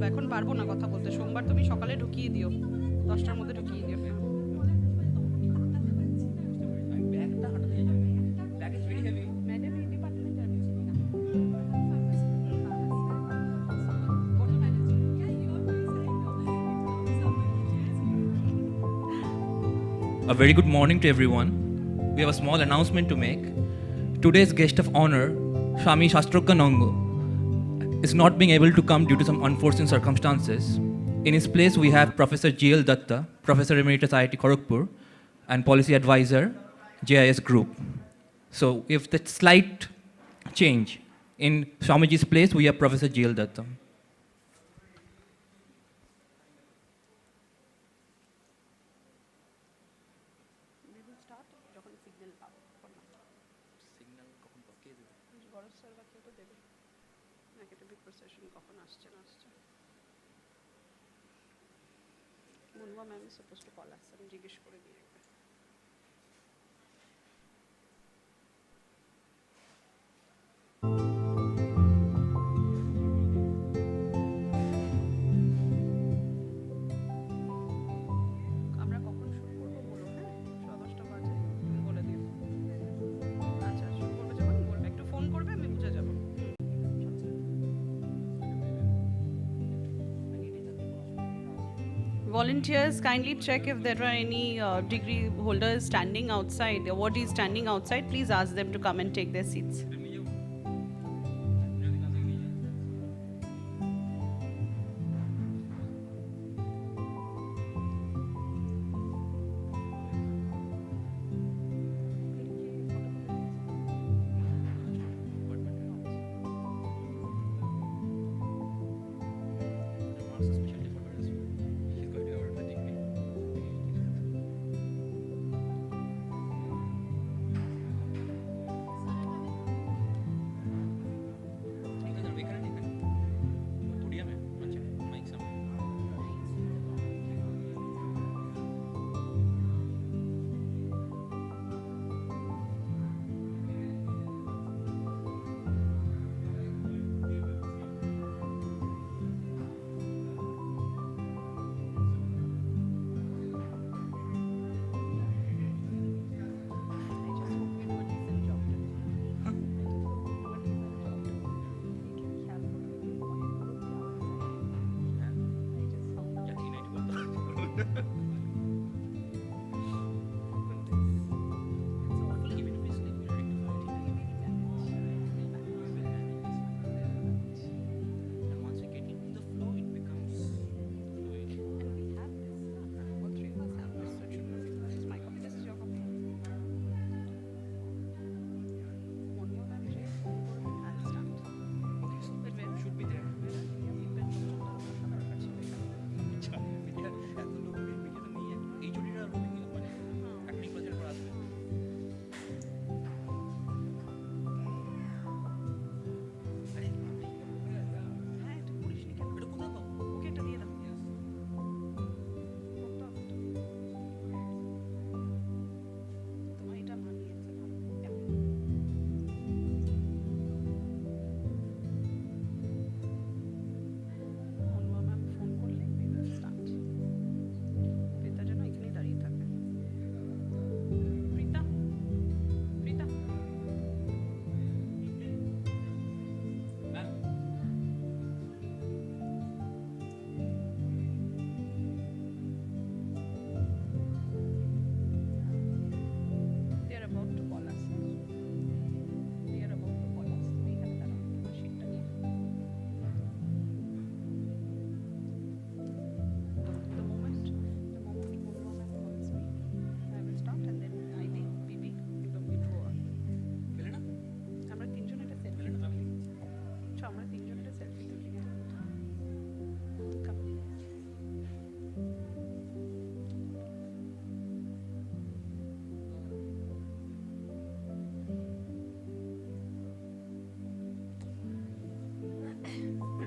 এখন পারবো না কথা বলতে, সোমবার তুমি সকালে ঢুকিয়ে দিও, 10টার মধ্যে ঢুকিয়ে দিও। A very good morning to everyone. We have a small announcement to make. Today's guest of honor, Swami Shastrokkanongo, is not being able to come due to some unforeseen circumstances. In his place, we have Professor G.L. Datta, Professor Emeritus IIT Kharagpur, and Policy Advisor, JIS Group. So, if that slight change, in Swamiji's place, we have Professor G.L. Datta. Ma'am is suppose to call আস, আমি জিজ্ঞেস করে দিই একবার। আমরা কখন শুরু করবো বলো, হ্যাঁ 10:30 বাজে, তুমি বলে দিও। আচ্ছা শুরু করবে যখন বলবে, একটু ফোন করবে, আমি বুঝে যাবো। Volunteers, kindly check if there are any degree holders standing outside, awardees standing outside. Please ask them to come and take their seats.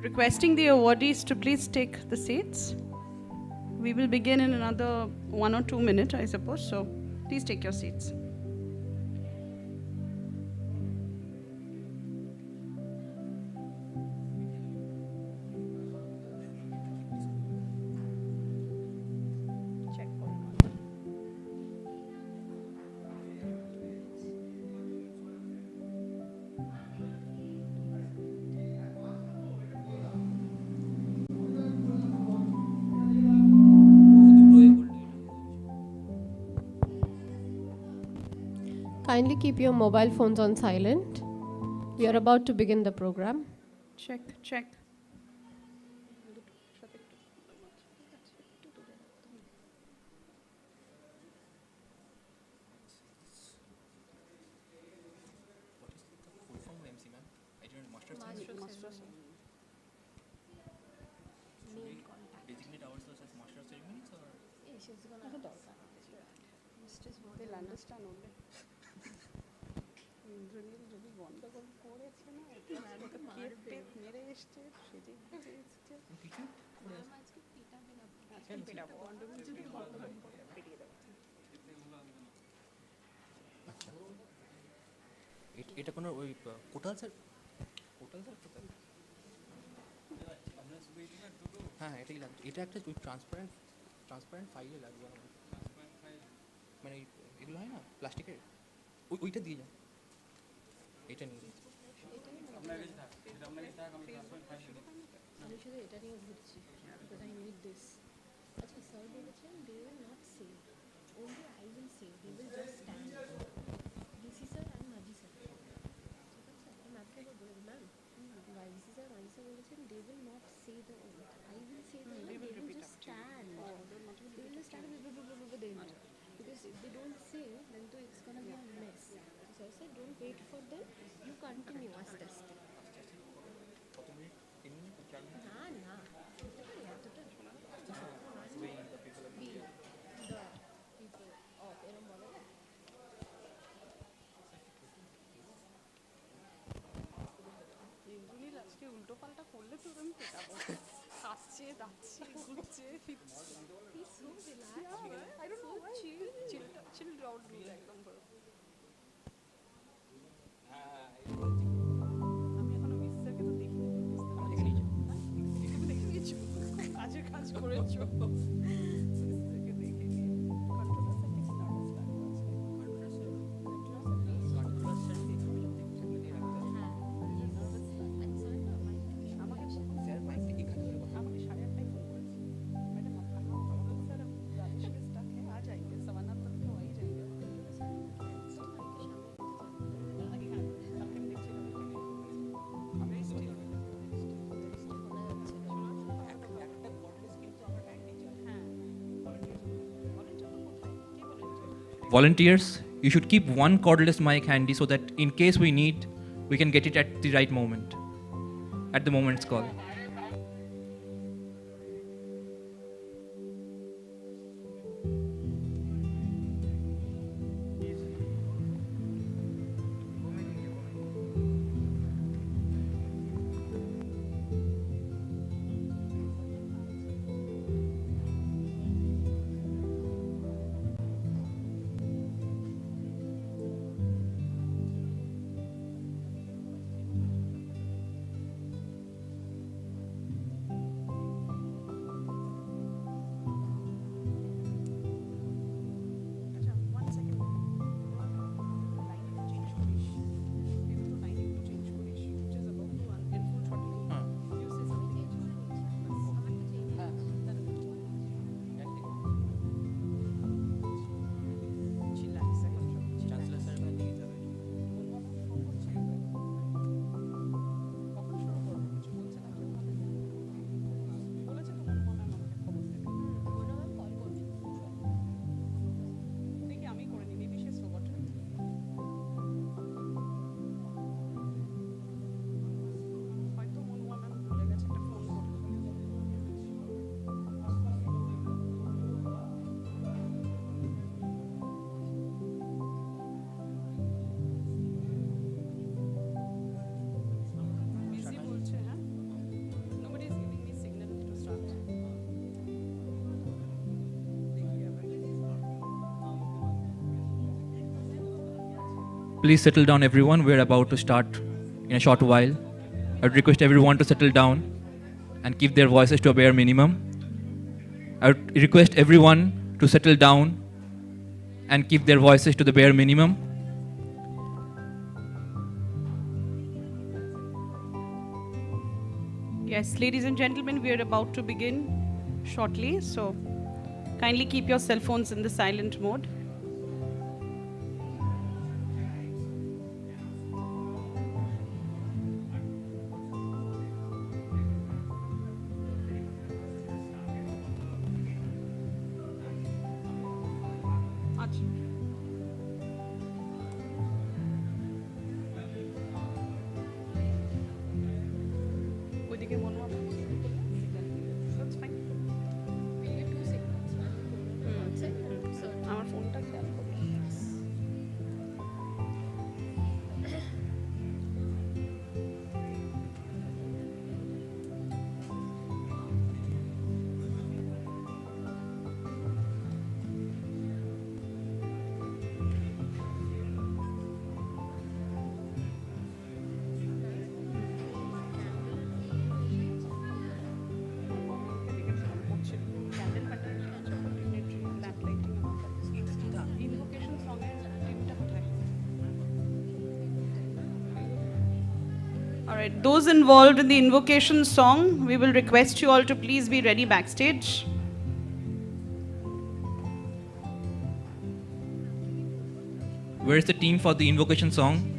Requesting the awardees to please take the seats. We will begin in another 1 or 2 minutes, I suppose, so please take your seats. Kindly keep your mobile phones on silent. We are about to begin the program. check. They'll understand only. Indranil যদি গন্ডগোল করেছে না, Cape মেরে এসছে, সেজে গুজে এসছে। আজকে পেটাবো, গন্ডগোল যদি গন্ডগোল করে পেটিয়ে দেবো। এটা কোনো ওই কোটাল স্যার কোথায়? হ্যাঁ এটাই লাগছে। এটা একটা ওই ট্রান্সপারেন্ট ফাইলে লাগবে আমার। মানে এগুলো হয় না প্লাস্টিকের, ওইটা দিয়ে যান। এটা নিয়ে আমি শুধু এটা নিয়ে ঘুরছি, because I need this. আচ্ছা স্যার বলেছেন they will not say, only I will say, they will just stand. DC sir and মাজি স্যার, ঠিক আছে? আমি আপনাকে একবার বলে দিলাম, DC স্যার মাজি স্যার বলেছেন they will not say the oath, I will say the oath, they will just stand. They will just stand because if they don't say, then so it's gonna be a mess. So sir said don't wait for them, you continue আস্তে আস্তে। না এতটা এরম বলে না। ইন্দ্রনীল আজকে উল্টো পাল্টা করলে তো আমি পেটাবো। খাচ্ছে, দাচ্ছে, ঘুরছে, ফিরছে। He's so relaxed. I don't know why. Chill out dude একদম পুরো। আমি এখনো মিস্টারকে তো দেখিনি, বুঝতে পারছি না। তুমি দেখে নিয়েছো, কাজের কাজ করেছো। মিস্টারকে দেখিনি। কন্ট্রোলার স্যার থেকে নার্ভাস লাগলো আমাকে 8:30 ফোন করেছে। ম্যাডাম স্যার राजेश के स्टाफ है, आ जाएंगे 8:15 तक तो आ ही जाएंगे। volunteers, you should keep one cordless mic handy so that in case we need, we can get it at the right moment, at the moment's call. আচ্ছা 1 সেকেন্ড লাইন একটু change করিস একটু লাইন একটু চেঞ্জ করিস which is about to run in full throttling. You say something. Chillax এখন সব কখন শুরু করবো কিছু বলছে না কেউ? বলেছে তো মনমোহন আমাকে খবর দেবে। দেখি আমি করে নিই, মেবি শেষ রোবট। হয়তো মনমোহন ভুলে গেছে একটা ফোন করতে। বিজি বলছে, হ্যাঁ nobody is giving me signal to start. দেখি আবার। Please settle down, everyone. We're about to start in a short while. I would request everyone to settle down and keep their voices to a bare minimum. I would request everyone to settle down and keep their voices to the bare minimum. Yes, ladies and gentlemen, we are about to begin shortly, so kindly keep your cell phones in the silent mode. right, those involved in the invocation song, we will request you all to please be ready backstage. Where is the team for the invocation song?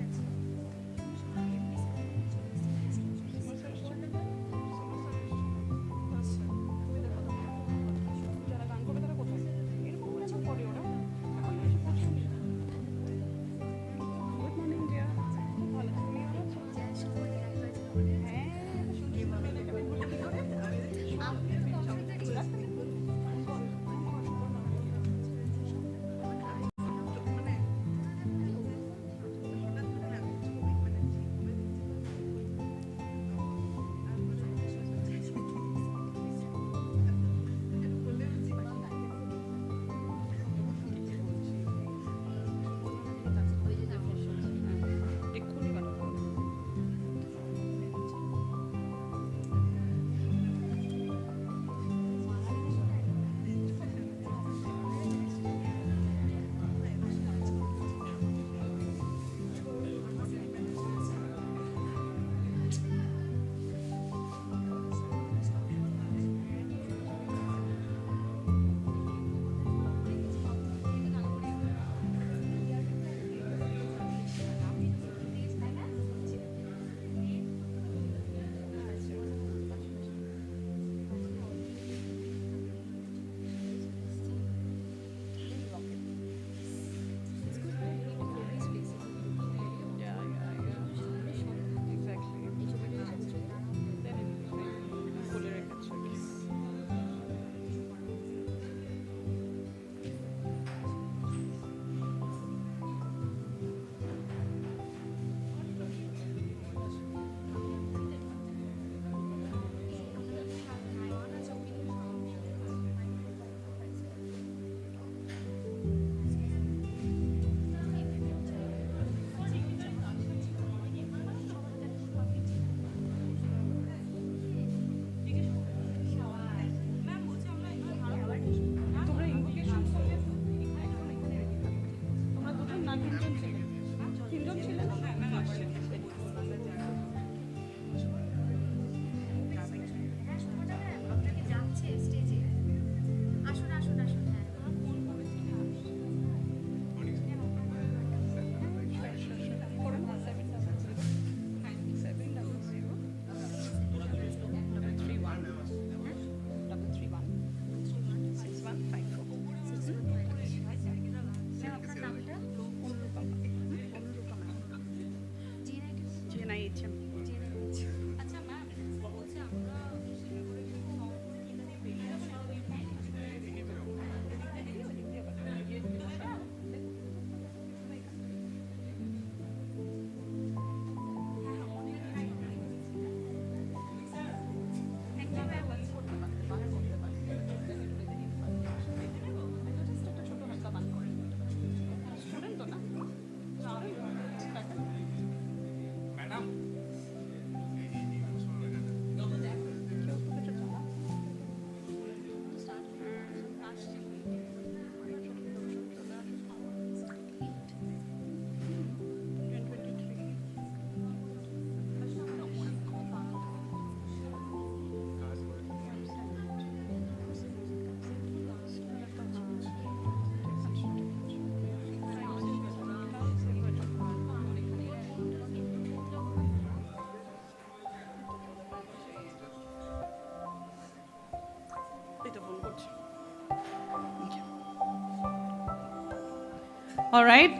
All right,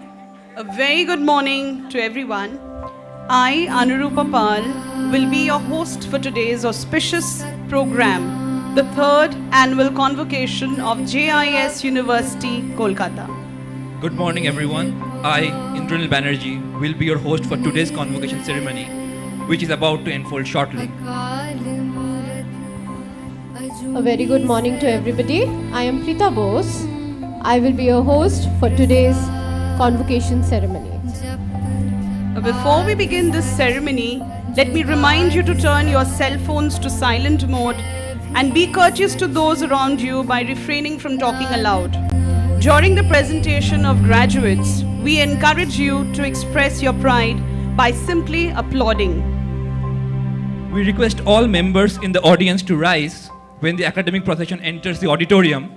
a very good morning to everyone. I, Anurupa Pal, will be your host for today's auspicious program, the third annual convocation of JIS University, Kolkata. Good morning, everyone. I, Indranil Banerjee, will be your host for today's convocation ceremony, which is about to unfold shortly. A very good morning to everybody. I am Prita Bose. I will be your host for today's convocation ceremony. Before we begin this ceremony, let me remind you to turn your cell phones to silent mode and be courteous to those around you by refraining from talking aloud. During the presentation of graduates, we encourage you to express your pride by simply applauding. We request all members in the audience to rise when the academic procession enters the auditorium.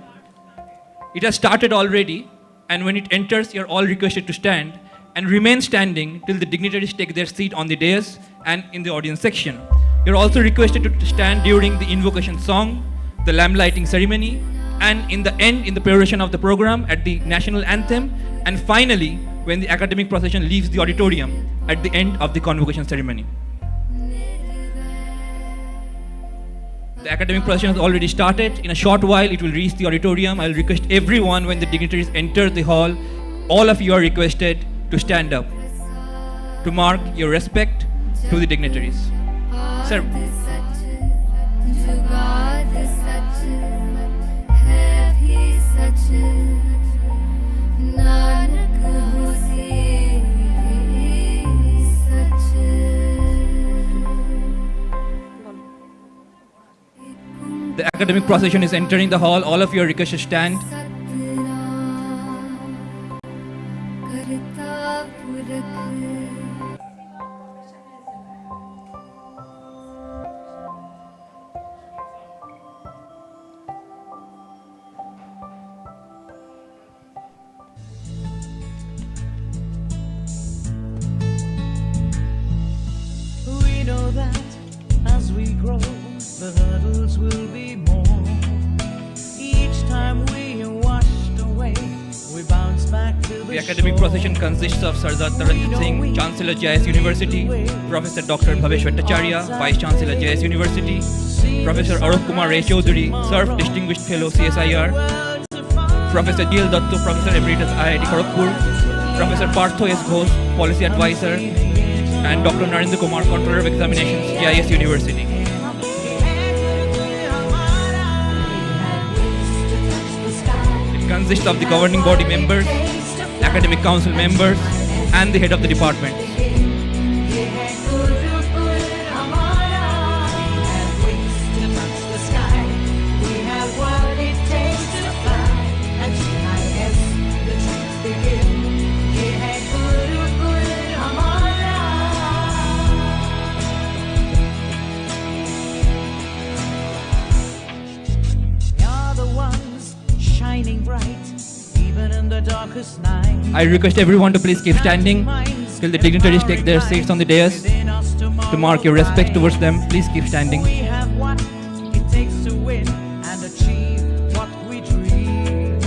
It has started already, and when it enters, you're all requested to stand and remain standing till the dignitaries take their seat on the dais and in the audience section. You're also requested to stand during the invocation song, the lamp lighting ceremony, and in the end, in the peroration of the program, at the national anthem, and finally, when the academic procession leaves the auditorium at the end of the convocation ceremony. The academic procession has already started. In a short while, it will reach the auditorium. I'll request everyone, when the dignitaries enter the hall, all of you are requested to stand up to mark your respect to the dignitaries. Sir. The academic procession is entering the hall. All of you are requested to stand. We know that as we grow, the hurdles will be more. Each time we are washed away, we bounce back to The academic procession consists of Sardar Taranjit Singh, Chancellor JIS University, Professor Dr. Bhavesh Bhattacharya, Vice Chancellor JIS University, Professor Arup Kumar Ray Chaudhary, SURF Distinguished Fellow CSIR, Professor G.L. Datto, Professor Emeritus IIT Kharagpur, Professor Partho S. Ghosh, Policy Advisor, and Dr. Narendra Kumar, Controller of Examinations, JIS University. It consists of the governing body members, academic council members, and the head of the department. I request everyone to please keep standing till the dignitaries take their seats on the dais. To mark your respect towards them, please keep standing. We have what it takes to win and achieve what we dream.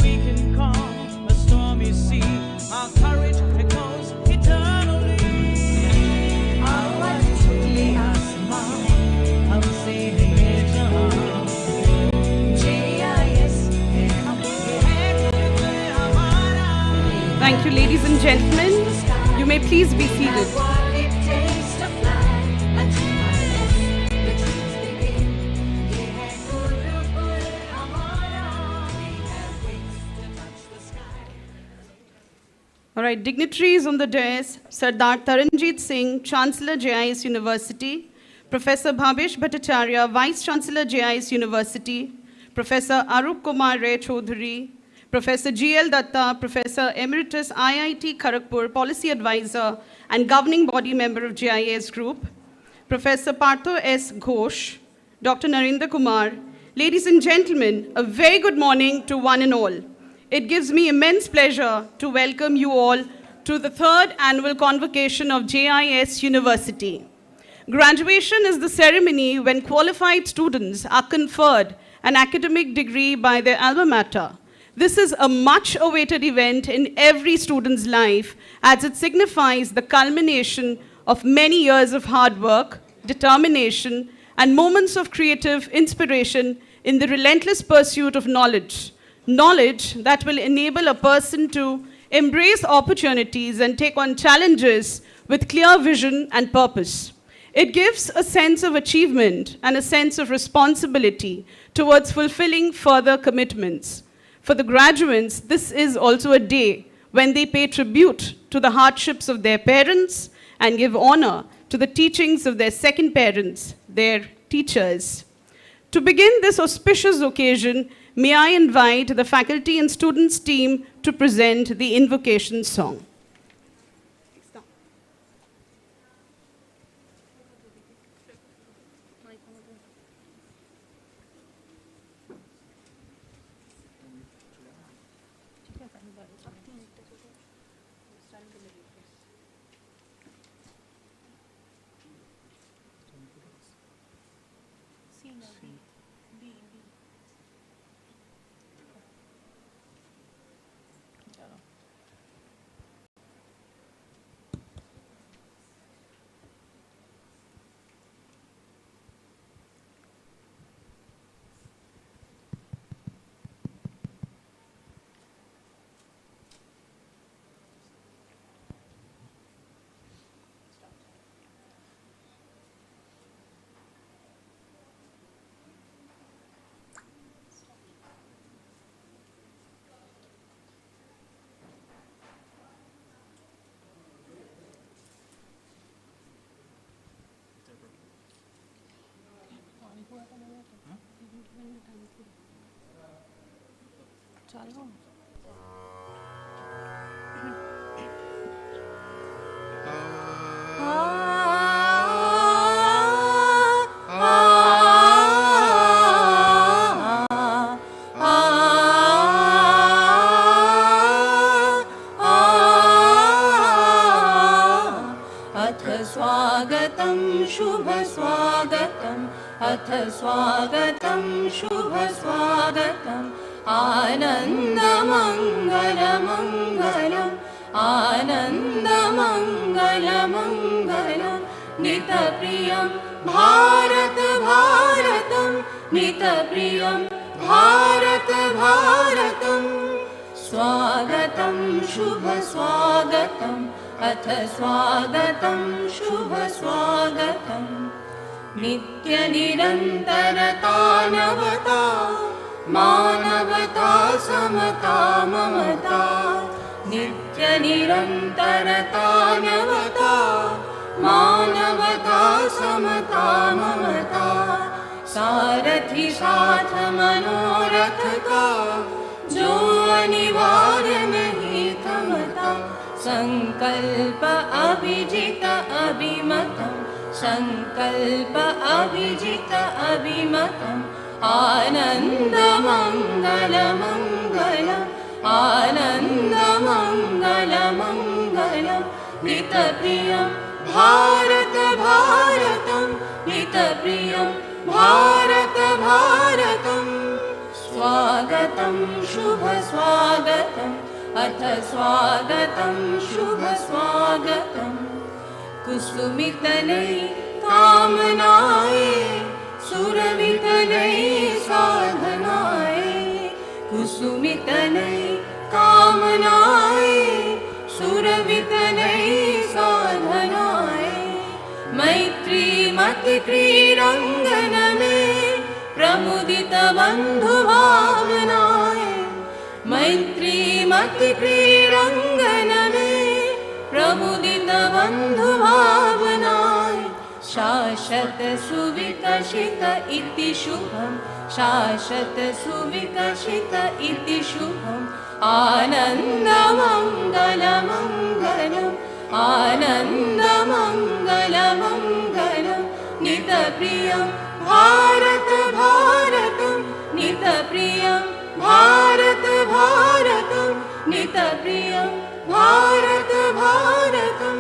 We can calm a stormy sea. Our courage echoes eternally. Thank you, ladies and gentlemen. You may please be seated. All right, dignitaries on the dais, Sardar Taranjit Singh, Chancellor JIS University, Professor Bhavesh Bhattacharya, Vice Chancellor JIS University, Professor Arup Kumar Ray Chaudhary, Professor G.L. Datta, Professor Emeritus IIT Kharagpur, Policy Advisor and Governing Body Member of JIS Group, Professor Partho S. Ghosh, Dr. Narendra Kumar. Ladies and gentlemen, a very good morning to one and all. It gives me immense pleasure to welcome you all to the third annual convocation of JIS University. Graduation is the ceremony when qualified students are conferred an academic degree by their alma mater. This is a much-awaited event in every student's life as it signifies the culmination of many years of hard work, determination, and moments of creative inspiration in the relentless pursuit of knowledge. Knowledge that will enable a person to embrace opportunities and take on challenges with clear vision and purpose. It gives a sense of achievement and a sense of responsibility towards fulfilling further commitments. For the graduates, this is also a day when they pay tribute to the hardships of their parents and give honor to the teachings of their second parents, their teachers. To begin this auspicious occasion, may I invite the faculty and students team to present the invocation song. अथ स्वागतं शुभ स्वागतम् अथ स्वागतं शुभ स्वागतम् आनन्दमङ्गलमङ्गलम् आनन्दमङ्गलमङ्गलम् नितप्रियं भारत भारतं नितप्रियं भारत भारतम् स्वागतं शुभ स्वागतम् अथ स्वागतं शुभ स्वागतम् नित्यनिरन्तरता नवता मानवता समता ममता नित्यनिरन्तरता नवता मानवता समता ममता सारथि साथ मनोरथ का जो अनिवार्य नहीं थमता संकल्प अभिजित अभिमतम् संकल्प अभिजित अभिमतम् आनन्दमङ्गलमङ्गलम् आनन्दमङ्गलमङ्गलम् नितप्रियं भारत भारतं नितप्रियं भारत भारतम् स्वागतं शुभ स्वागतम् अथ स्वागतं शुभ स्वागतम् कुसुमितनै कामनाये सुरवितनै साधनाये कुसुमितनै कामनाये सुरवितनै साधनाये मैत्रीमति क्रीडङ्गन में प्रमुदित बन्धु भावनाये मैत्रीमति क्रीडङ्गन में प्रमुदित बन्धु भावनाय शाश्वत सुविकसित इति शुभम् शाश्वत सुविकसित इति शुभम् आनन्दमङ्गलमङ्गलम् आनन्दमङ्गलमङ्गलम् नितप्रियं भारत भारतं नितप्रियं भारत भारतं नितप्रियं भारत भारतम्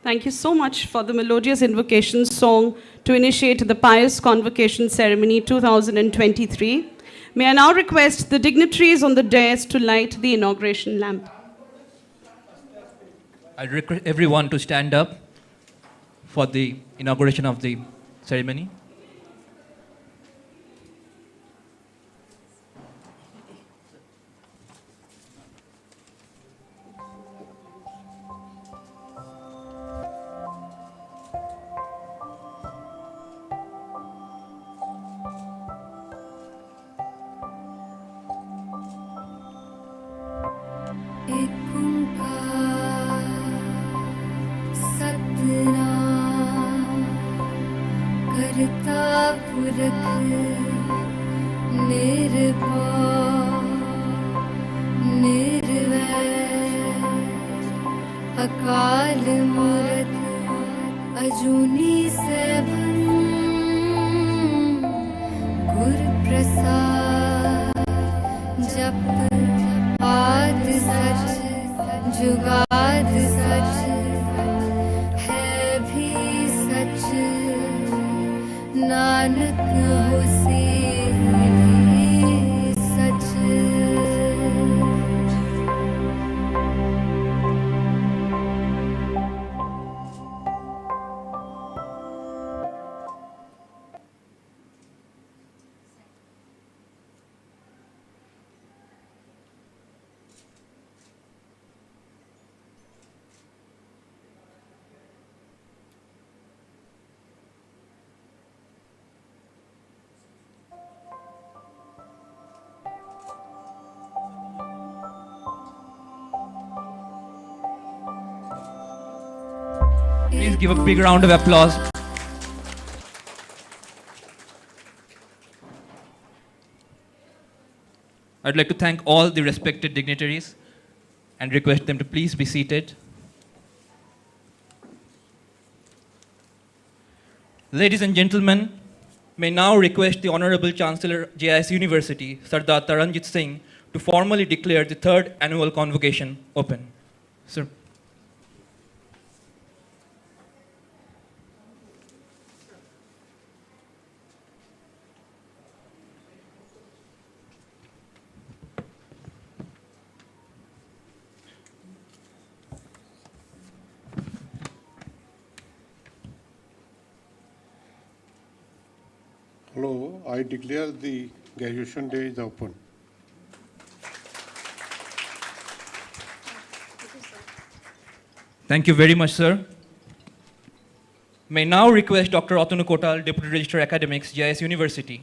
Thank you so much for the melodious invocation song to initiate the Pious Convocation Ceremony 2023. May I now request the dignitaries on the dais to light the inauguration lamp. I request everyone to stand up for the inauguration of the ceremony. करता पुरख निर्भय निर्वैर अकाल मूरत अजूनी सैभं गुर प्रसाद जप आद सच जुगाद सच है भी सच नानक होसी भी सच Please give a big round of applause. I'd like to thank all the respected dignitaries and request them to please be seated. Ladies and gentlemen, may now request the Honorable Chancellor, JIS University, Sardar Taranjit Singh, to formally declare the third annual convocation open. Sir. Hello, I declare the graduation day is open. Thank you very much, sir. May now request Dr. Atanu Kotal, Deputy Registrar Academics, JIS University,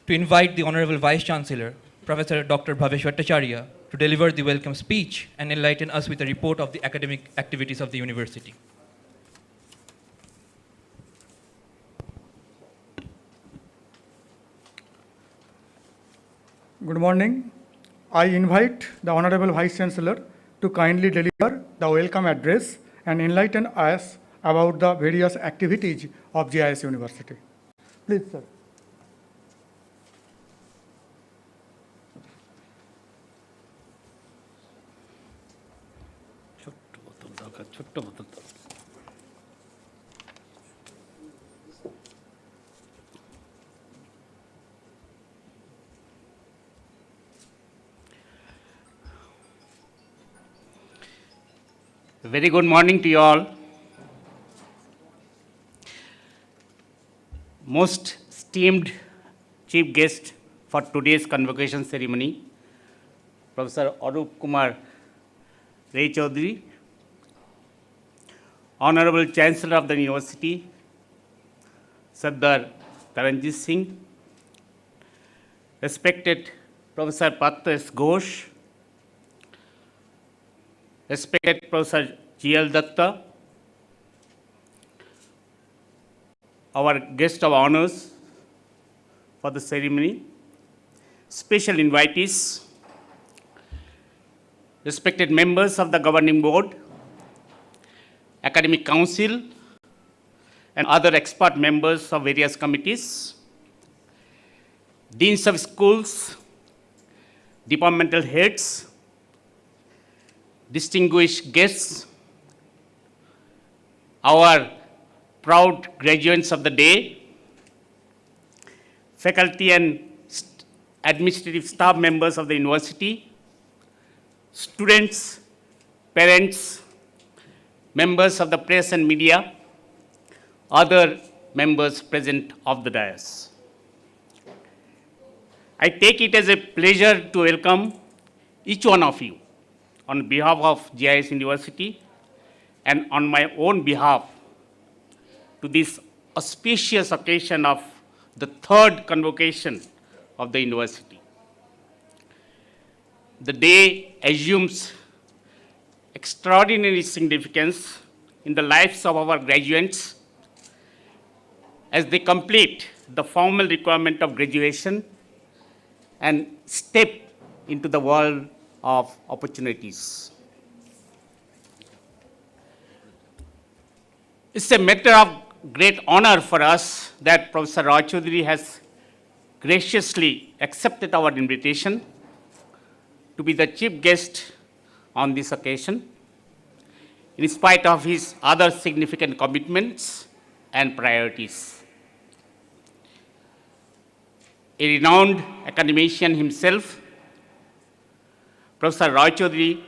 to invite the Honorable Vice Chancellor, Professor Dr. Bhavesh Bhattacharya, to deliver the welcome speech and enlighten us with a report of the academic activities of the university. Good morning. I invite the Honorable Vice Chancellor to kindly deliver the welcome address and enlighten us about the various activities of JIS University. Please, sir. Very good morning to you all. Most esteemed chief guest for today's convocation ceremony, Professor Arup Kumar Ray Chaudhary, Honorable Chancellor of the University, Sardar Taranjit Singh, respected Professor Partha S. Ghosh, respected Professor G.L. Datta, our guest of honors for the ceremony, special invitees, respected members of the governing board, academic council, and other expert members of various committees, deans of schools, departmental heads, distinguished guests, our proud graduates of the day, faculty and administrative staff members of the university, students, parents, members of the press and media, other members present of the dais. I take it as a pleasure to welcome each one of you on behalf of JIS University and on my own behalf to this auspicious occasion of the third convocation of the university. The day assumes extraordinary significance in the lives of our graduates as they complete the formal requirement of graduation and step into the world of opportunities. It's a matter of great honor for us that Professor Roy Chaudhary has graciously accepted our invitation to be the chief guest on this occasion. in spite of his other significant commitments and priorities. A renowned academician himself, Professor Roy Chaudhary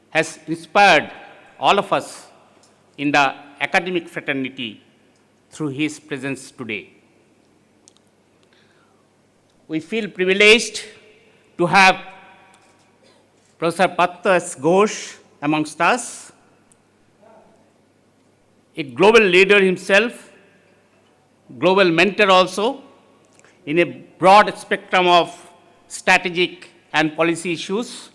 has inspired all of us in the academic fraternity through his presence today. We feel privileged to have Professor Patas Ghosh amongst us, a global leader himself, global mentor also, in a broad spectrum of strategic and policy issues.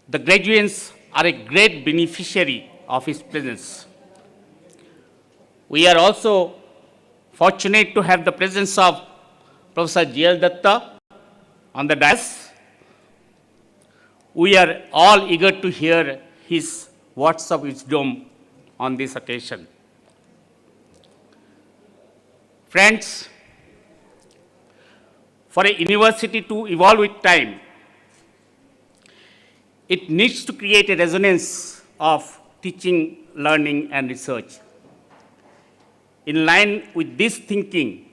The graduates are a great beneficiary of his presence. We are also fortunate to have the presence of Professor J.L. Datta on the dais. We are all eager to hear his words of wisdom on this occasion. Friends, for a university to evolve with time, it needs to create a resonance of teaching, learning, and research. In line with this thinking,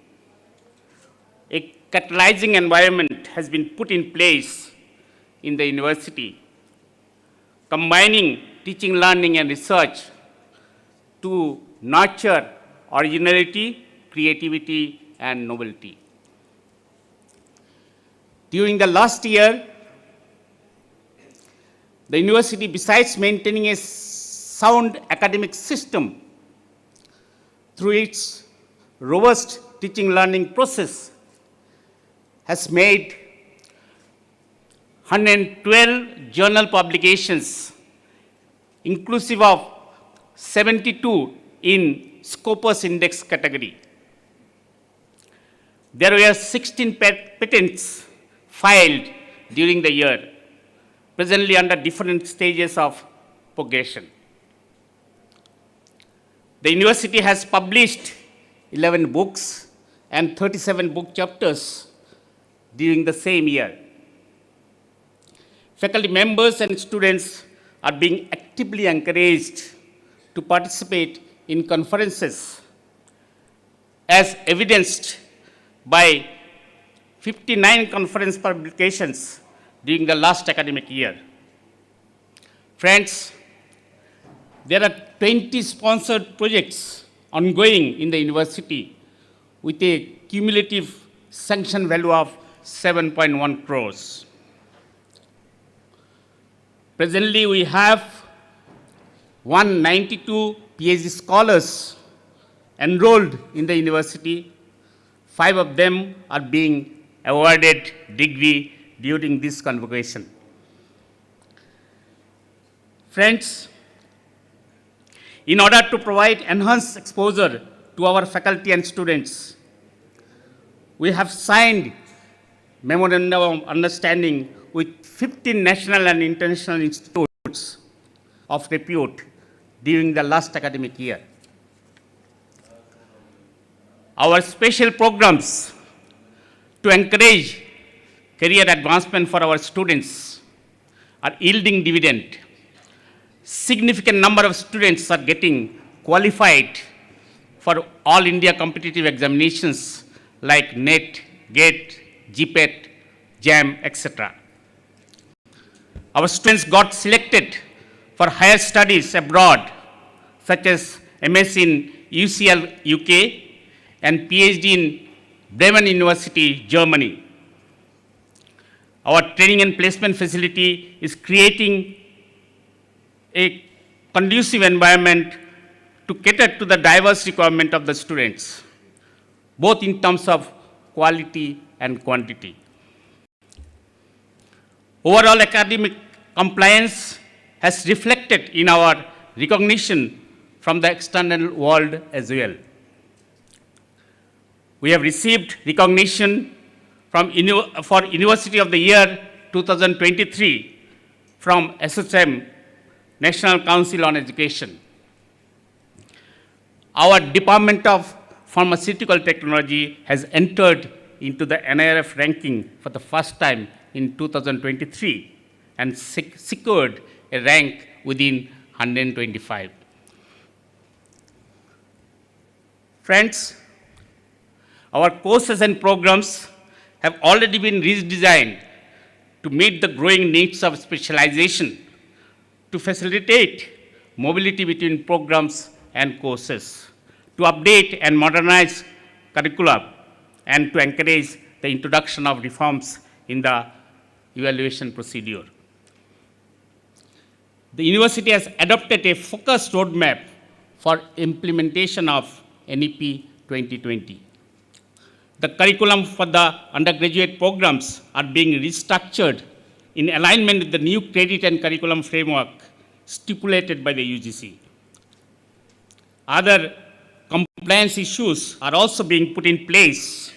a catalyzing environment has been put in place in the university, combining teaching, learning, and research to nurture originality, creativity, and novelty. During the last year, the university, besides maintaining a sound academic system through its robust teaching learning process, has made 112 journal publications, inclusive of 72 in Scopus Index category. There were 16 patents filed during the year, presently under different stages of progression. The university has published 11 books and 37 book chapters during the same year. Faculty members and students are being actively encouraged to participate in conferences, as evidenced by 59 conference publications during the last academic year. Friends, there are 20 sponsored projects ongoing in the university with a cumulative sanction value of 7.1 crores. Presently, we have 192 PhD scholars enrolled in the university. 5 of them are being awarded degree during this convocation. Friends, in order to provide enhanced exposure to our faculty and students, we have signed memorandum of understanding with 15 national and international institutes of repute during the last academic year. Our special programs to encourage career advancement for our students are yielding dividend. Significant number of students are getting qualified for all India competitive examinations like NET, GATE, GPET, JAM, etc. Our students got selected for higher studies abroad, such as MS in UCL, UK, and PhD in Bremen University, Germany. Our training and placement facility is creating a conducive environment to cater to the diverse requirement of the students, both in terms of quality and quantity. Overall academic compliance has reflected in our recognition from the external world as well. We have received recognition from for University of the Year 2023 from SSM, National Council on Education. Our Department of Pharmaceutical Technology has entered into the NIRF ranking for the first time in 2023 and secured a rank within 125. Friends, our courses and programs have already been redesigned to meet the growing needs of specialization, to facilitate mobility between programs and courses, to update and modernize curricula, and to encourage the introduction of reforms in the evaluation procedure. The university has adopted a focused roadmap for implementation of NEP 2020. The curriculum for the undergraduate programs are being restructured in alignment with the new credit and curriculum framework stipulated by the UGC. Other compliance issues are also being put in place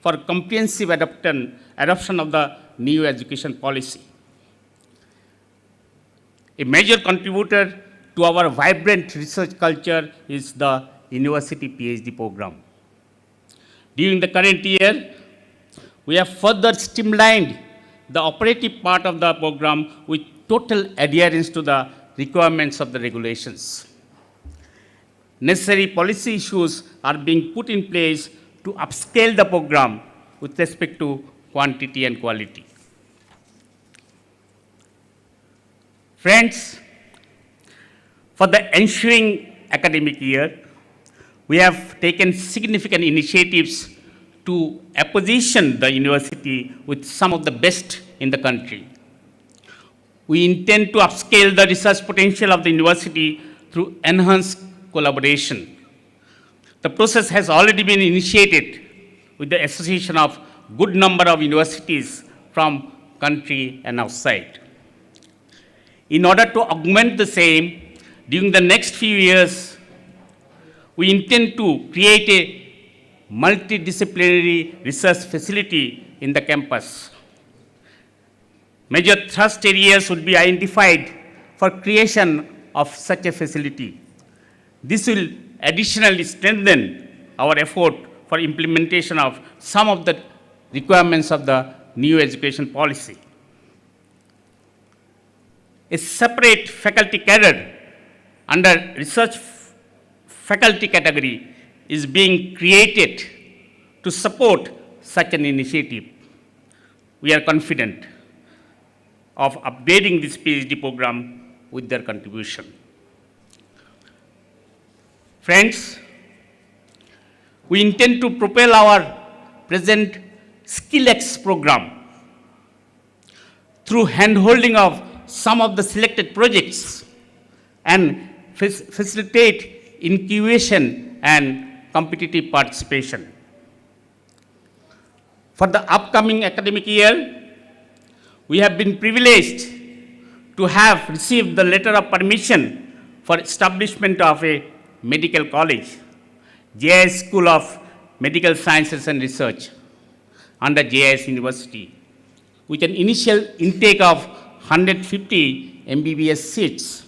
for comprehensive adoption of the new education policy. A major contributor to our vibrant research culture is the university PhD program. During the current year, we have further streamlined the operative part of the program with total adherence to the requirements of the regulations. Necessary policy issues are being put in place to upscale the program with respect to quantity and quality. Friends, for the ensuing academic year, we have taken significant initiatives to position the university with some of the best in the country. We intend to upscale the research potential of the university through enhanced collaboration. The process has already been initiated with the association of good number of universities from country and outside. In order to augment the same, during the next few years, we intend to create a multidisciplinary research facility in the campus. Major thrust areas would be identified for creation of such a facility. This will additionally strengthen our effort for implementation of some of the requirements of the new education policy. A separate faculty cadre under research faculty category is being created to support such an initiative. We are confident of upgrading this PhD program with their contribution. Friends, we intend to propel our present SkillX program through handholding of some of the selected projects and facilitate incubation and competitive participation. For the upcoming academic year, we have been privileged to have received the letter of permission for establishment of a medical college, JIS School of Medical Sciences and Research under JIS University, with an initial intake of 150 MBBS seats.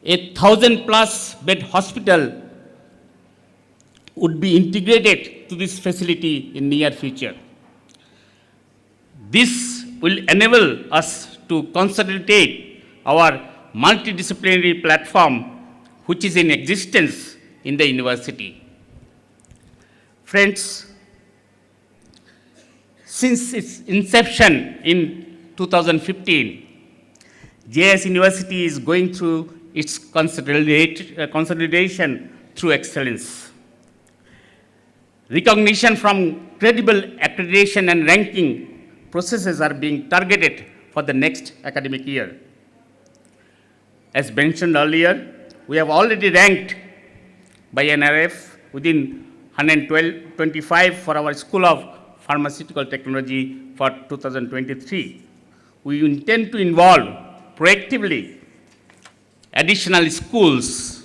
A 1,000+ bed hospital would be integrated to this facility in near future. This will enable us to consolidate our multidisciplinary platform which is in existence in the university. Friends, since its inception in 2015, JIS University is going through its consolidation through excellence. Recognition from credible accreditation and ranking processes are being targeted for the next academic year. As mentioned earlier, we have already ranked by NRF within 125 for our School of Pharmaceutical Technology for 2023. We intend to involve proactively additional schools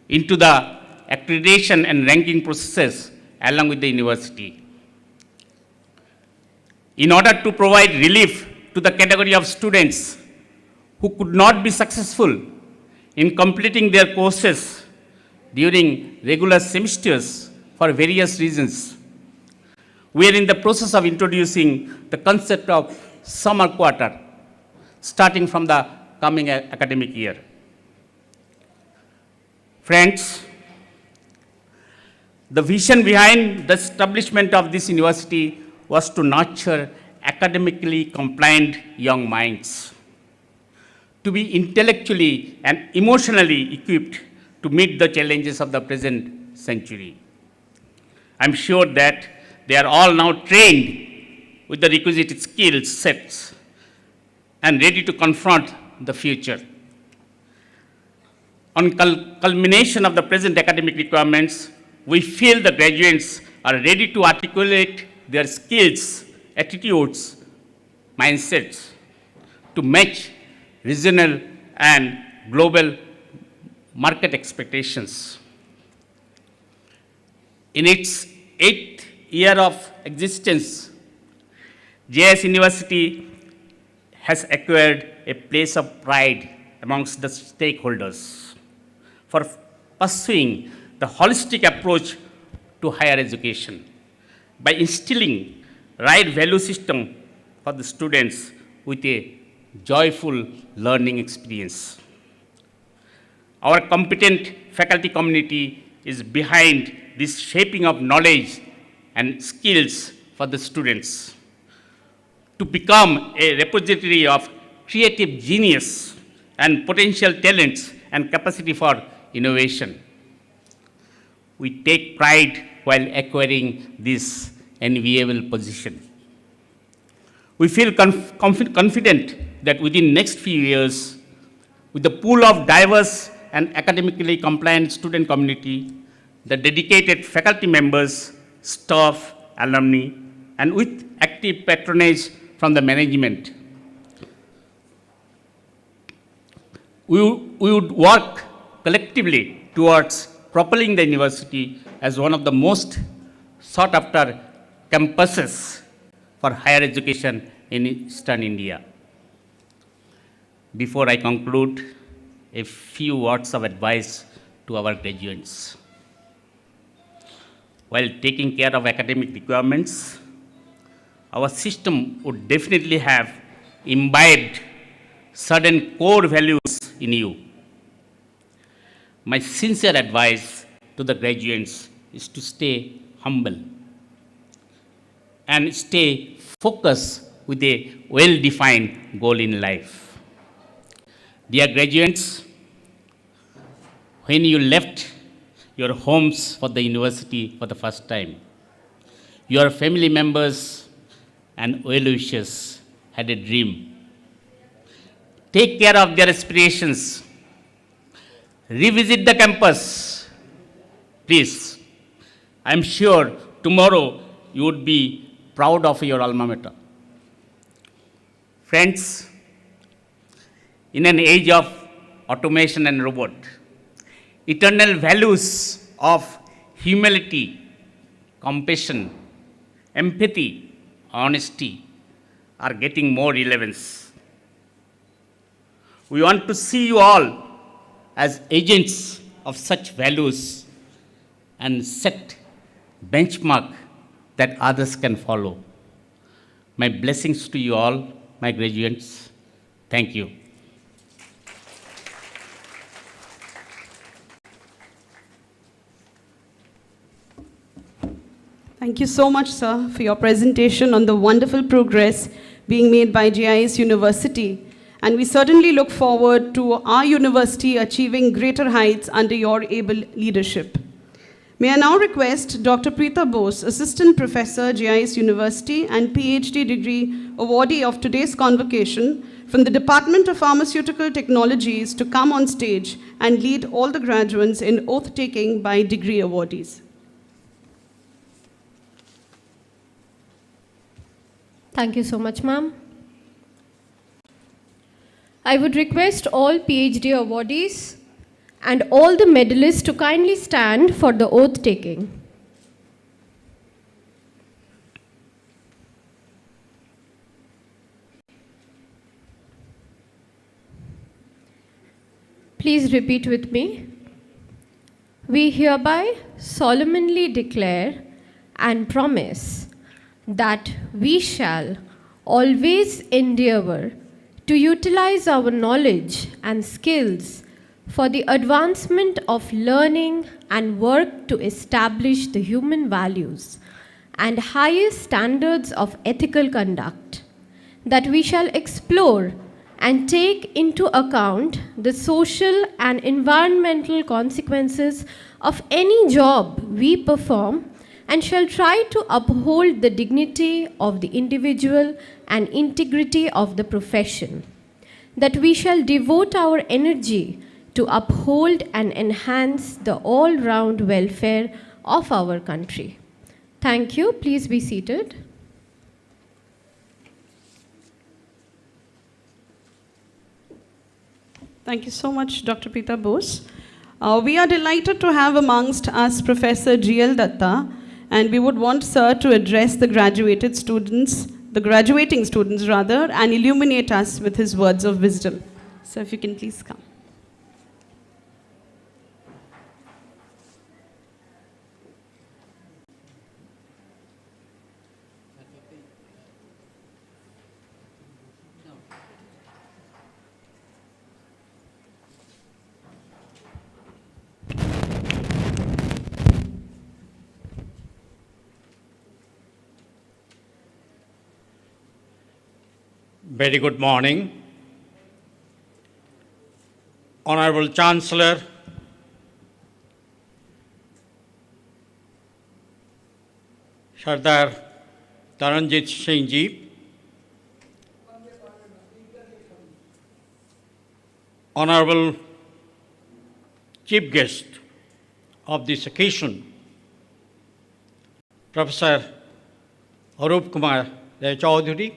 into the accreditation and ranking processes along with the university. In order to provide relief to the category of students who could not be successful in completing their courses during regular semesters for various reasons, we are in the process of introducing the concept of summer quarter starting from the coming academic year. Friends, the vision behind the establishment of this university was to nurture academically compliant young minds, to be intellectually and emotionally equipped to meet the challenges of the present century. I'm sure that they are all now trained with the requisite skill sets and ready to confront the future. On culmination of the present academic requirements, we feel the graduates are ready to articulate their skills, attitudes, mindsets to match regional and global market expectations. In its 8th year of existence, JIS University has acquired a place of pride amongst the stakeholders for pursuing the holistic approach to higher education by instilling right value system for the students with a joyful learning experience. Our competent faculty community is behind this shaping of knowledge and skills for the students to become a repository of creative genius and potential talents and capacity for innovation. We take pride while acquiring this enviable position. We feel confident that within next few years, with the pool of diverse and academically compliant student community, the dedicated faculty members, staff, alumni, and with active patronage from the management, we would work collectively towards propelling the university as one of the most sought after campuses for higher education in Eastern India. Before I conclude, a few words of advice to our graduates. While taking care of academic requirements, our system would definitely have imbibed certain core values in you. My sincere advice to the graduates is to stay humble and stay focused with a well-defined goal in life. Dear graduates, when you left your homes for the university for the first time, your family members and well-wishers had a dream. Take care of their aspirations. Revisit the campus. Please, I'm sure tomorrow you would be proud of your alma mater. Friends, in an age of automation and robot, eternal values of humility, compassion, empathy, honesty are getting more relevance. We want to see you all as agents of such values and set benchmark that others can follow. My blessings to you all, my graduates. Thank you. Thank you so much, sir, for your presentation on the wonderful progress being made by JIS University. And we certainly look forward to our university achieving greater heights under your able leadership. May I now request Dr. Preeta Bose, Assistant Professor, JIS University and PhD degree awardee of today's convocation from the Department of Pharmaceutical Technologies, to come on stage and lead all the graduates in oath-taking by degree awardees. Thank you so much, ma'am. I would request all PhD awardees and all the medalists to kindly stand for the oath taking. Please repeat with me. We hereby solemnly declare and promise that we shall always endeavor to utilize our knowledge and skills for the advancement of learning and work to establish the human values and highest standards of ethical conduct, that we shall explore and take into account the social and environmental consequences of any job we perform and shall try to uphold the dignity of the individual and integrity of the profession, that we shall devote our energy to uphold and enhance the all-round welfare of our country. Thank you. Please be seated. Thank you so much, Dr. Pita Bose. We are delighted to have amongst us Professor G.L. Datta, and we would want Sir to address the graduating students rather, and illuminate us with his words of wisdom. So if you can please come. Very good morning. Honorable Chancellor, Sardar Taranjit Singh Ji, Honorable Chief Guest of this occasion, Professor Arup Kumar Ray Chaudhary,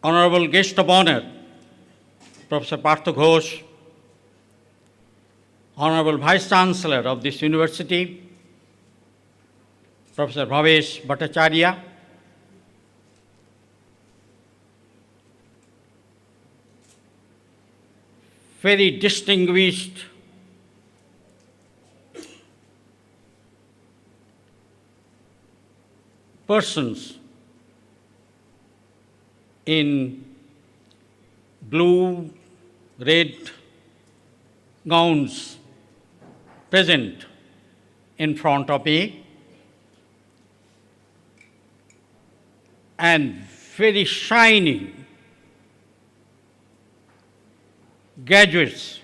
Honorable Guest of Honor, Professor Partha Ghosh, Honorable Vice Chancellor of this university, Professor Bhavesh Bhattacharya, very distinguished persons in blue, red gowns present in front of me, and very shining graduates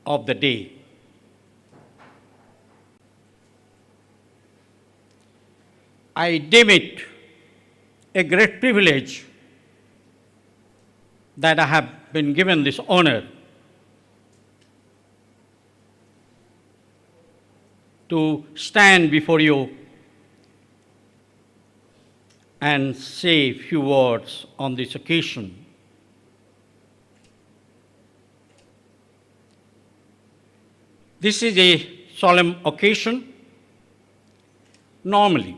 of the day. I deem it a great privilege that I have been given this honor to stand before you and say a few words on this occasion. This is a solemn occasion. Normally,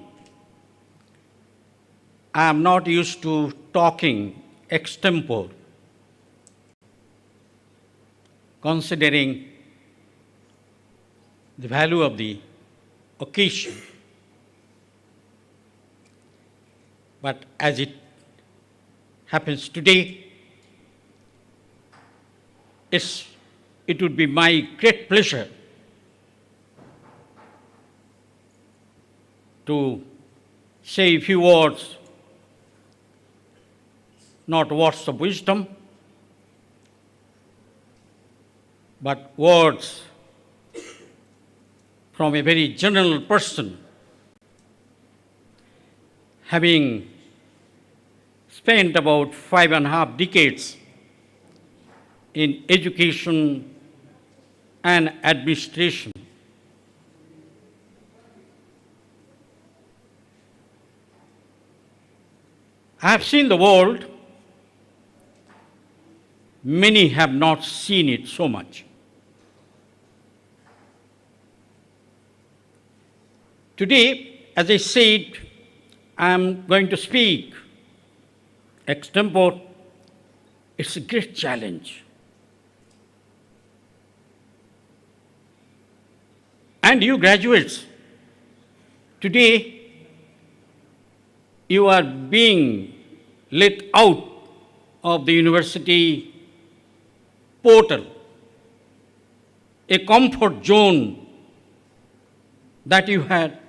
I am not used to talking extempore, considering the value of the occasion. But as it happens today, it would be my great pleasure to say a few words, not words of wisdom, but words from a very general person, having spent about 5.5 decades in education and administration. I have seen the world. Many have not seen it so much. Today, as I said, I am going to speak extempore. It's a great challenge. And you graduates, today you are being let out of the university portal a comfort zone that you had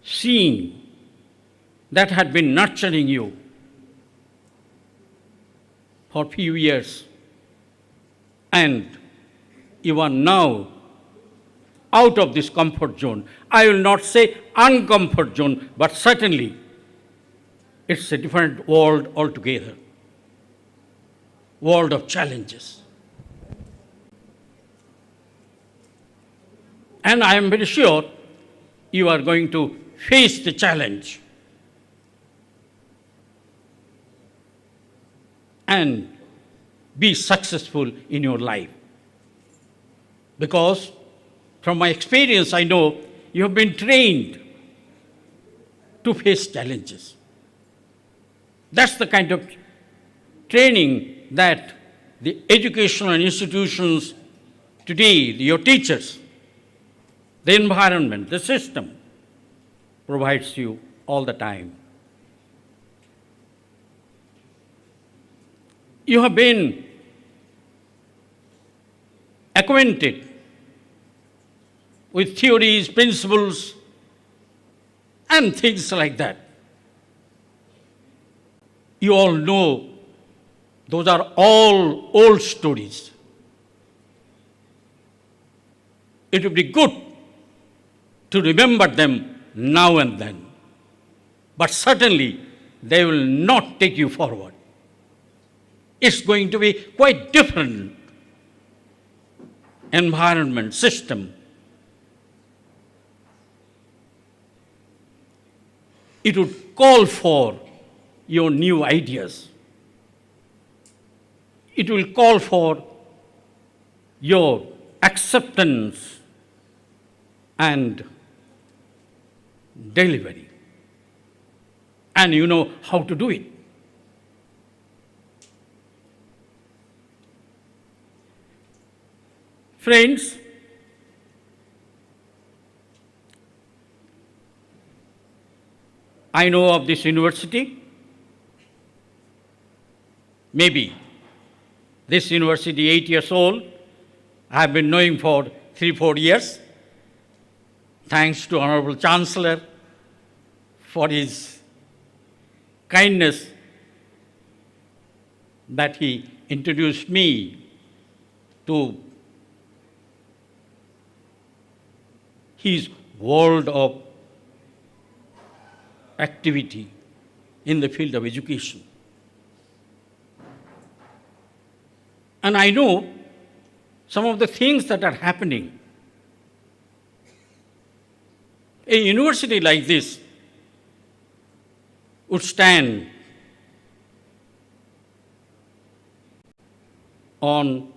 seen, that had been nurturing you for a few years, and you are now out of this comfort zone. I will not say uncomfort zone, but certainly it's a different world altogether, world of challenges. And I am very sure you are going to face the challenge and be successful in your life. Because from my experience, I know you have been trained to face challenges. That's the kind of training that the educational institutions today, your teachers, the environment, the system provides you all the time. You have been acquainted with theories, principles, and things like that. You all know those are all old stories. It would be good to remember them now and then, but certainly they will not take you forward. It's going to be quite different environment, system. It would call for your new ideas. It will call for your acceptance and delivery. And you know how to do it. Friends, I know of this university. Maybe this university, 8 years old, I have been knowing for 3-4 years. Thanks to Honorable Chancellor for his kindness that he introduced me to his world of activity in the field of education. And I know some of the things that are happening. A university like this would stand on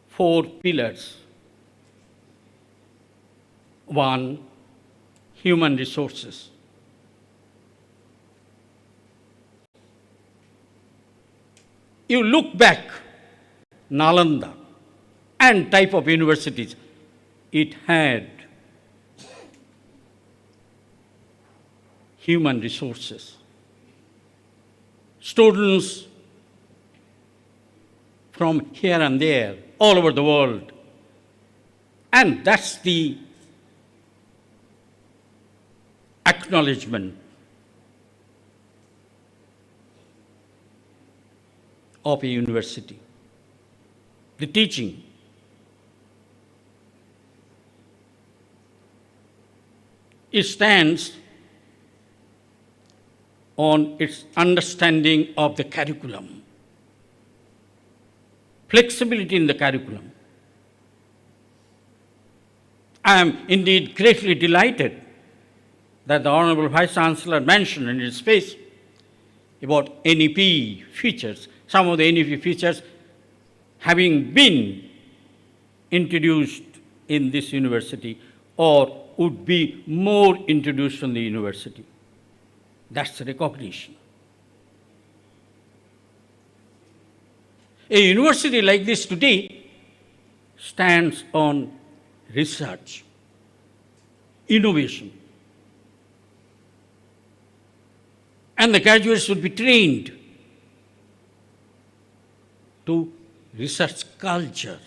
4 pillars. 1, human resources. You look back, Nalanda and type of universities, it had human resources. Students from here and there, all over the world. And that's the acknowledgement of a university. The teaching. It stands on its understanding of the curriculum, flexibility in the curriculum. I am indeed greatly delighted that the Honorable Vice Chancellor mentioned in his speech about NEP features, some of the NEP features having been introduced in this university or would be more introduced in the university. That's the recognition. A university like this today stands on research, innovation. And the graduates should be trained to research culture,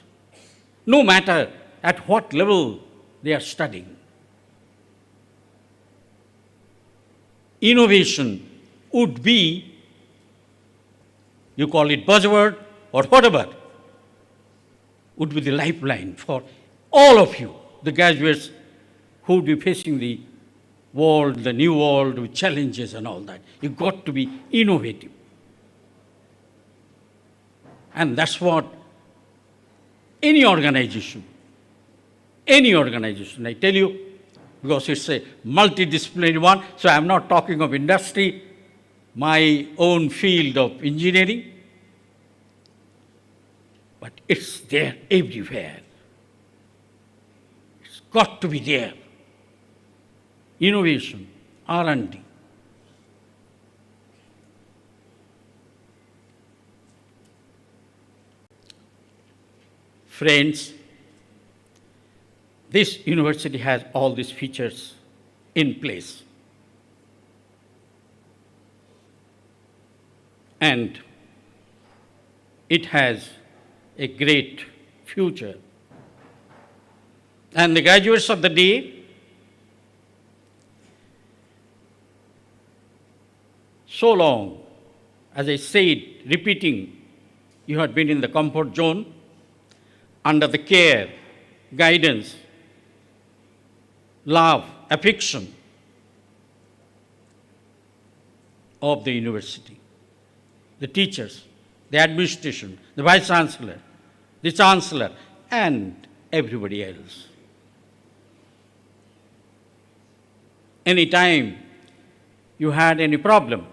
no matter at what level they are studying. Innovation would be, you call it buzzword or whatever, would be the lifeline for all of you, the graduates who would be facing the world, the new world with challenges and all that. You've got to be innovative. And that's what any organization, I tell you, because it's a multidisciplinary one, so I'm not talking of industry, my own field of engineering, but it's there everywhere. It's got to be there. Innovation, R&D. Friends, this university has all these features in place. And it has a great future. And the graduates of the day, so long, as I said, repeating, you had been in the comfort zone, under the care, guidance, love, affection of the university, the teachers, the administration, the vice chancellor, the chancellor, and everybody else. Anytime you had any problem,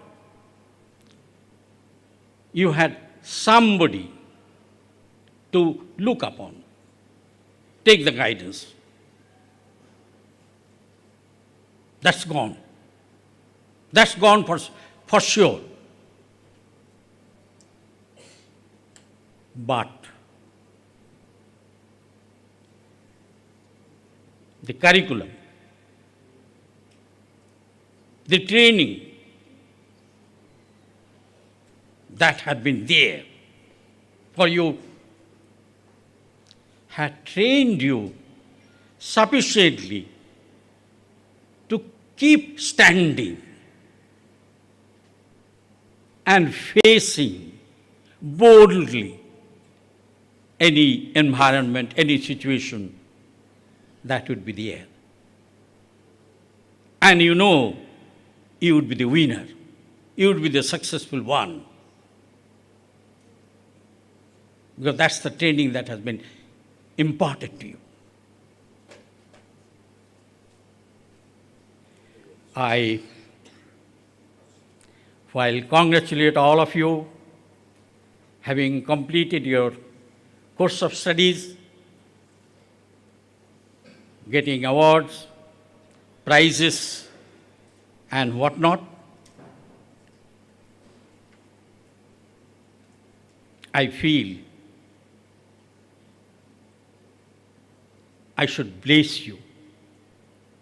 you had somebody to look upon, take the guidance. That's gone. That's gone for sure. But the curriculum, the training that had been there for you had trained you sufficiently to keep standing and facing boldly any environment, any situation that would be there. And you know, you would be the winner. You would be the successful one. Because that's the training that has been imparted to you. I, while congratulate all of you, having completed your course of studies, getting awards, prizes, and whatnot, I feel I should bless you.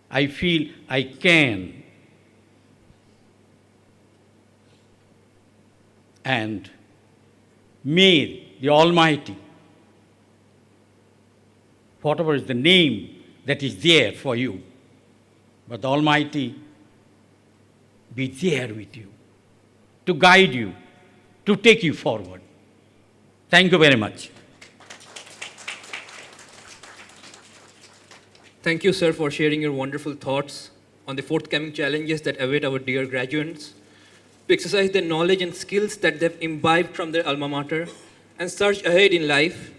I feel I can. And may the Almighty, whatever is the name that is there for you, but the Almighty be there with you, to guide you, to take you forward. Thank you very much. Thank you, sir, for sharing your wonderful thoughts on the forthcoming challenges that await our dear graduates, to exercise their knowledge and skills that they've imbibed from their alma mater, and surge ahead in life,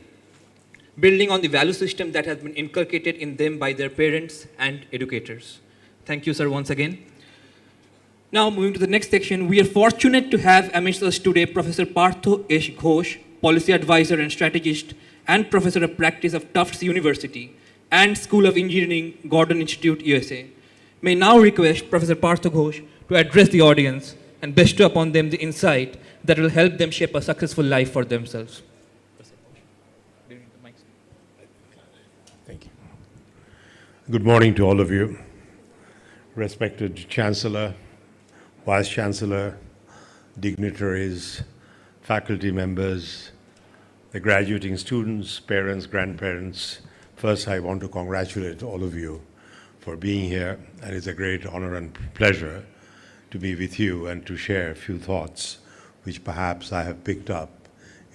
building on the value system that has been inculcated in them by their parents and educators. Thank you, sir, once again. Now, moving to the next section, we are fortunate to have amidst us today Professor Partho S. Ghosh, Policy Advisor and Strategist, and Professor of Practice of Tufts University and School of Engineering, Gordon Institute, USA. May now request Professor Partho Ghosh to address the audience and bestow upon them the insight that will help them shape a successful life for themselves. Thank you. Good morning to all of you. Respected Chancellor, Vice Chancellor, dignitaries, faculty members, the graduating students, parents, grandparents. First, I want to congratulate all of you for being here, and it's a great honor and pleasure to be with you and to share a few thoughts which perhaps I have picked up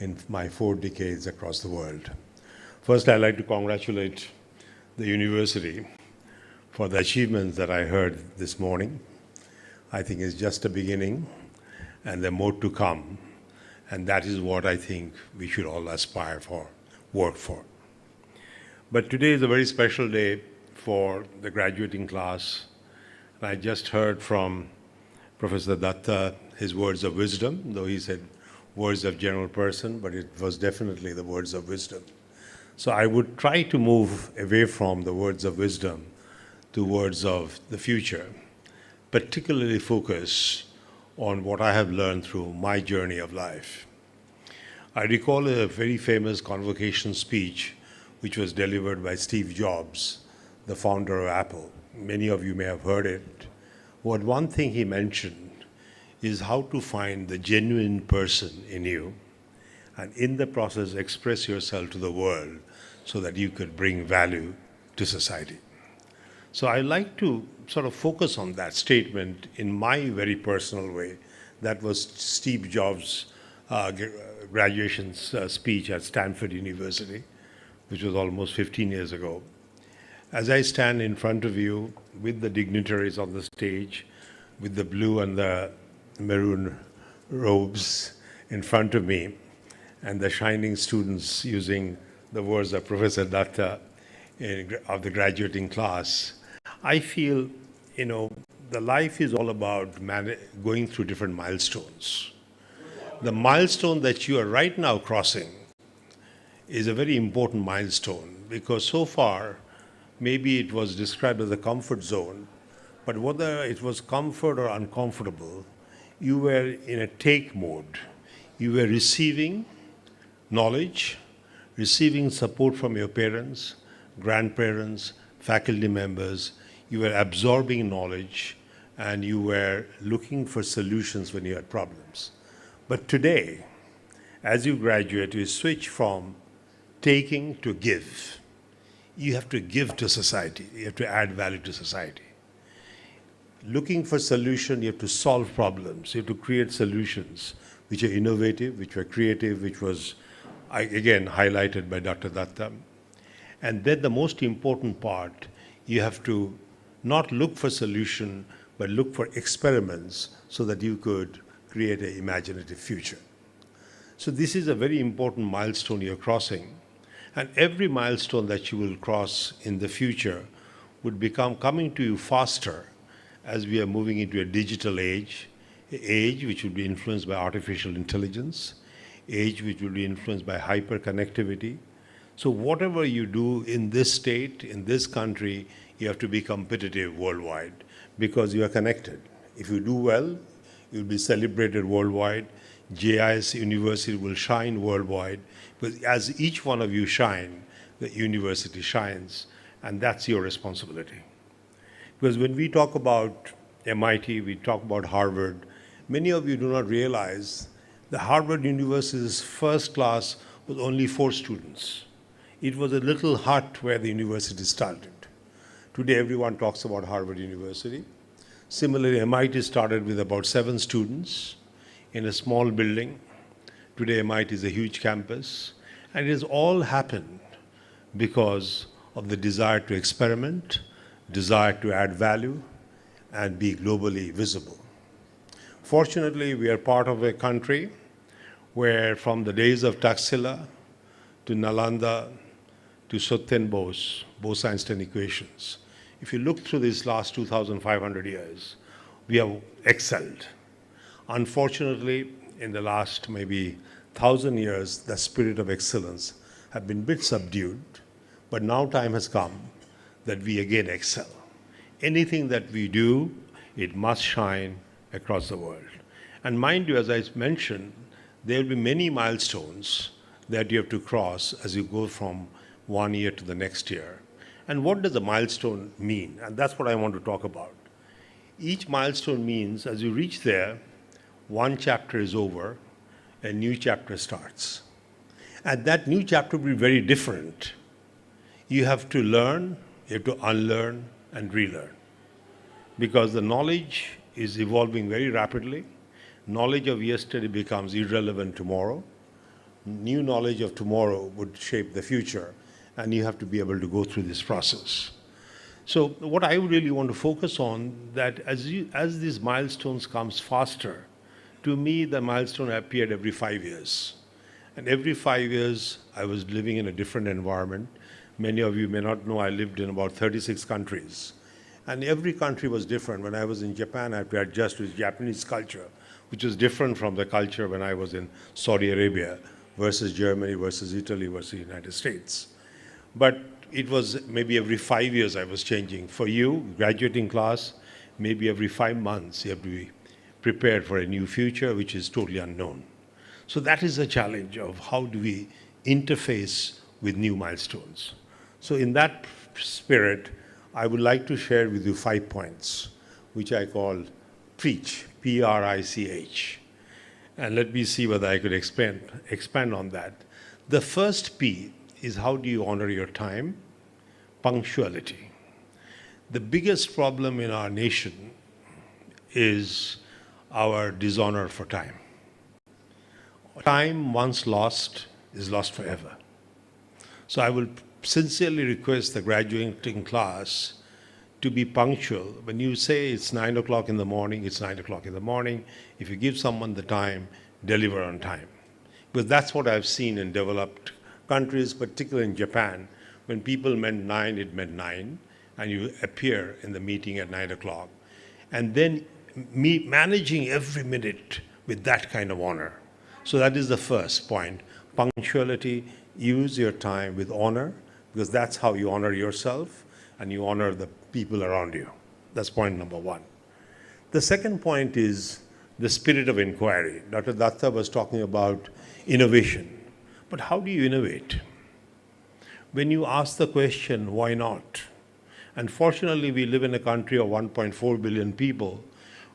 in my 4 decades across the world. First, I'd like to congratulate the university for the achievements that I heard this morning. I think it's just a beginning, and there are more to come, and that is what I think we should all aspire for, work for. But today is a very special day for the graduating class, and I just heard from Professor Datta his words of wisdom, though he said words of general person, but it was definitely the words of wisdom. So I would try to move away from the words of wisdom to words of the future, particularly focus on what I have learned through my journey of life. I recall a very famous convocation speech which was delivered by Steve Jobs, the founder of Apple. Many of you may have heard it. What one thing he mentioned is how to find the genuine person in you and in the process express yourself to the world so that you could bring value to society. So I like to sort of focus on that statement in my very personal way. That was Steve Jobs' graduation speech at Stanford University, which was almost 15 years ago. As I stand in front of you with the dignitaries on the stage, with the blue and the maroon robes in front of me, and the shining students using the words of Professor Datta of the graduating class, I feel, the life is all about going through different milestones. The milestone that you are right now crossing is a very important milestone because so far, maybe it was described as a comfort zone, but whether it was comfort or uncomfortable, you were in a take mode. You were receiving knowledge, receiving support from your parents, grandparents, faculty members. You were absorbing knowledge, and you were looking for solutions when you had problems. But today, as you graduate, you switch from taking to give. You have to give to society. You have to add value to society. Looking for solution, you have to solve problems. You have to create solutions which are innovative, which are creative, which was, again, highlighted by Dr. Datta. And then the most important part, you have to not look for solution, but look for experiments so that you could create an imaginative future. So this is a very important milestone you're crossing. And every milestone that you will cross in the future would become coming to you faster as we are moving into a digital age which will be influenced by artificial intelligence, age which will be influenced by hyperconnectivity. So whatever you do in this state, in this country, you have to be competitive worldwide because you are connected. If you do well, you'll be celebrated worldwide. JIS University will shine worldwide. Because as each one of you shine, the university shines, and that's your responsibility. Because when we talk about MIT, we talk about Harvard, many of you do not realize the Harvard University's first class was only 4 students. It was a little hut where the university started. Today, everyone talks about Harvard University. Similarly, MIT started with about 7 students in a small building. Today, MIT is a huge campus. And it has all happened because of the desire to experiment, desire to add value, and be globally visible. Fortunately, we are part of a country where from the days of Taxila to Nalanda to Satyen Bose, Bose-Einstein equations, if you look through these last 2,500 years, we have excelled. Unfortunately, in the last maybe 1,000 years, the spirit of excellence have been a bit subdued, but now time has come that we again excel. Anything that we do, it must shine across the world. And mind you, as I mentioned, there will be many milestones that you have to cross as you go from one year to the next year. And what does a milestone mean? And that's what I want to talk about. Each milestone means as you reach there, one chapter is over, a new chapter starts. And that new chapter will be very different. You have to learn, you have to unlearn and relearn. Because the knowledge is evolving very rapidly. Knowledge of yesterday becomes irrelevant tomorrow. New knowledge of tomorrow would shape the future, and you have to be able to go through this process. So what I really want to focus on, that as these milestones comes faster, to me the milestone appeared every 5 years. And every 5 years I was living in a different environment. Many of you may not know I lived in about 36 countries. And every country was different. When I was in Japan, I had to adjust to Japanese culture, which was different from the culture when I was in Saudi Arabia versus Germany versus Italy versus the United States. But it was maybe every 5 years I was changing. For you, graduating class, maybe every 5 months you have to be prepared for a new future which is totally unknown. So that is the challenge of how do we interface with new milestones. So in that spirit, I would like to share with you 5 points, which I call PRICH, P-R-I-C-H. And let me see whether I could expand on that. The first P is how do you honor your time? Punctuality. The biggest problem in our nation is our dishonor for time. Time once lost is lost forever. So I will sincerely request the graduating class to be punctual. When you say it's 9 o'clock in the morning, it's 9 o'clock in the morning. If you give someone the time, deliver on time. Because that's what I've seen in developed countries, particularly in Japan. When people meant 9, it meant 9, and you appear in the meeting at 9 o'clock. And then managing every minute with that kind of honor. So that is the first point. Punctuality, use your time with honor, because that's how you honor yourself and you honor the people around you. That's point number one. The second point is the spirit of inquiry. Dr. Datta was talking about innovation. But how do you innovate? When you ask the question, why not? And fortunately, we live in a country of 1.4 billion people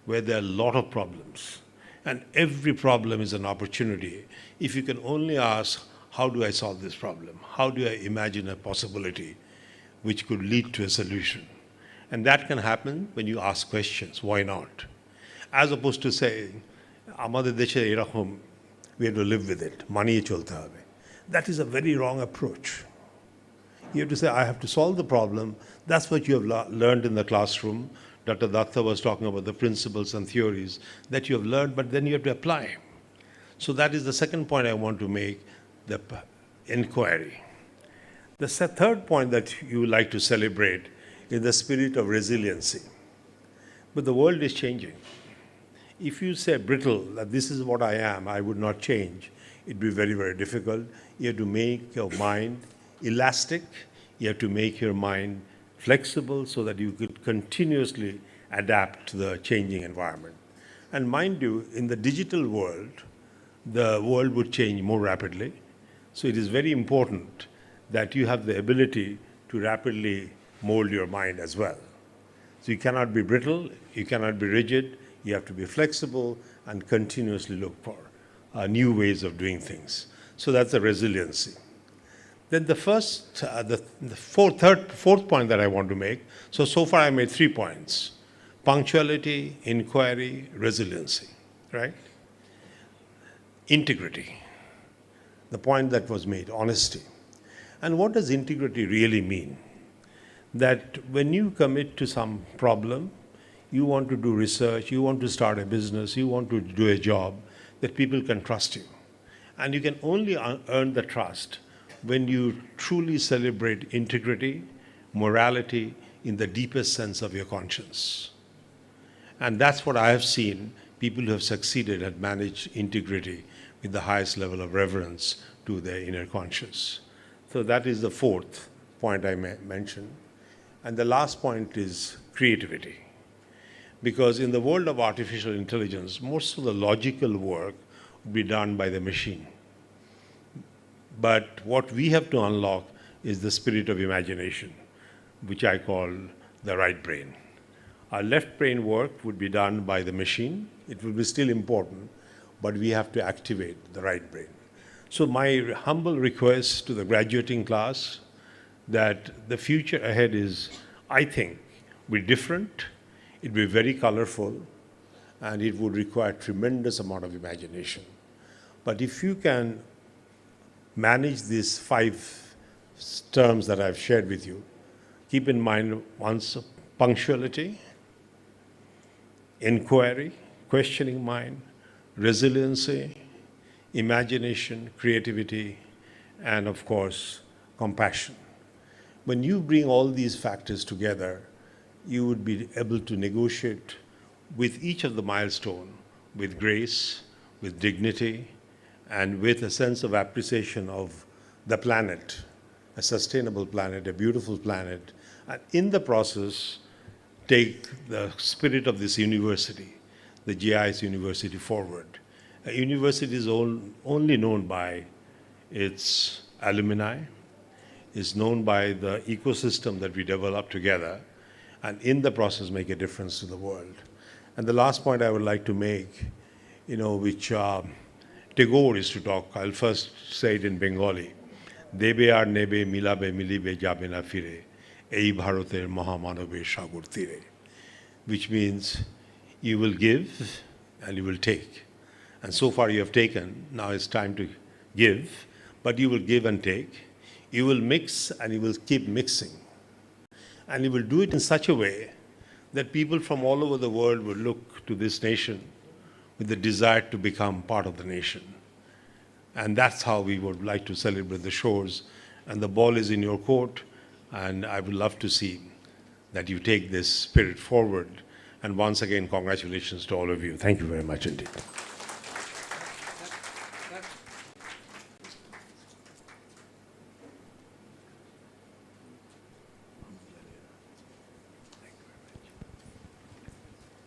where there are a lot of problems. And every problem is an opportunity. If you can only ask, how do I solve this problem? How do I imagine a possibility which could lead to a solution? And that can happen when you ask questions, why not? As opposed to saying, আমাদের দেশে এরকম, we have to live with it, মানিয়ে চলতে হবে. That is a very wrong approach. You have to say, I have to solve the problem. That's what you have learned in the classroom. Dr. Datta was talking about the principles and theories that you have learned, but then you have to apply. So that is the second point I want to make, the inquiry. The third point that you would like to celebrate is the spirit of resiliency. But the world is changing. If you say brittle, that this is what I am, I would not change, it'd be very, very difficult. You have to make your mind elastic. You have to make your mind flexible so that you could continuously adapt to the changing environment. And mind you, in the digital world, the world would change more rapidly. So it is very important that you have the ability to rapidly mold your mind as well. So you cannot be brittle, you cannot be rigid, you have to be flexible and continuously look for new ways of doing things. So that's the resiliency. Then the fourth point that I want to make, so far I made 3 points: punctuality, inquiry, resiliency, right? Integrity, the point that was made, honesty. And what does integrity really mean? That when you commit to some problem, you want to do research, you want to start a business, you want to do a job, that people can trust you. And you can only earn the trust when you truly celebrate integrity, morality in the deepest sense of your conscience. And that's what I have seen. People who have succeeded have managed integrity with the highest level of reverence to their inner conscience. So that is the fourth point I mentioned. And the last point is creativity. Because in the world of artificial intelligence, most of the logical work will be done by the machine. But what we have to unlock is the spirit of imagination, which I call the right brain. Our left brain work would be done by the machine. It will be still important, but we have to activate the right brain. So my humble request to the graduating class that the future ahead is, I think, be different, it will be very colorful, and it would require tremendous amount of imagination. But if you can manage these 5 terms that I've shared with you, keep in mind once punctuality, inquiry, questioning mind, resiliency, imagination, creativity, and of course, compassion. When you bring all these factors together, you would be able to negotiate with each of the milestone with grace, with dignity, and with a sense of appreciation of the planet, a sustainable planet, a beautiful planet, and in the process, take the spirit of this university, the JIS University, forward. A university is only known by its alumni, is known by the ecosystem that we develop together, and in the process make a difference to the world. And the last point I would like to make, which Tagore used to talk, I'll first say it in Bengali. Debe ar nebe milabe milibe jabe na fire, ei bharoter mahamanabe sagar tire. Which means you will give and you will take. And so far you have taken, now it's time to give, but you will give and take. You will mix and you will keep mixing. And you will do it in such a way that people from all over the world will look to this nation with the desire to become part of the nation. And that's how we would like to celebrate the shores. And the ball is in your court, and I would love to see that you take this spirit forward. And once again, congratulations to all of you. Thank you very much indeed.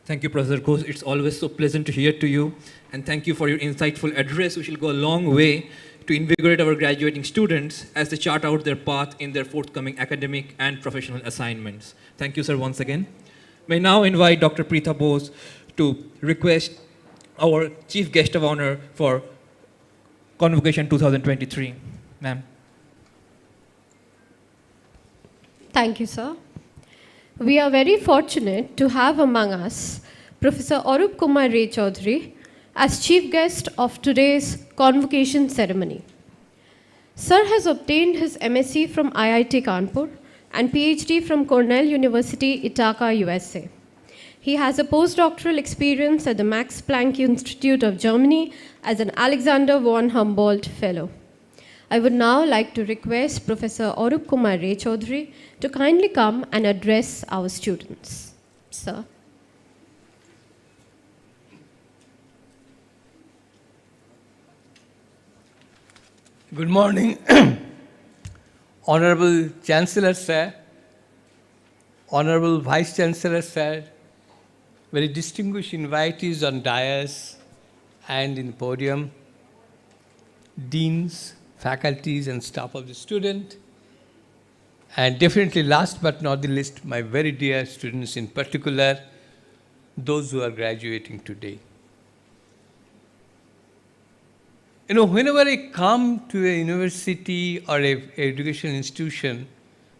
Thank you, Professor Ghosh. It's always so pleasant to hear to you. And thank you for your insightful address, which will go a long way to invigorate our graduating students as they chart out their path in their forthcoming academic and professional assignments. Thank you, sir, once again. May now invite Dr. Preetha Bose to request our Chief Guest of Honor for Convocation 2023. Ma'am. Thank you, sir. We are very fortunate to have among us Professor Arup Kumar Ray Chaudhary as chief guest of today's convocation ceremony. Sir has obtained his MSc from IIT Kanpur and PhD from Cornell University, Ithaca, USA. He has a postdoctoral experience at the Max Planck Institute of Germany as an Alexander von Humboldt Fellow. I would now like to request Professor Arup Kumar Ray Chaudhary to kindly come and address our students. Sir. Good morning, Honorable Chancellor Sir, Honorable Vice Chancellor Sir, very distinguished invitees on dais and in the podium, deans, faculties and staff of the student, and definitely last but not the least, my very dear students in particular, those who are graduating today. Whenever I come to a university or an educational institution,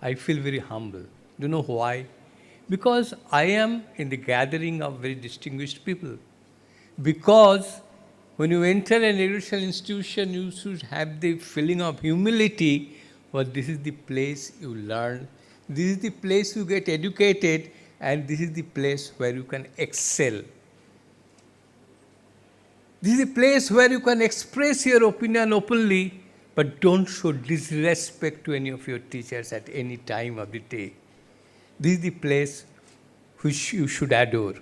I feel very humble. Do you know why? Because I am in the gathering of very distinguished people. Because when you enter an educational institution, you should have the feeling of humility, but this is the place you learn, this is the place you get educated, and this is the place where you can excel. This is a place where you can express your opinion openly, but don't show disrespect to any of your teachers at any time of the day. This is the place which you should adore.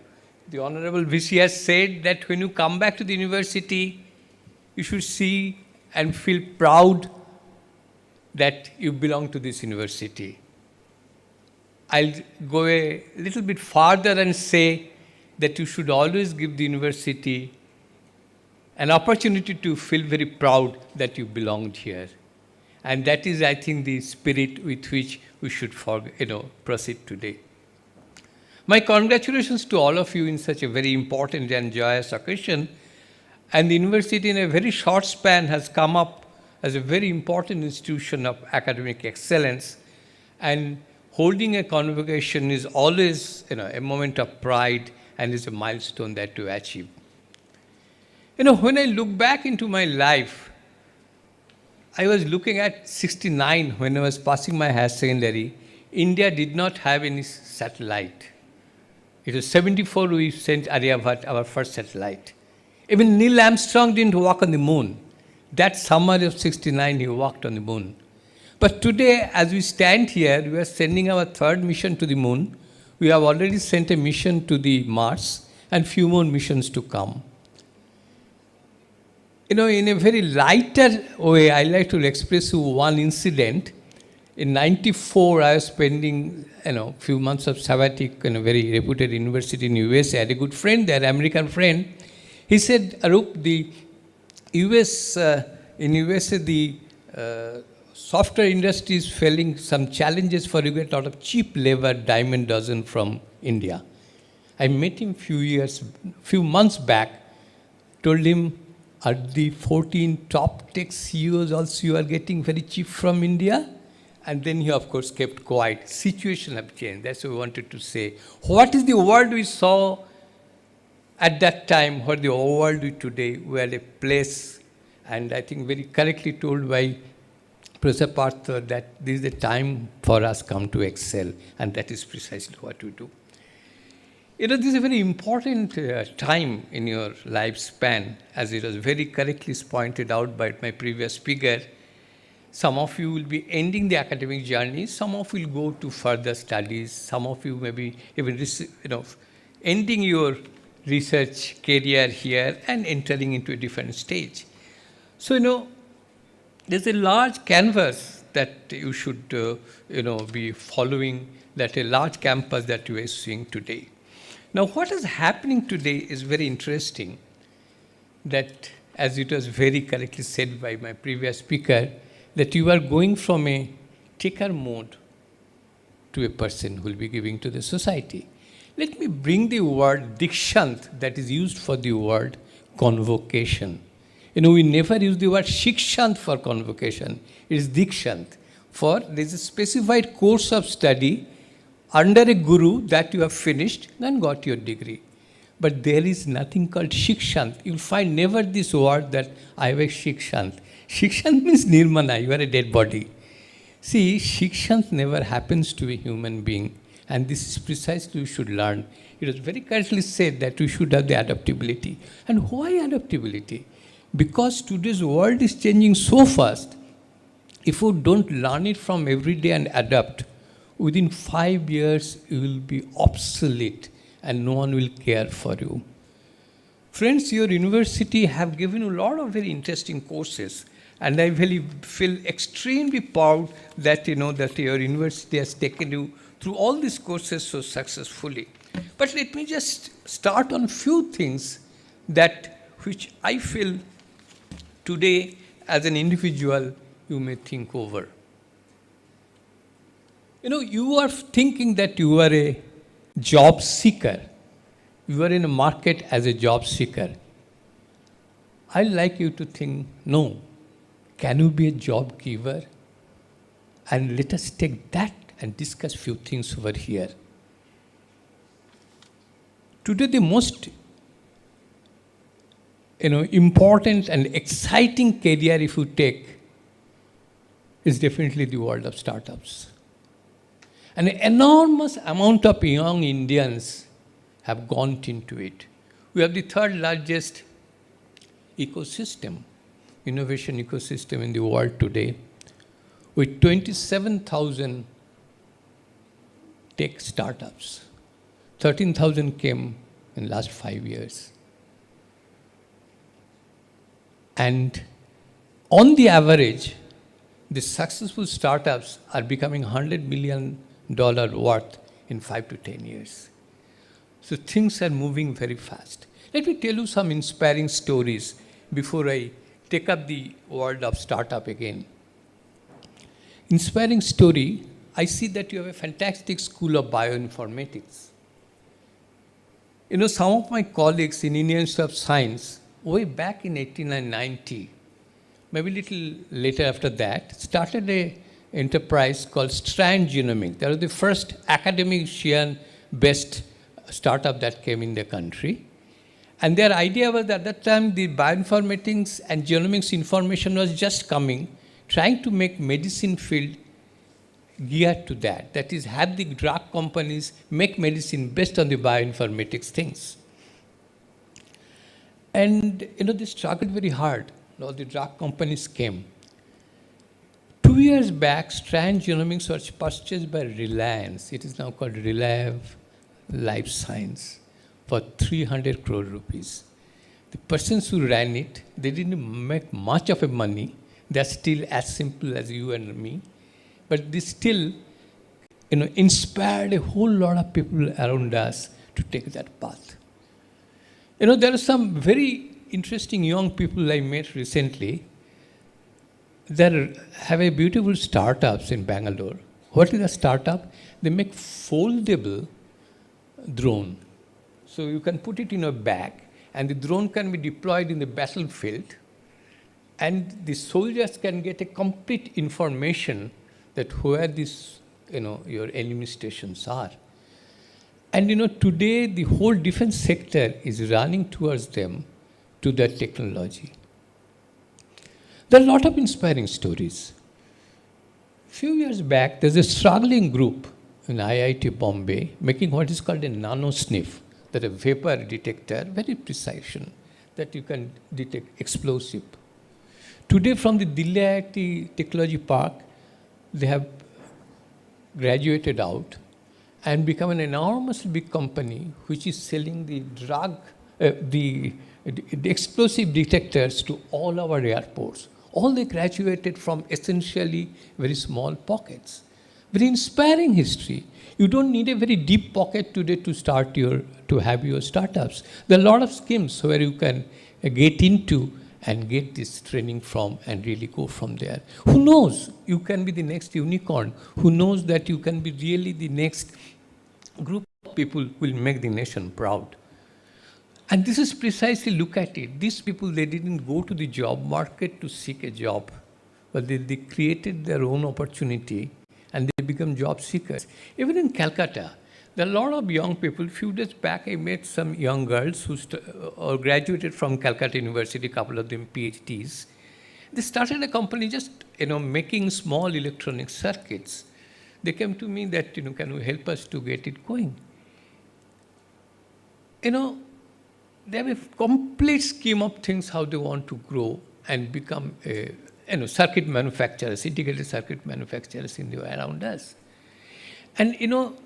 The Honorable VC has said that when you come back to the university, you should see and feel proud that you belong to this university. I'll go a little bit farther and say that you should always give the university an opportunity to feel very proud that you belonged here. And that is, I think, the spirit with which we should proceed today. My congratulations to all of you in such a very important and joyous occasion. And the university in a very short span has come up as a very important institution of academic excellence. And holding a convocation is always a moment of pride and is a milestone that to achieve. When I look back into my life, I was looking at 69 when I was passing my higher secondary. India did not have any satellite. It was 74 we sent Aryabhat, our first satellite. Even Neil Armstrong didn't walk on the moon. That summer of 69, he walked on the moon. But today, as we stand here, we are sending our third mission to the moon. We have already sent a mission to the Mars and few more missions to come. In a very lighter way, I like to express one incident. In 94, I was spending few months of sabbatic in a very reputed university in USA. I had a good friend there, American friend. He said, Arup, the in USA, the software industry is facing some challenges for you get a lot of cheap labor, diamond dozen from India. I met him few months back, told him, are the 14 top tech CEOs also you are getting very cheap from India? And then he, of course, kept quiet. Situation have changed. That's what we wanted to say. What is the world we saw at that time, what the world we today? We are a place, and I think very correctly told by Professor Partha that this is the time for us come to excel, and that is precisely what we do. This is a very important time in your lifespan, as it was very correctly pointed out by my previous speaker. Some of you will be ending the academic journey, some of you will go to further studies, some of you may be even ending your research career here and entering into a different stage. So, there's a large canvas that you should be following, that a large campus that you are seeing today. Now, what is happening today is very interesting, that as it was very correctly said by my previous speaker, that you are going from a taker mode to a person who will be giving to the society. Let me bring the word dikshant that is used for the word convocation. We never use the word shikshant for convocation. It is dikshant. For there is a specified course of study under a guru that you have finished and got your degree. But there is nothing called shikshant. You will find never this word that I have a shikshant. Shikshant means nirmana, you are a dead body. See, shikshant never happens to a human being. And this is precisely you should learn. It was very correctly said that we should have the adaptability. And why adaptability? Because today's world is changing so fast. If you don't learn it from every day and adapt, within 5 years you will be obsolete and no one will care for you. Friends, your university have given you a lot of very interesting courses, and I really feel extremely proud that that your university has taken you through all these courses so successfully. But let me just start on few things which I feel today as an individual you may think over. You are thinking that you are a job seeker. You are in a market as a job seeker. I'd like you to think, no, can you be a job giver? And let us take that and discuss few things over here. Today, the most important and exciting career if you take is definitely the world of startups. An enormous amount of young Indians have gone into it. We have the third largest ecosystem, innovation ecosystem in the world today, with 27,000 tech startups. 13,000 came in the last 5 years. And on the average, the successful startups are becoming $100 million worth in 5 to 10 years. So things are moving very fast. Let me tell you some inspiring stories before I take up the world of startup again. Inspiring story, I see that you have a fantastic school of bioinformatics. You know, some of my colleagues in Indian Institute of Science, way back in 1890, maybe a little later after that, started a enterprise called Strand Genomics. That was the first academician-based startup that came in the country. And their idea was that at that time, the bioinformatics and genomics information was just coming, trying to make medicine field geared to that. That is, have the drug companies make medicine based on the bioinformatics things. And, you know, they struggled very hard. All the drug companies came. 2 years back, Strand Genomics was purchased by Reliance. It is now called Relive Life Science for 300 crore rupees. The persons who ran it, they didn't make much of a money. They're still as simple as you and me. But they still, you know, inspired a whole lot of people around us to take that path. You know, there are some very interesting young people I met recently that have a beautiful startups in Bangalore. What is a startup? They make foldable drone. So you can put it in a bag, and the drone can be deployed in the battlefield, and the soldiers can get a complete information that where this, you know, your enemy stations are. And, you know, today the whole defense sector is running towards them, to that technology. There are a lot of inspiring stories. A few years back, there's a struggling group in IIT Bombay making what is called a nano sniff, that a vapor detector, very precision, that you can detect explosive. Today, from the Delhi IIT Technology Park, they have graduated out and become an enormously big company which is selling the the explosive detectors to all our airports. All they graduated from essentially very small pockets. Very inspiring history. You don't need a very deep pocket today to have your startups. There are a lot of schemes where you can get into and get this training from and really go from there. Who knows? You can be the next unicorn. Who knows that you can be really the next group of people who will make the nation proud. And this is precisely, look at it. These people, they didn't go to the job market to seek a job, but they created their own opportunity and they become job seekers. Even in Kolkata, there are a lot of young people. A few days back, I met some young girls who graduated from Kolkata University, a couple of them PhDs. They started a company just, you know, making small electronic circuits. They came to me that, you know, can you help us to get it going? You know, they have a complete scheme of things how they want to grow and become a, you know, circuit manufacturers, integrated circuit manufacturers around us. And, you know,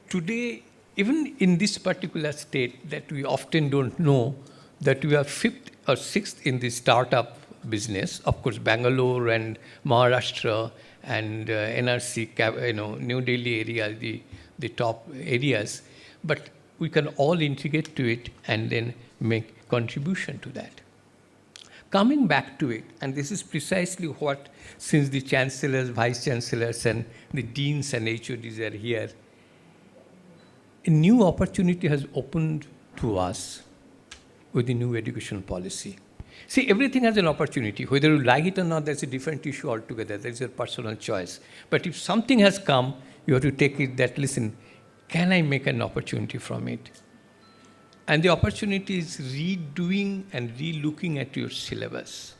today, even in this particular state that we often don't know that we are 5th or 6th in the startup business. Of course, Bangalore and Maharashtra and NRC, you know, New Delhi area, the top areas. But we can all integrate to it and then make contribution to that. Coming back to it, and this is precisely what, since the chancellors, vice chancellors, and the deans and HODs are here, a new opportunity has opened to us with the new education policy. See, everything has an opportunity. Whether you like it or not, that's a different issue altogether. That's your personal choice. But if something has come, you have to take it that, listen, can I make an opportunity from it? And the opportunity is redoing and re-looking at your syllabus.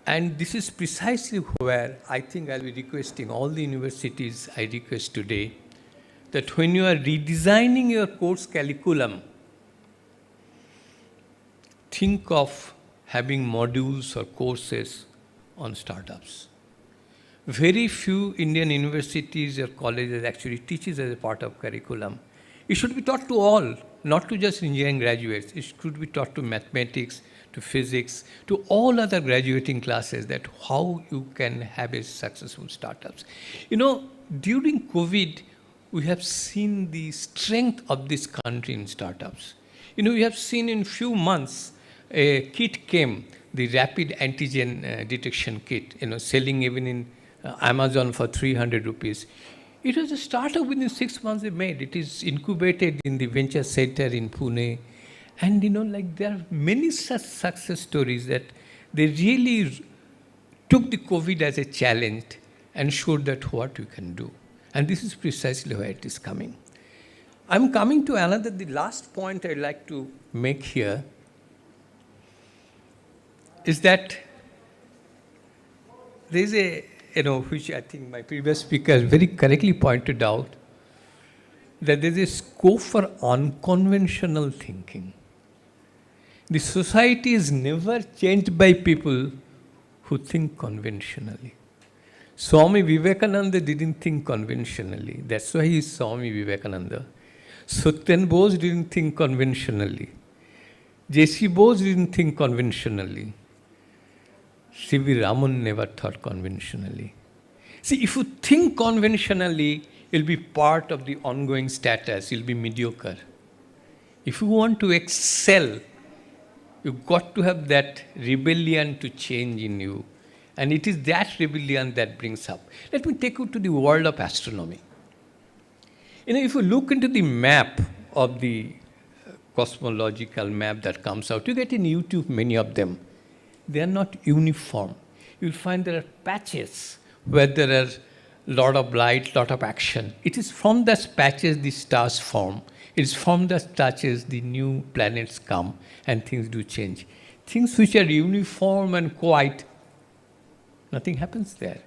And this is precisely where I think I'll be requesting all the universities I request today that when you are redesigning your course curriculum, think of having modules or courses on startups. Very few Indian universities or colleges actually teaches as a part of curriculum. It should be taught to all, not to just engineering graduates. It should be taught to mathematics, to physics, to all other graduating classes, that how you can have a successful startups. You know, during COVID, we have seen the strength of this country in startups. You know, we have seen in few months, a kit came, the rapid antigen detection kit, you know, selling even in Amazon for 300 rupees. It was a startup within 6 months they made. It is incubated in the venture center in Pune. And there are many such success stories that they really took the COVID as a challenge and showed that what you can do. And this is precisely where it is coming. I'm coming to the last point I'd like to make here is that there's a, which I think my previous speaker has very correctly pointed out, that there's a scope for unconventional thinking. The society is never changed by people who think conventionally. Swami Vivekananda didn't think conventionally. That's why he is Swami Vivekananda. Satyan Bose didn't think conventionally. J.C. Bose didn't think conventionally. C.V. Raman never thought conventionally. See, if you think conventionally, you'll be part of the ongoing status, you'll be mediocre. If you want to excel, you've got to have that rebellion to change in you. And it is that rebellion that brings up. Let me take you to the world of astronomy. If you look into the map of the cosmological map that comes out, you get in YouTube many of them. They are not uniform. You'll find there are patches where there are a lot of light, lot of action. It is from those patches the stars form. It is from those patches the new planets come and things do change. Things which are uniform and quiet, nothing happens there.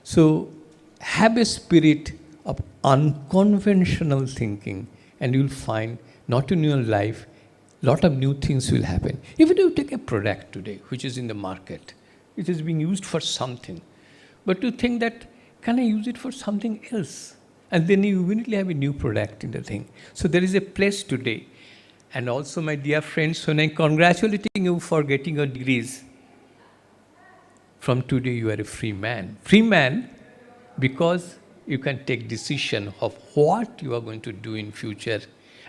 So have a spirit of unconventional thinking and you'll find not in your life, lot of new things will happen. Even if you take a product today, which is in the market, it is being used for something. But to think that, can I use it for something else? And then you immediately have a new product in the thing. So there is a place today. And also, my dear friends, when I'm congratulating you for getting your degrees, from today you are a free man. Free man because you can take decision of what you are going to do in future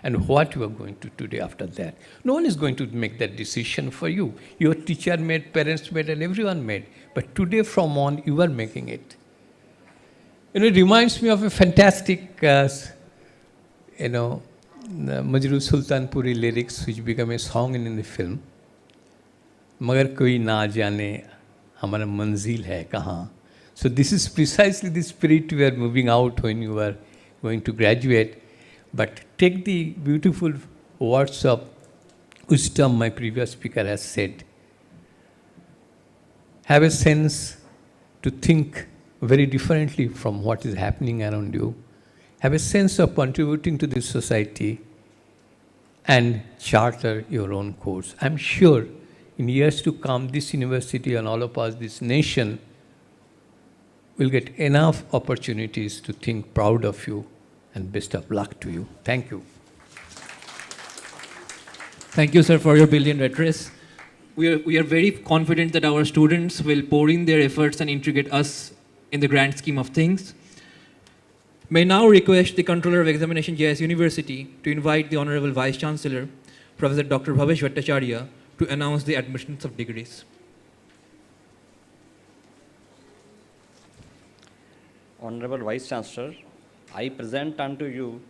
and what you are going to do after that. No one is going to make that decision for you. Your teacher made, parents made, and everyone made. But today from on, you are making it. It reminds me of a fantastic, Majru Sultanpuri lyrics, which became a song in the film. Magar koi na jane, hamara manzil hai kahan. So this is precisely the spirit we are moving out when you are going to graduate. But take the beautiful words of wisdom my previous speaker has said. Have a sense to think very differently from what is happening around you. Have a sense of contributing to this society and charter your own course. I'm sure in years to come, this university and all of us, this nation, will get enough opportunities to think proud of you, and best of luck to you. Thank you. Thank you, sir, for your brilliant address. We are very confident that our students will pour in their efforts and integrate us in the grand scheme of things. May now request the Controller of Examination, JIS University, to invite the Honorable Vice Chancellor, Professor Dr. Bhavesh Bhattacharya, to announce the admissions of degrees. Honorable Vice Chancellor, I present unto you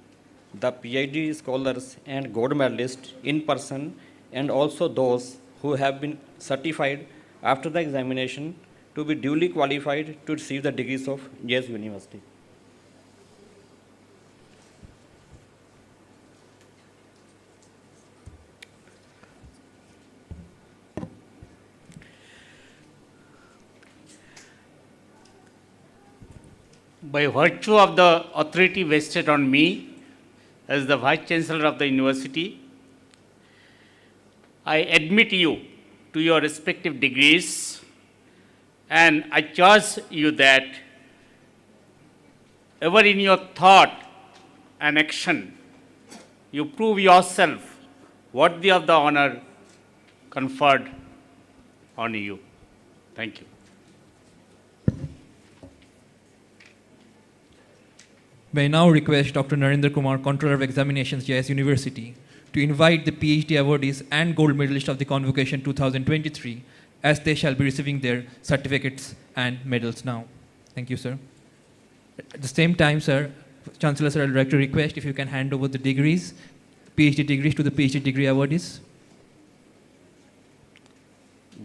the PhD scholars and gold medalists in person and also those who have been certified after the examination to be duly qualified to receive the degrees of JIS University. By virtue of the authority vested on me as the Vice Chancellor of the University, I admit you to your respective degrees, and I charge you that ever in your thought and action, you prove yourself worthy of the honor conferred on you. Thank you. May I now request Dr. Narendra Kumar, Controller of Examinations, JIS University, to invite the PhD awardees and gold medalists of the Convocation 2023, as they shall be receiving their certificates and medals now. Thank you, sir. At the same time, sir, Chancellor sir, I'd like to request if you can hand over the degrees, PhD degrees to the PhD degree awardees.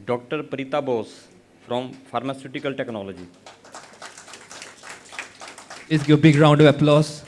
Dr. Preeta Bose from Pharmaceutical Technology. Please give a big round of applause.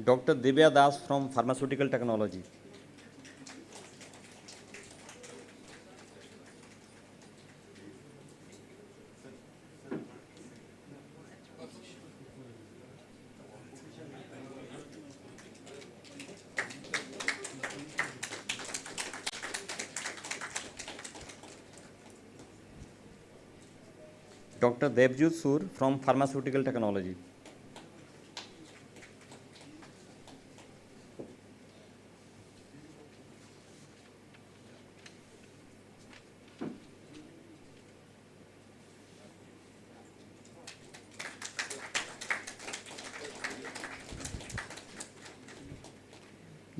Dr. Divya Das from Pharmaceutical Technology. Dr. Devjit Sur from Pharmaceutical Technology.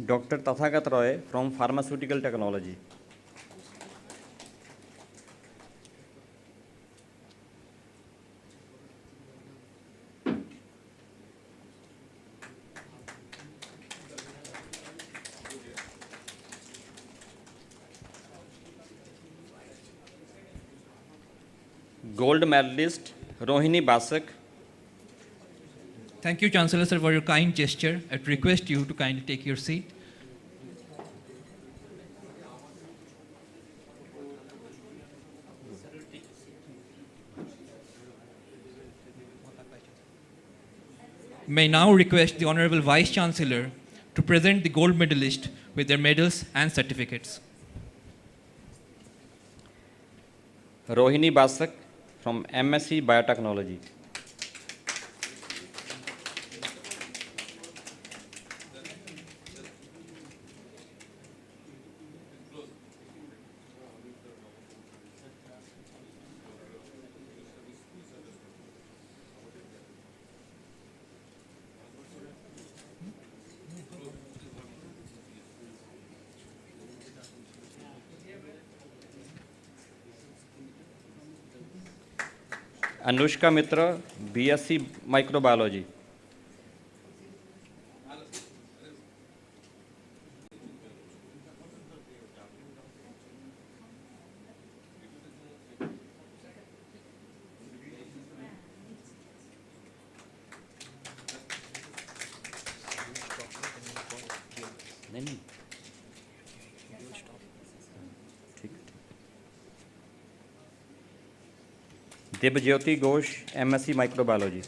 Dr. Tathagat Roy from Pharmaceutical Technology. Gold medalist Rohini Basak. Thank you, Chancellor sir, for your kind gesture. I'd request you to kindly take your seat. May now request the Honorable Vice Chancellor to present the gold medalist with their medals and certificates. Rohini Basak from MSc Biotechnology. Anushka Mitra, BSc Microbiology. Debjyoti Ghosh, MSc Microbiology.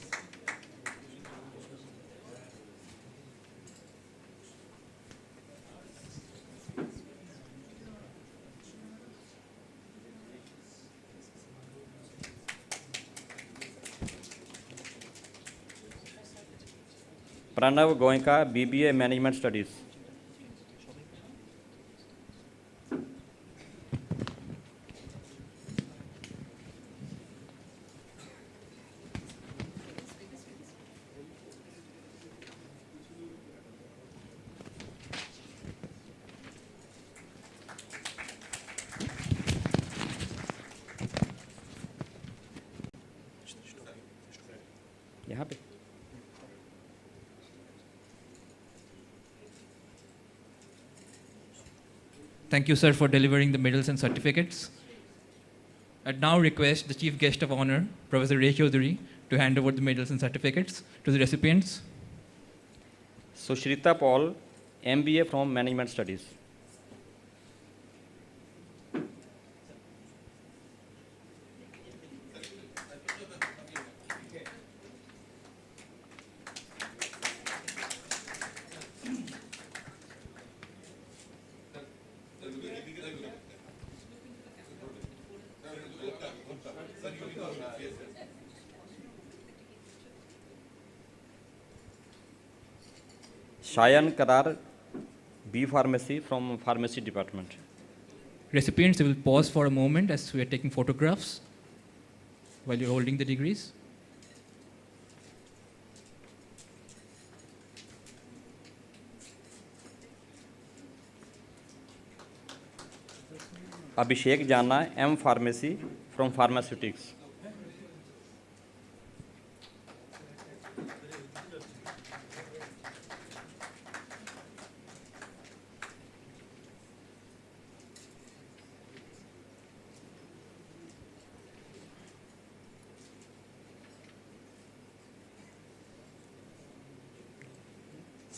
Pranav Goenka, BBA Management Studies. यहाँ पे Thank you, sir, for delivering the medals and certificates. I'd now request the Chief Guest of Honor, Professor Ray Chaudhary, to hand over the medals and certificates to the recipients. Sushrita Paul, MBA from Management Studies. Shayan Karar, B Pharmacy from Pharmacy Department. Recipients will pause for a moment as we are taking photographs while you're holding the degrees. Abhishek Jana, M Pharmacy from Pharmaceutics.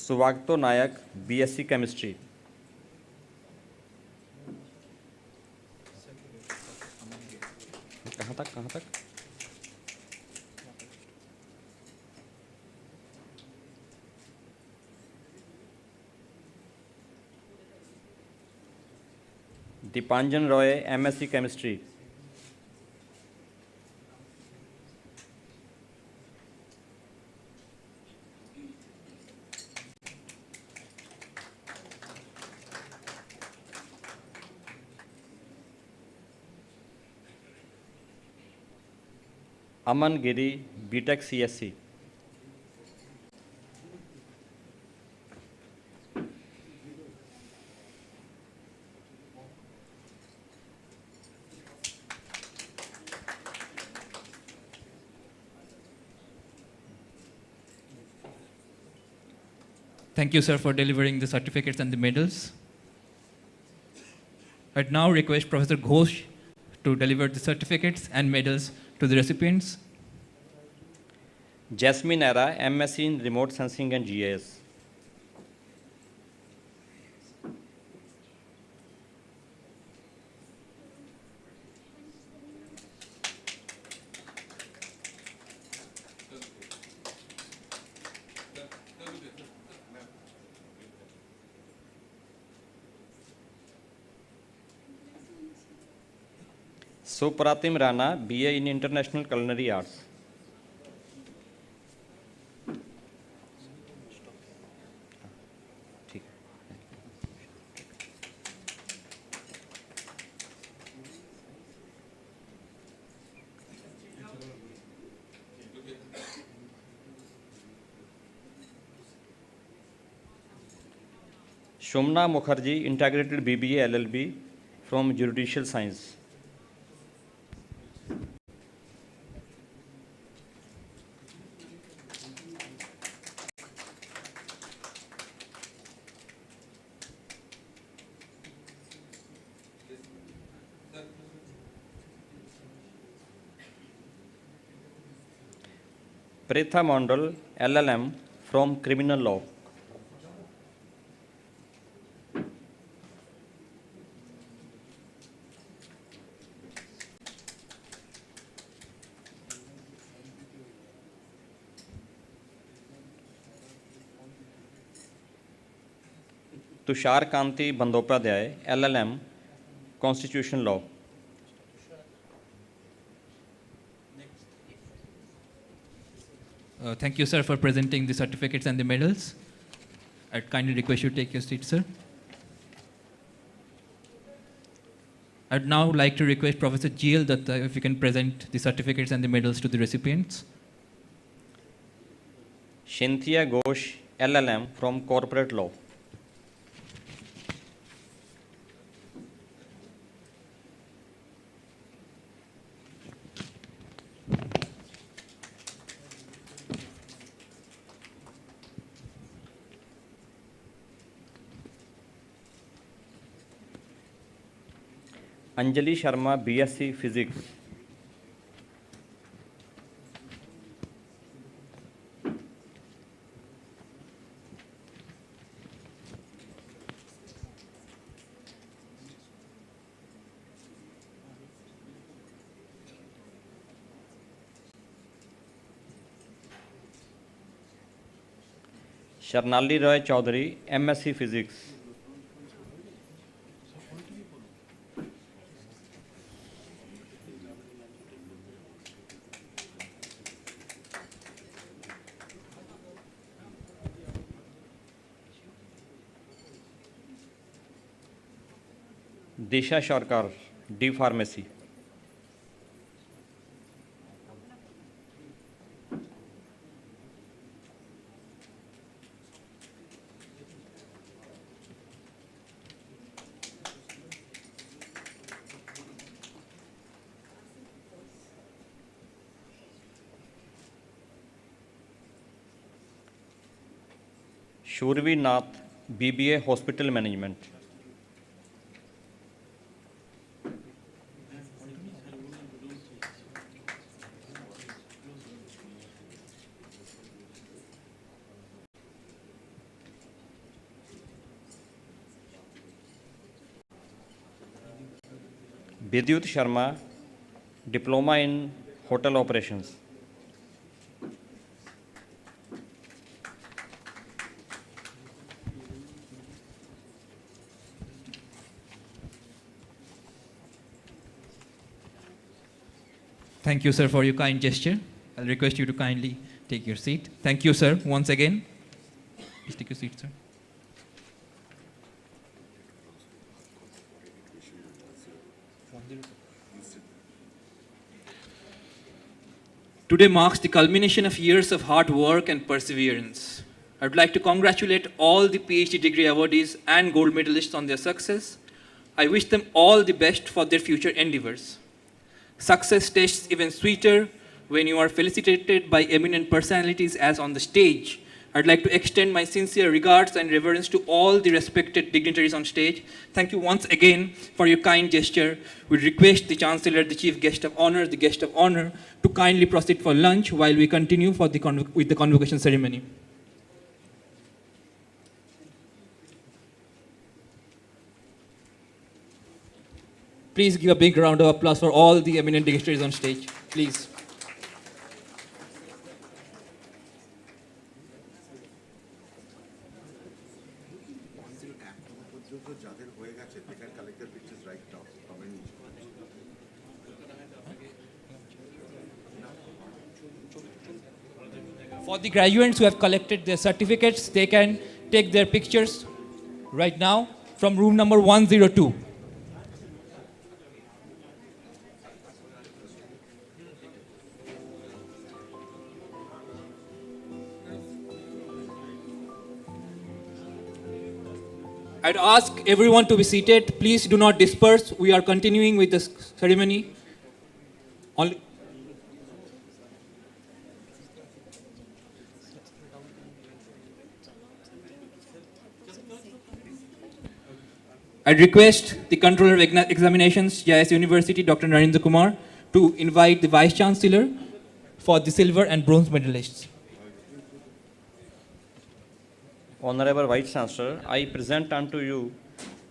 Suvagto Nayak, BSc Chemistry. कहाँ तक Dipanjan Roy, MSc Chemistry. Aman Giri, BTech CSC. Thank you, sir, for delivering the certificates and the medals. I'd now request Professor Ghosh to deliver the certificates and medals to the recipients. Jasmine Era, MSc in Remote Sensing and GIS. Supratim Rana, BA in International Culinary Arts. Shumna Mukherjee, Integrated BBA LLB from Judicial Science. Pritha Mondal, LLM from Criminal Law. Tushar Kanti Bandopadhyay, LLM, Constitution Law. Thank you, sir, for presenting the certificates and the medals. I'd kindly request you to take your seat, sir. I'd now like to request Professor GL Datta if you can present the certificates and the medals to the recipients. Shinthia Ghosh, LLM from Corporate Law. Anjali Sharma, BSc Physics. Sharnali Roy Chaudhary, MSc Physics. Disha Sharkar, D Pharmacy. Shurvi Nath, BBA Hospital Management. Vidyut Sharma, Diploma in Hotel Operations. Thank you, sir, for your kind gesture. I'll request you to kindly take your seat. Thank you, sir, once again. Please take your seat, sir. Today marks the culmination of years of hard work and perseverance. I would like to congratulate all the PhD degree awardees and gold medalists on their success. I wish them all the best for their future endeavors. Success tastes even sweeter when you are felicitated by eminent personalities as on the stage. I'd like to extend my sincere regards and reverence to all the respected dignitaries on stage. Thank you once again for your kind gesture. We request the Chancellor, the Chief Guest of Honor, the Guest of Honor, to kindly proceed for lunch while we continue with the convocation ceremony. Please give a big round of applause for all the eminent dignitaries on stage, please. For the graduates who have collected their certificates, they can take their pictures right now from room number 102. I'd ask everyone to be seated. Please do not disperse. We are continuing with the ceremony. I'd request the Controller of Examinations, JIS University, Dr. Narendra Kumar, to invite the Vice Chancellor for the silver and bronze medalists. Honorable Vice Chancellor, I present unto you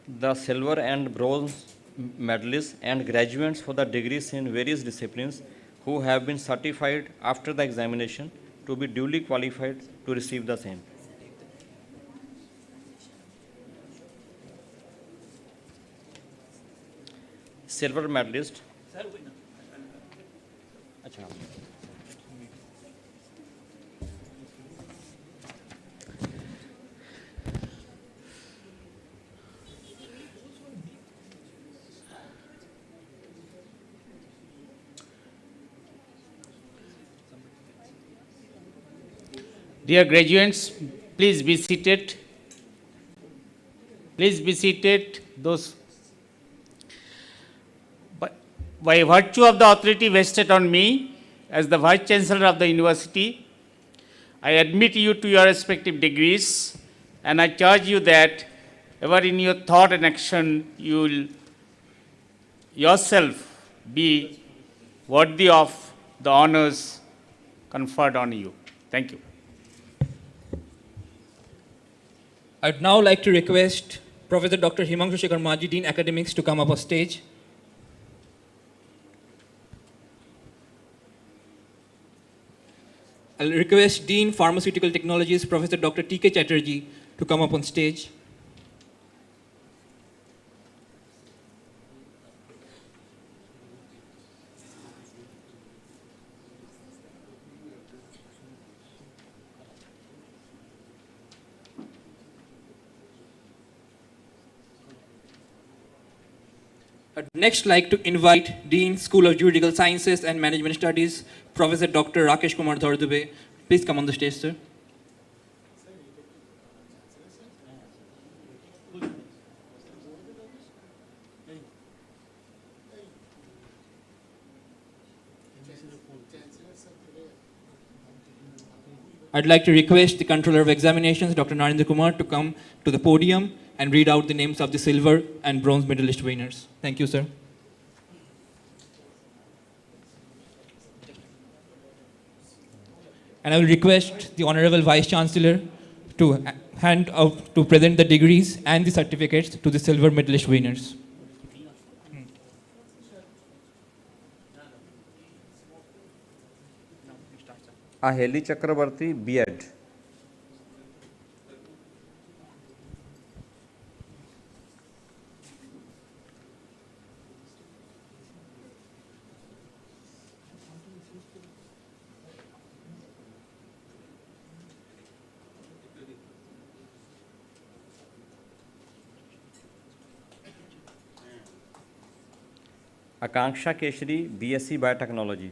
the silver and bronze medalists and graduates for the degrees in various disciplines who have been certified after the examination to be duly qualified to receive the same. Silver medalist. Dear graduates, please be seated. Please be seated. By virtue of the authority vested on me as the Vice Chancellor of the University, I admit you to your respective degrees, and I charge you that ever in your thought and action you will yourself be worthy of the honors conferred on you. Thank you. I'd now like to request Professor Dr. Himanshu Shekhar Maji, Dean Academics, to come up on stage. I'll request Dean Pharmaceutical Technologies, Professor Dr. T.K. Chatterjee, to come up on stage. I'd next like to invite Dean, School of Juridical Sciences and Management Studies, Professor Dr. Rakesh Kumar Dhardube. Please come on the stage, sir. I'd like to request the Controller of Examinations, Dr. Narendra Kumar, to come to the podium and read out the names of the silver and bronze medalist winners. Thank you, sir. And I will request the Honorable Vice Chancellor to hand out, to present the degrees and the certificates to the silver medalist winners. Aheli Chakrabarti, B.Ed. Akanksha Keshri, BSc Biotechnology.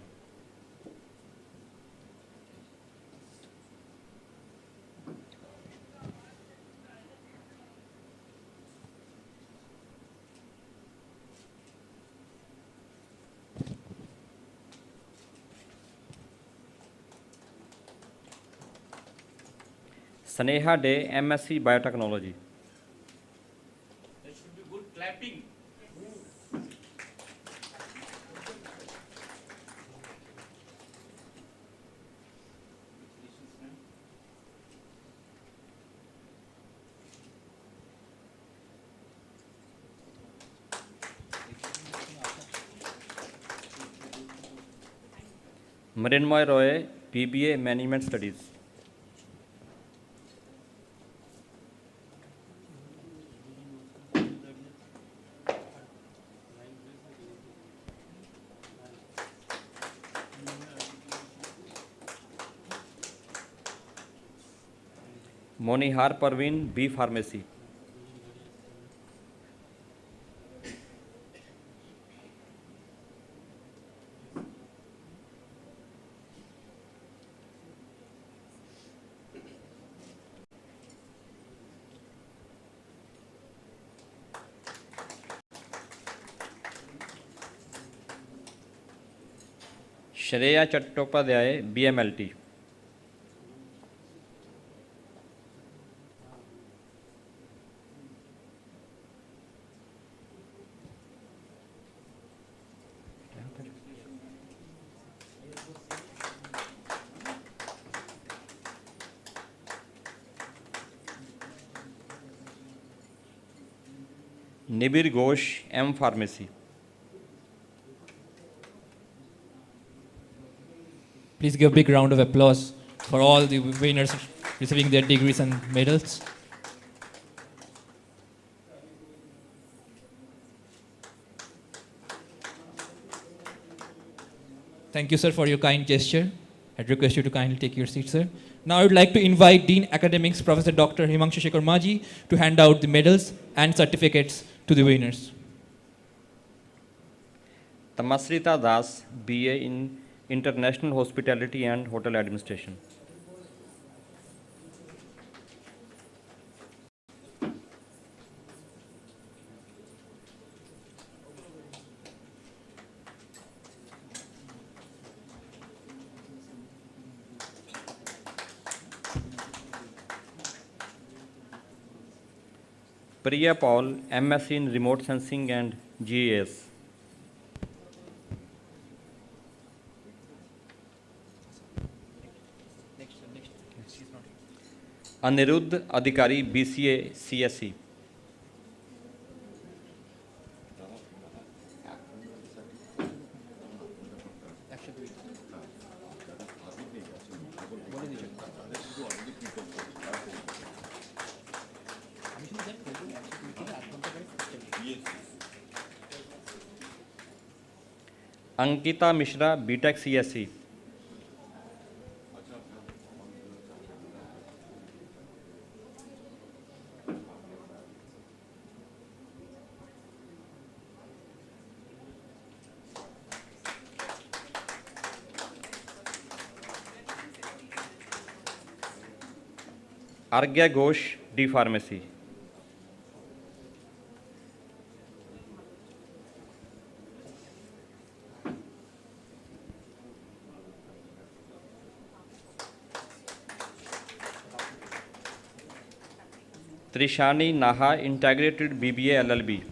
Sneha Day, MSc Biotechnology. There should be good clapping. Mrinmoy Roy, BBA Management Studies. Monihar Parveen, B Pharmacy. Shreya Chattopadhyay, BMLT. Nibir Ghosh, M Pharmacy. Please give a big round of applause for all the winners receiving their degrees and medals. Thank you, sir, for your kind gesture. I'd request you to kindly take your seat, sir. Now I would like to invite Dean Academics, Professor Dr. Himanshu Shekhar Maji, to hand out the medals and certificates to the winners. Tamasrita Das, BA in International Hospitality and Hotel Administration. Priya Paul, MSc in Remote Sensing and GIS. Anirudh Adhikari, BCA CSE. Ankita Mishra, BTech CSE. Argya Ghosh, D Pharmacy. Trishani Naha, Integrated BBA LLB.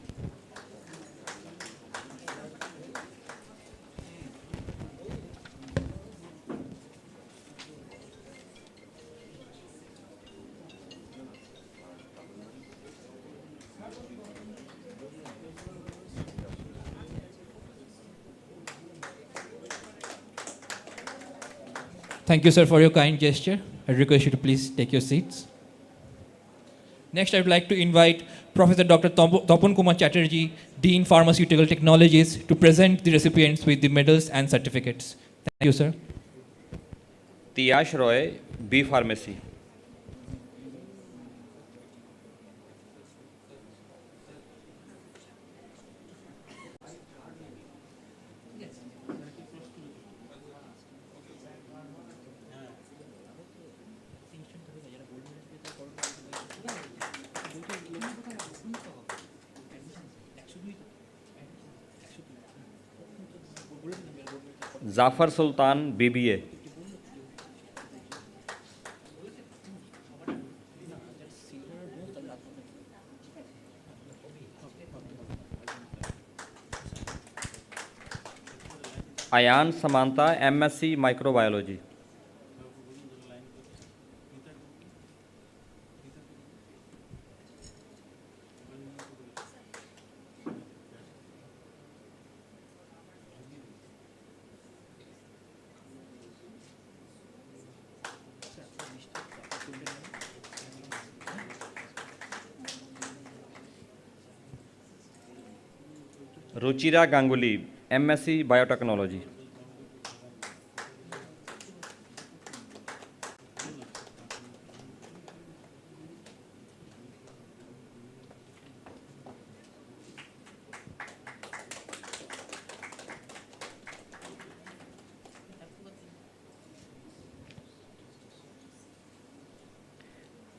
Thank you, sir, for your kind gesture. I request you to please take your seats. Next, I would like to invite Professor Dr. Tapan Kumar Chatterjee, Dean Pharmaceutical Technologies, to present the recipients with the medals and certificates. Thank you, sir. Tiyash Roy, B Pharmacy. Zafar Sultan, BBA. Ayan Samantha, MSc Microbiology. Ruchira Ganguly, MSc Biotechnology.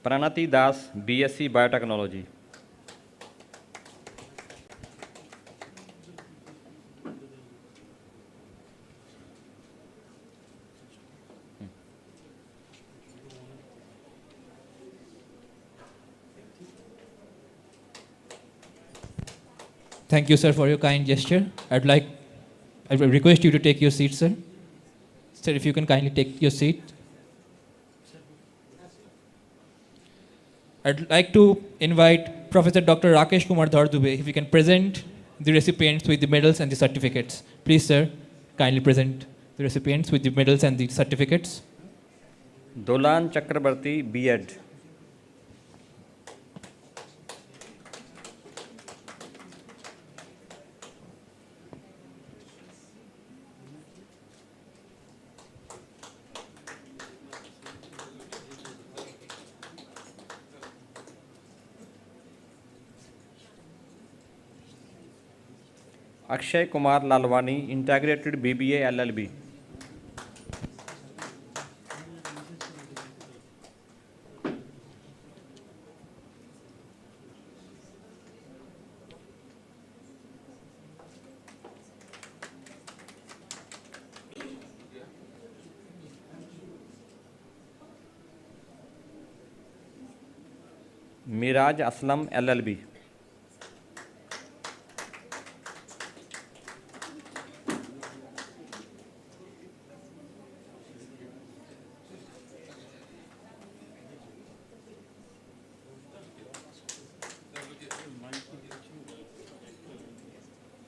Pranati Das, BSc Biotechnology. Thank you, sir, for your kind gesture. I will request you to take your seat, sir. Sir, if you can kindly take your seat. I'd like to invite Professor Dr. Rakesh Kumar Dhardube, if you can present the recipients with the medals and the certificates. Please, sir, kindly present the recipients with the medals and the certificates. Dolan Chakrabarti, B.Ed. Akshay Kumar Lalwani, Integrated BBA LLB. Miraj Aslam, LLB.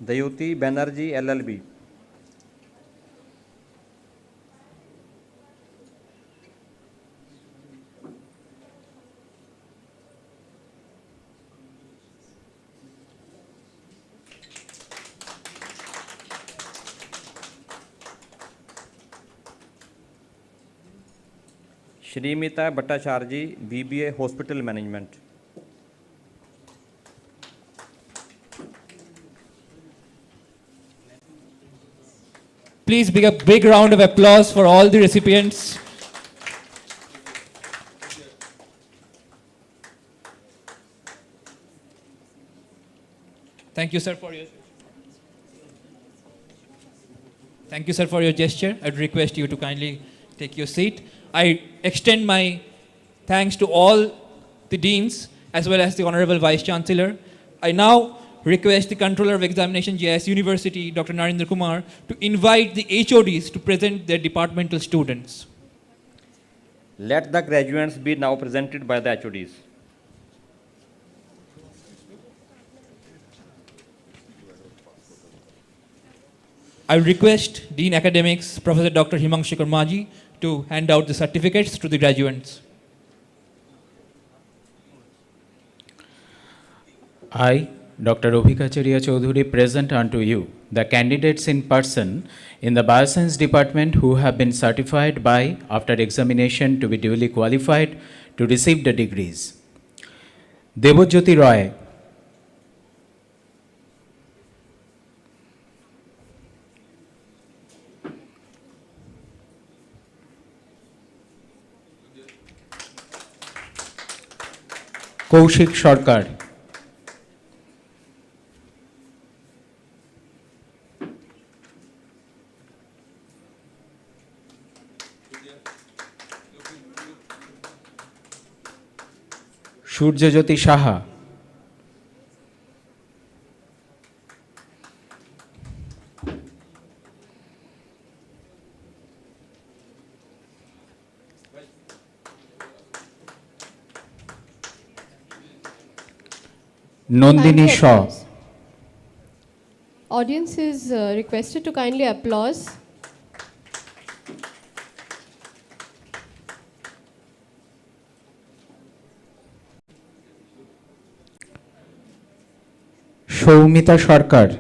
Dayuti Banerjee, LLB. Shrimita Bhattacharjee, BBA Hospital Management. Please give a big round of applause for all the recipients. Thank you, sir, for your. Thank you, sir, for your gesture. I'd request you to kindly take your seat. I extend my thanks to all the deans as well as the Honorable Vice Chancellor. I now request the Controller of Examination, JIS University, Dr. Narendra Kumar, to invite the HODs to present their departmental students. Let the graduates be now presented by the HODs. I request Dean Academics, Professor Dr. Himanshu Maji, to hand out the certificates to the graduates. I, Dr. Abhikacharya Chaudhuri, present unto you the candidates in person in the Bioscience Department who have been certified by, after examination, to be duly qualified to receive the degrees. Debojyoti Roy, Kaushik Sarkar, Surjajyoti Saha, Nandini Shaw, Audience is requested to kindly applause. Soumita Sarkar,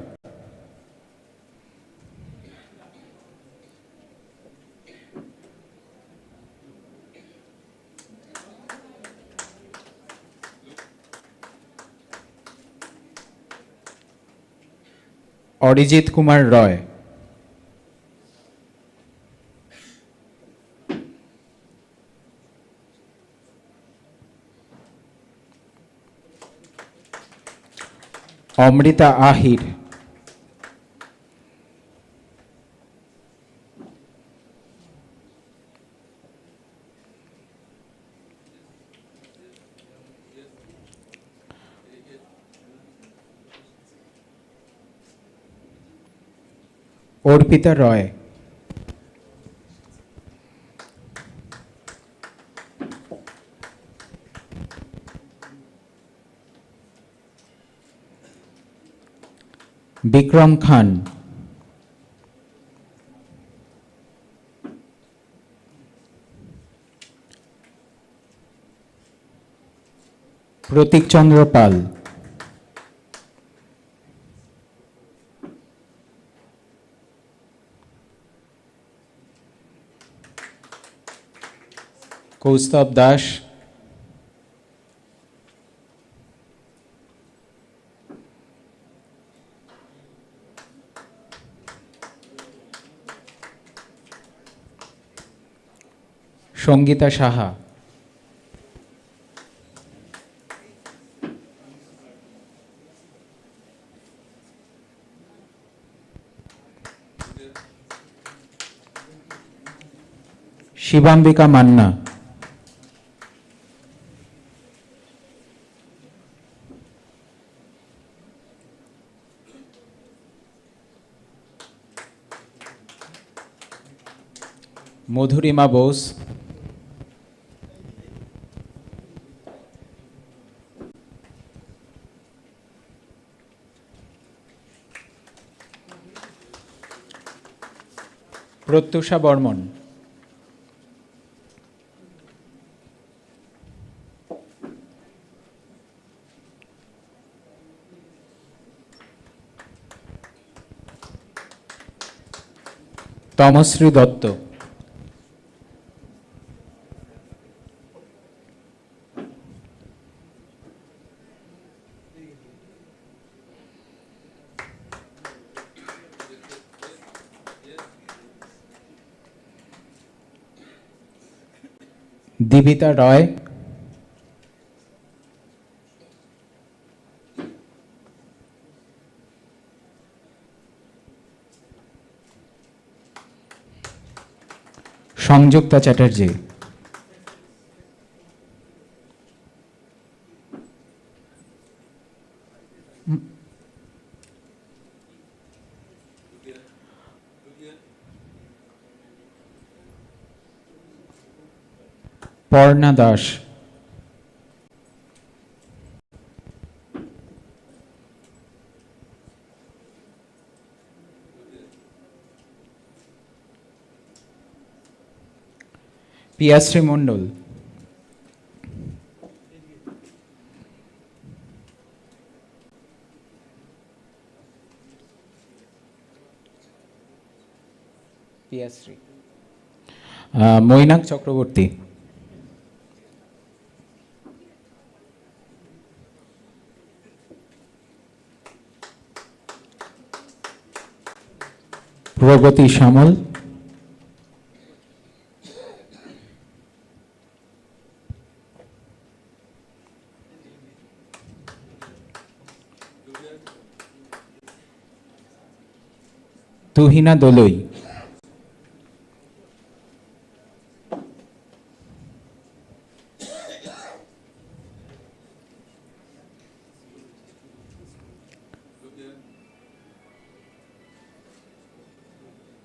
Arijit Kumar Roy, Amrita Ahir, Orpita Roy, Bikram Khan, Pratik Chandra Pal, Kaustav Das, Sangita Saha, Shivambika Manna, Madhurima Bose, Pratyusha Barman, Tamasri Dotto, Dibita Roy, Sanjukta Chatterjee, Parna Das, পিয়াশ্রী Mondal, পিয়াশ্রী, Mainak Chakraborty, Pragati Samal, Tuhina Dolui,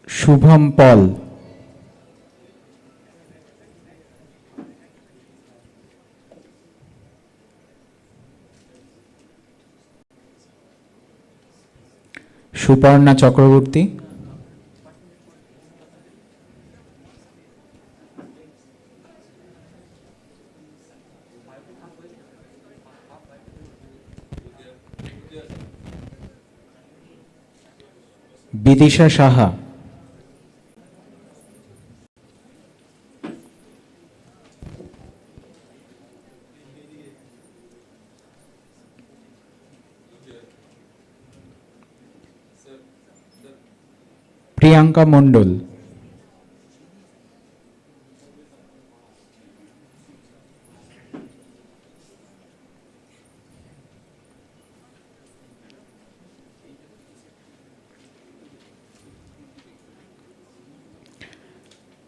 Shubham Paul, Suparna Chakraborty, Bidisha Saha, Priyanka Mondal,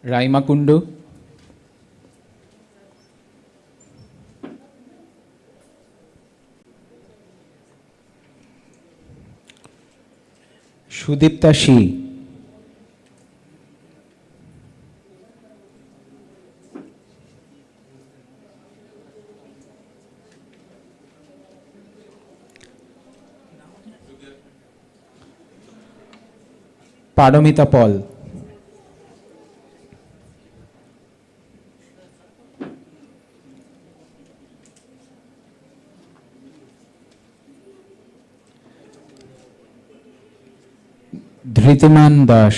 Raima Kundu, Sudipta C, Paramita Paul, Dhritiman Das,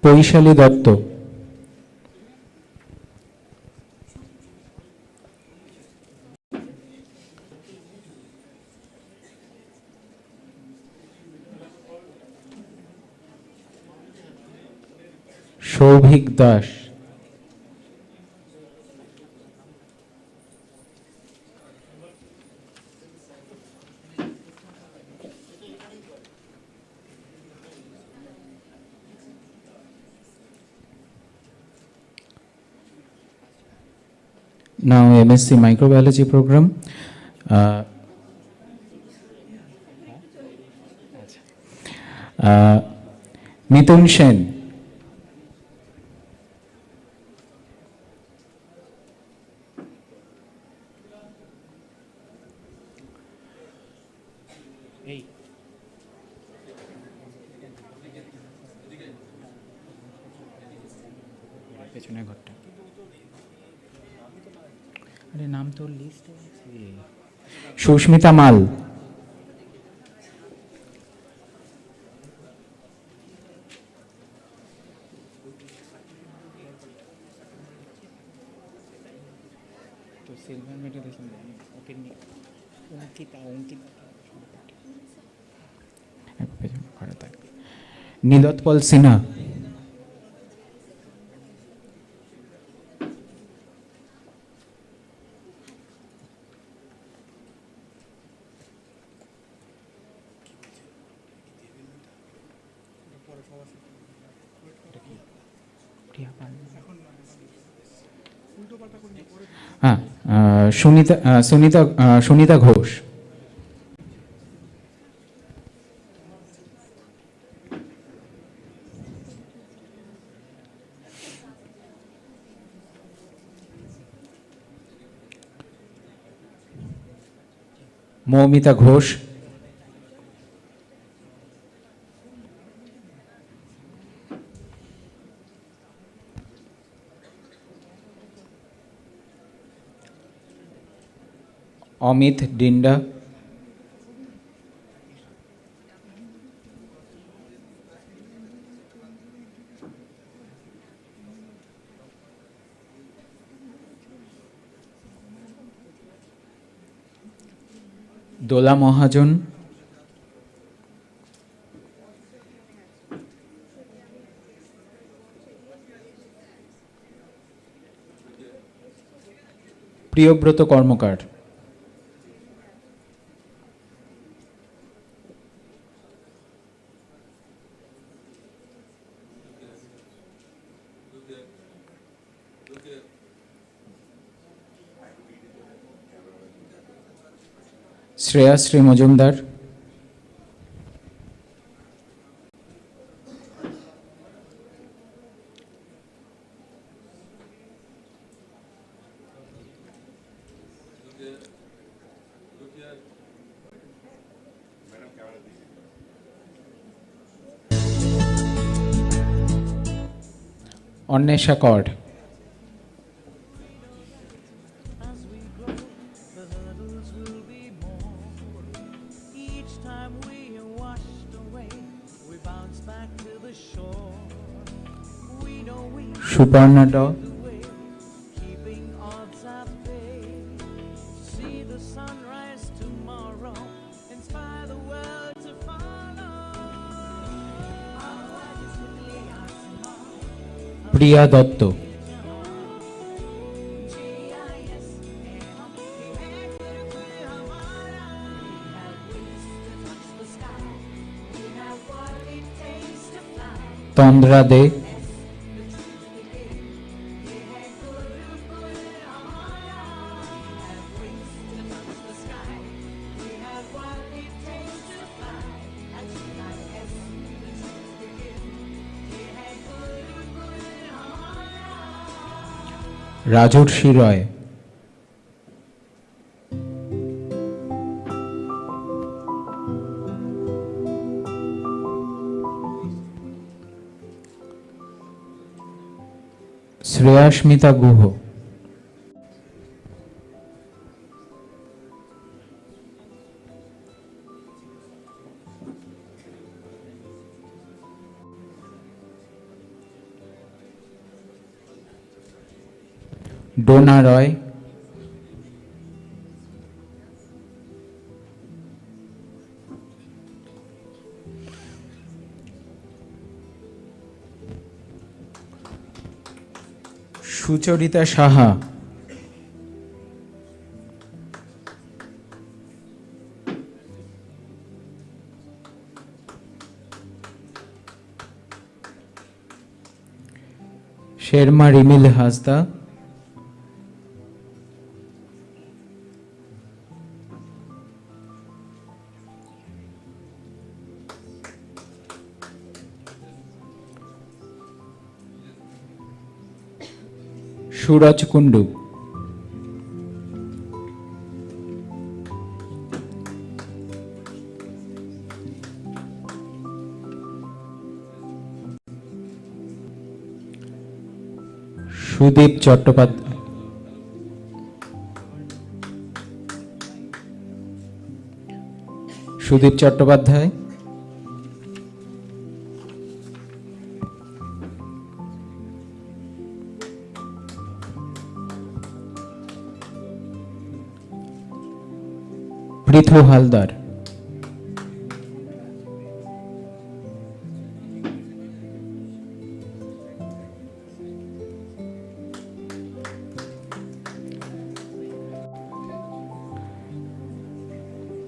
Baishali Dutta, Souvik Das, now MSc Microbiology program. Mithun Sen, পেছনে ঘরটা, আরে নাম তো লিস্টে আছে, সুস্মিতা মাল, তো silver medal ওকে অঙ্কিতা ঘরে থাকবে, নীলোৎপল সিনহা, হ্যাঁ, সুনিতা ঘোষ। মৌমিতা ঘোষ। অমিত ডিন্ডা। দোলা মহাজন। প্রিয়ব্রত কর্মকার। শ্রেয়াশ্রী মজুমদার। অন্বেষা কর। সুপর্ণা ড। Priya Dutta. Tandra De. Rajarshi Roy. Shreyasmita Guha. Dona Roy. Sucharita Saha. Sherma Rimil Hansda. Suraj Kundu. Sudip Chattopadhyay. Sudip Chattopadhyay. Prithu Haldar.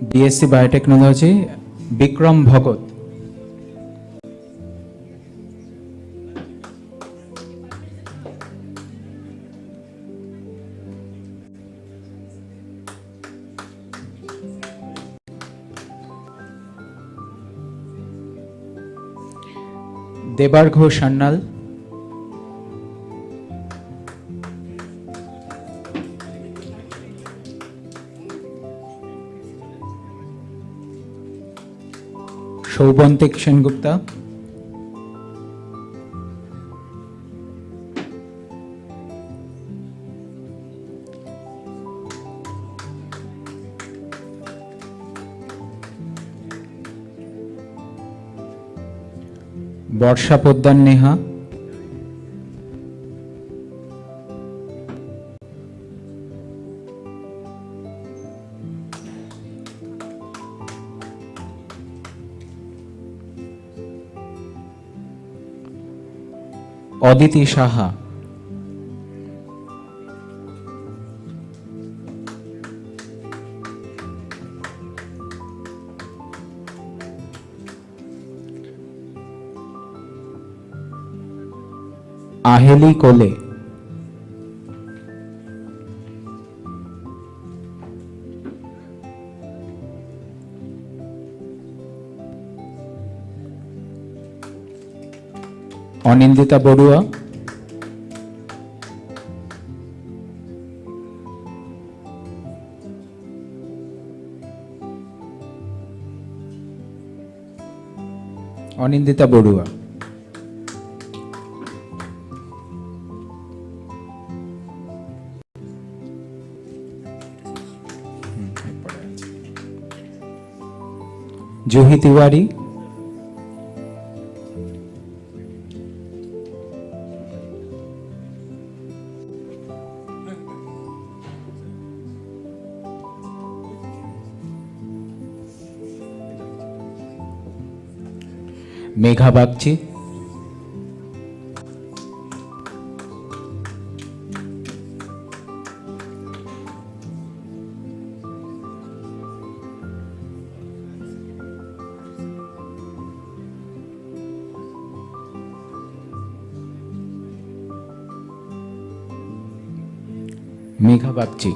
BSc biotechnology Bikram Bhagat. Debargha Sanyal, Soubantik Sengupta, Barsha Poddar Neha, Aditi Saha, Aheli Kole, Anindita Barua, Anindita Barua, Juhi Tiwari, Megha Bagchi, Megha Bagchi,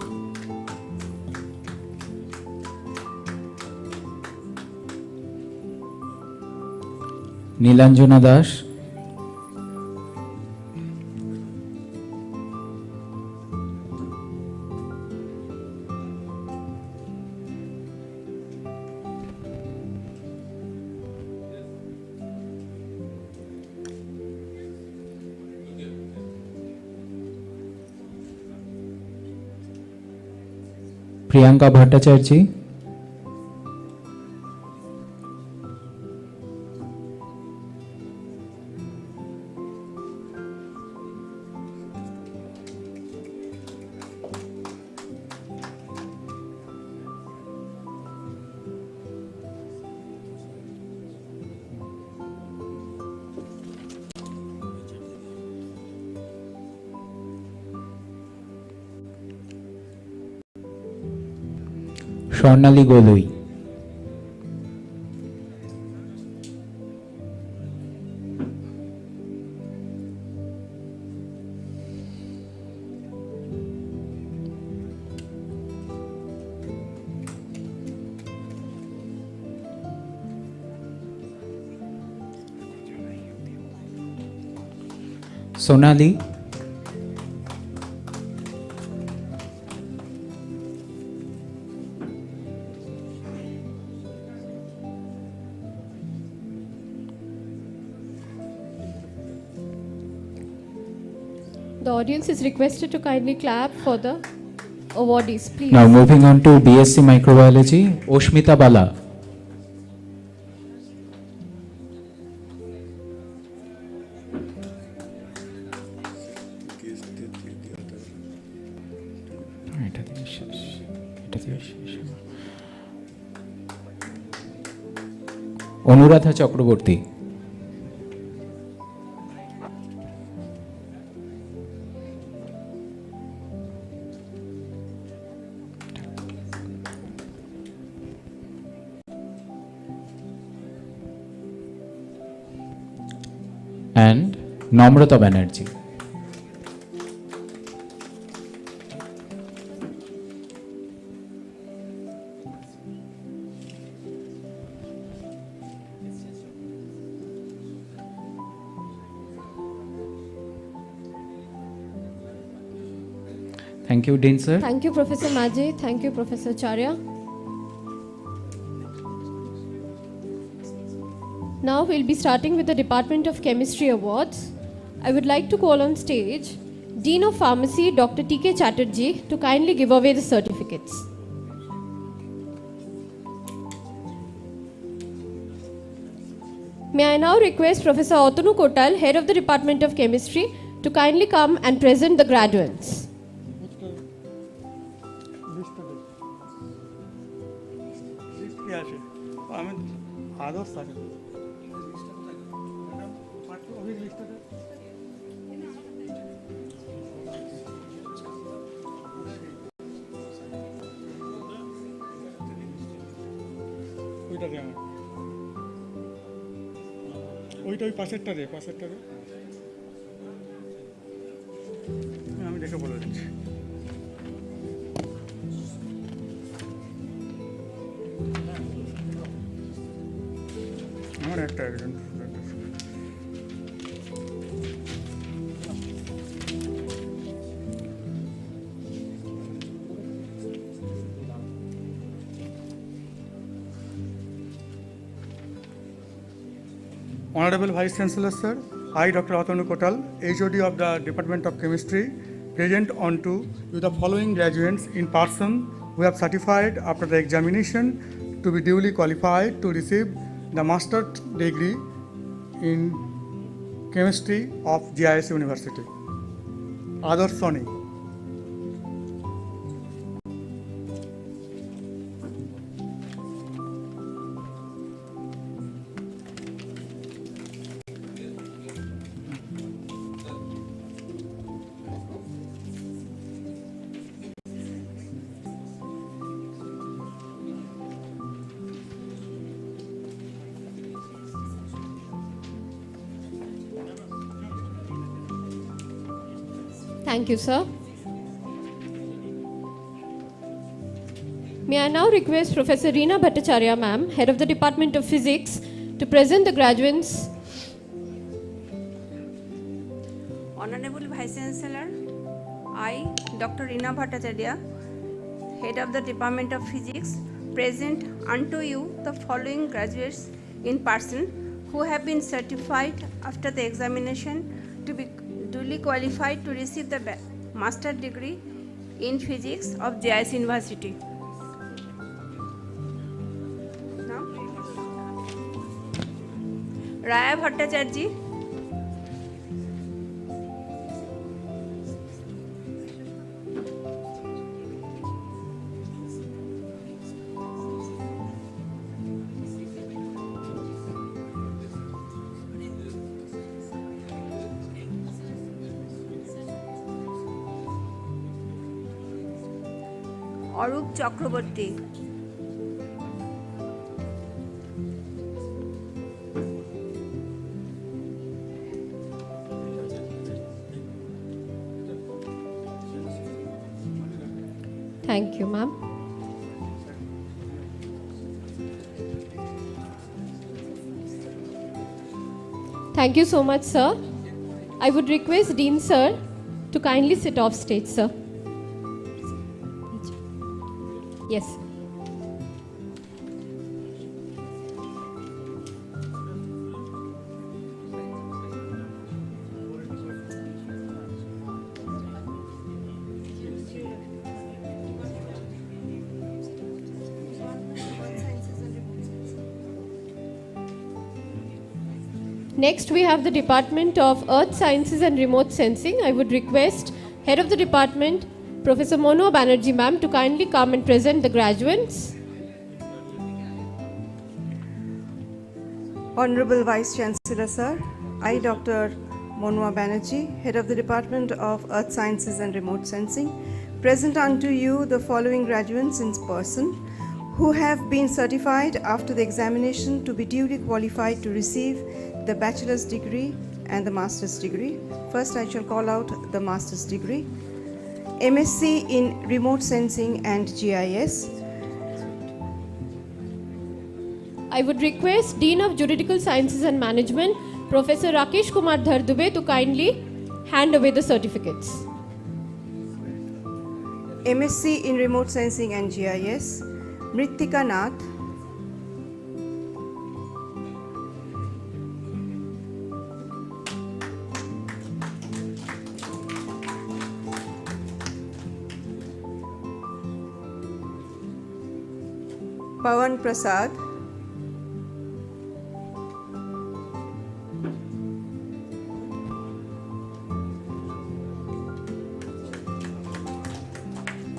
Nilanjana Das, Priyanka Bhattacharya, Swarnali গোলই, Sonali, The audience is requested to kindly clap for the awardees, please. Now moving on to BSc Microbiology, Oshmita Bala. Anuradha Chakraborty, and Namrata Banerjee. Thank you, Dean sir. Thank you, Professor Maji. Thank you, Professor Charya. Now we'll be starting with the Department of Chemistry Awards. I would like to call on stage Dean of Pharmacy, Dr. T.K. Chatterjee, to kindly give away the certificates. May I now request Professor Atanu Kotal, Head of the Department of Chemistry, to kindly come and present the graduates. ওইটা ওই পাশেরটা দে আমি দেখে বলে দিচ্ছি আমার একটা একজন Honorable Vice Chancellor Sir, I, Dr. Atanu Kotal, HOD of the Department of Chemistry, present unto you the following graduates in person who have certified after the examination to be duly qualified to receive the master's degree in chemistry of JIS University. Adar Soni. Thank you, sir. May I now request Professor Reena Bhattacharya, ma'am, Head of the Department of Physics, to present the graduates. Honorable Vice Chancellor, I, Dr. Reena Bhattacharya, Head of the Department of Physics, present unto you the following graduates in person who have been certified after the examination to be duly qualified to receive the master's degree in physics of JIS University. Now, Raya Bhattacharya, Arup Chakraborty, Thank you, ma'am. Thank you so much, sir. I would request Dean sir to kindly sit off stage, sir. Yes. Next, we have the Department of Earth Sciences and Remote Sensing. I would request Head of the Department, Professor Mono Banerjee ma'am, to kindly come and present the graduates. Honorable Vice Chancellor Sir, I, Dr. Monwa Banerjee, Head of the Department of Earth Sciences and Remote Sensing, present unto you the following graduates in person who have been certified after the examination to be duly qualified to receive the bachelor's degree and the master's degree. First, I shall call out the master's degree. MSc in Remote Sensing and GIS. I would request Dean of Juridical Sciences and Management, Professor Rakesh Kumar Dhardube, to kindly hand away the certificates. MSc in Remote Sensing and GIS, Mritika Nath, Pawan Prasad,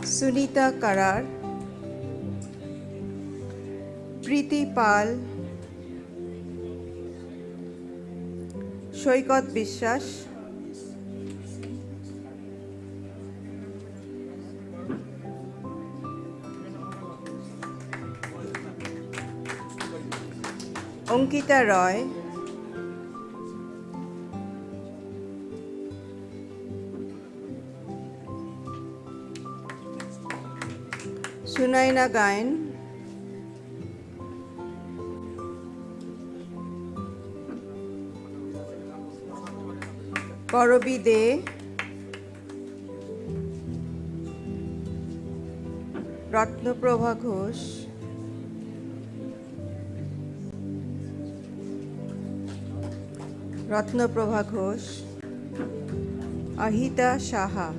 Sunita Karar, Preeti Pal, Shoikot Bishwash, Ankita Roy, Sunaina Gain, Korobi De, Ratnaprabha Ghosh, Ratnaprabha Ghosh, Ahita Shaha,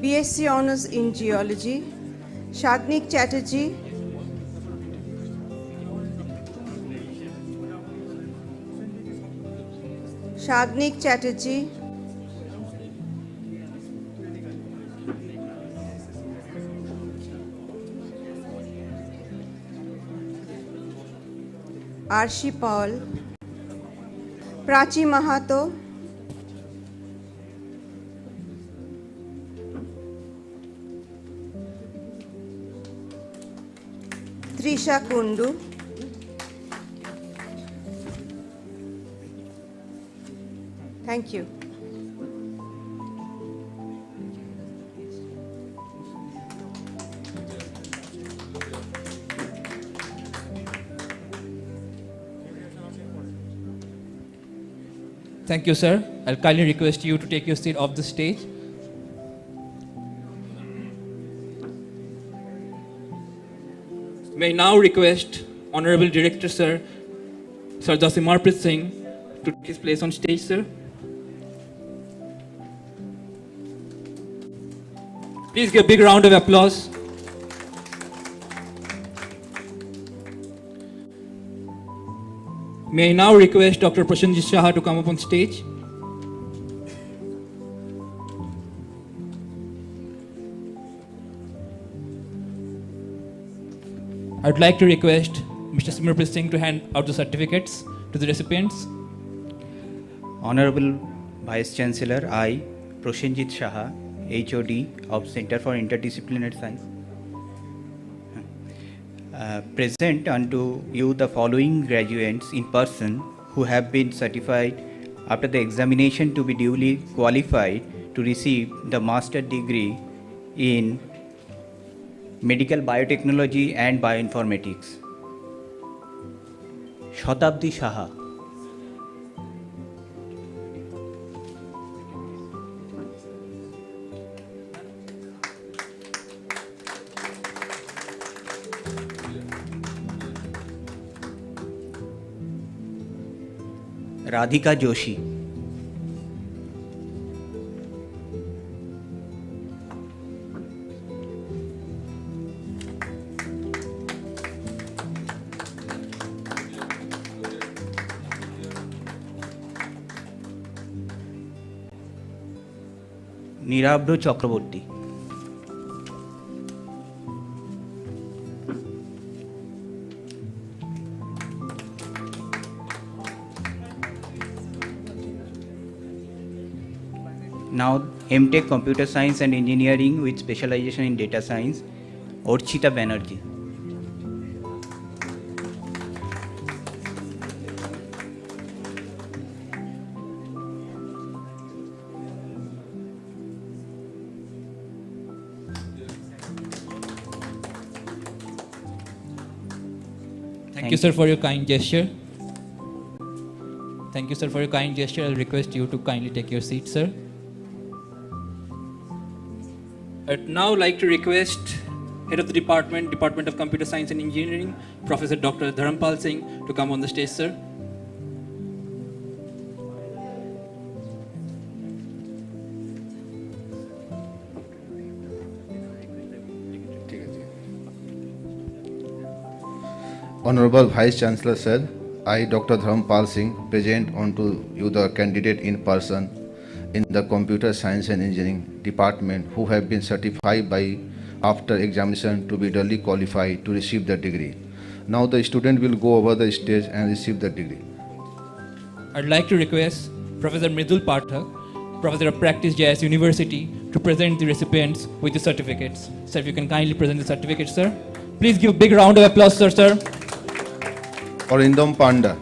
BSc Honours in Geology, Shagnik Chatterjee, Shagnik Chatterjee, Arshi Paul, Prachi Mahato, Trisha Kundu, thank you. Thank you, sir. I'll kindly request you to take your seat off the stage. May I now request Honorable Director, Sir Jasimarpreet Singh, to take his place on stage, sir. Please give a big round of applause. May I now request Dr. Prashanjit Shah to come up on stage. I would like to request Mr. Simarpreet Singh to hand out the certificates to the recipients. Honorable Vice Chancellor, I, Prashanjit Shah, HOD of Center for Interdisciplinary Science, present unto you the following graduates in person who have been certified after the examination to be duly qualified to receive the master's degree in Medical Biotechnology and Bioinformatics. Shatabdi Shaha, Radhika Joshi, Nirabro Chakraborty, now MTech Computer Science and Engineering with specialization in Data Science, Orchita Banerjee. Thank you, sir, for your kind gesture. Thank you, sir, for your kind gesture. I'll request you to kindly take your seat, sir. I'd now like to request Head of the Department of Computer Science and Engineering, Professor Dr. Dharampal Singh, to come on the stage, sir. Honorable Vice Chancellor Sir, I, Dr. Dharampal Singh, present unto you the candidate in person in the Computer Science and Engineering Department who have been certified by after examination to be duly qualified to receive the degree. Now the student will go over the stage and receive the degree. I'd like to request Professor Mridul Pathak, Professor of Practice, JIS University, to present the recipients with the certificates. Sir, if you can kindly present the certificates, sir. Please give a big round of applause, sir. Orindam Panda.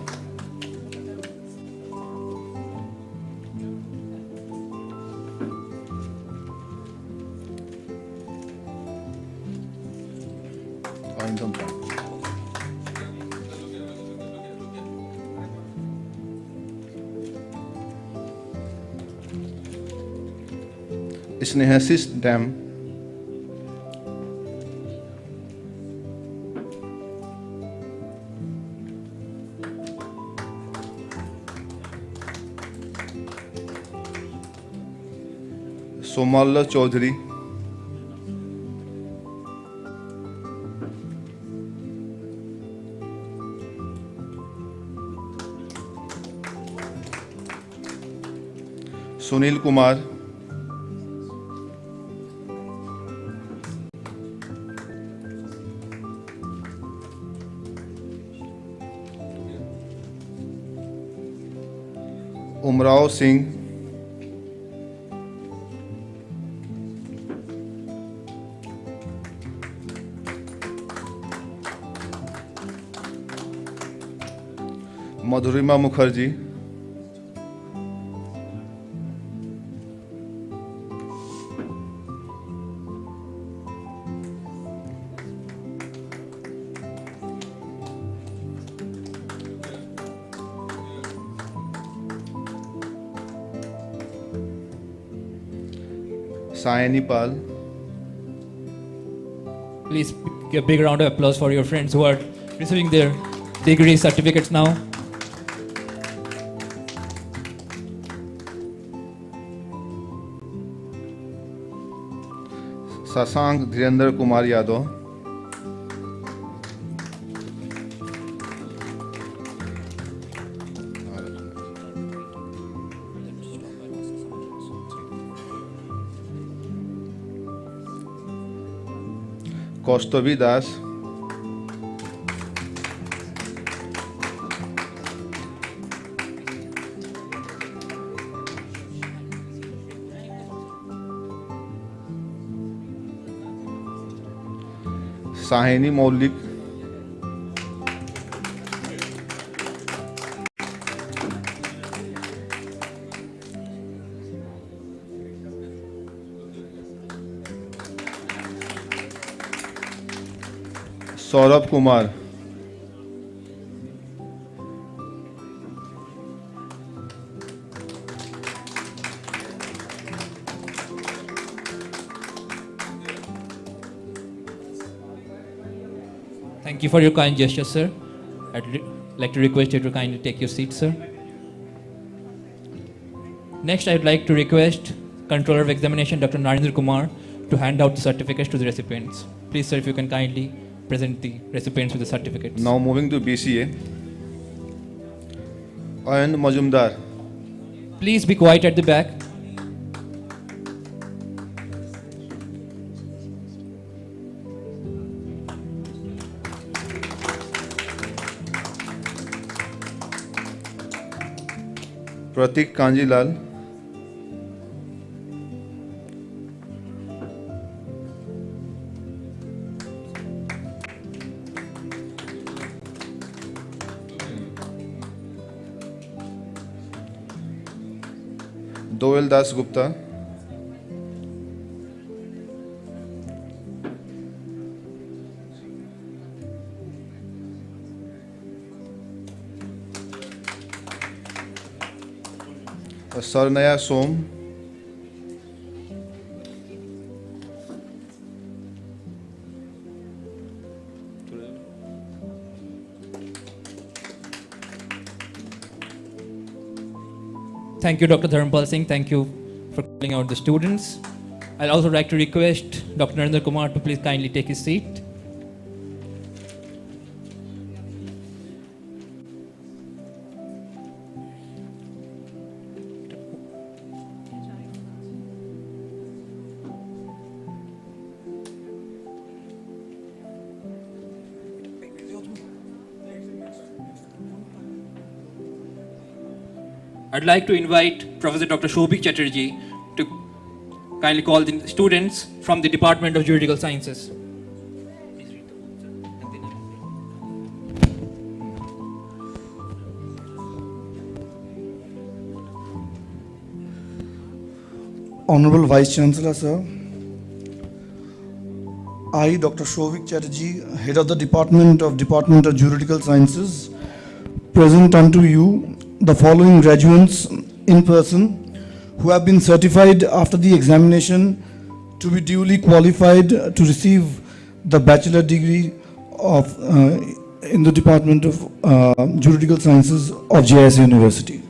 Orindam Panda. Snehasis Dam. Somalla Chaudhary. Sunil Kumar. Umrao Singh. Madhurima Mukherjee. Sayani Pal. Please give a big round of applause for your friends who are receiving their degree certificates now. Sasank Dhirendra Kumar Yadav. Kaustavi Das. Sahini Maulik. Saurabh Kumar. Thank you for your kind gesture, sir. I'd like to request you to kindly take your seat, sir. Next, I'd like to request Controller of Examination, Dr. Narendra Kumar, to hand out the certificates to the recipients. Please, sir, if you can kindly present the recipients with the certificates. Now moving to BCA. Ayan Majumdar. Please be quiet at the back. Pratik Kanjilal. Doel Das Gupta. Sarnaya Som, Thank you, Dr. Dharmpal Singh. Thank you for calling out the students. I'd also like to request Dr. Narendra Kumar to please kindly take his seat. I'd like to invite Professor Dr. Shobhik Chatterjee to kindly call the students from the Department of Juridical Sciences. Honorable Vice Chancellor, sir, I, Dr. Shobhik Chatterjee, Head of the Department of Juridical Sciences, present unto you the following graduates in person who have been certified after the examination to be duly qualified to receive the bachelor degree of in the Department of Juridical Sciences of JIS University.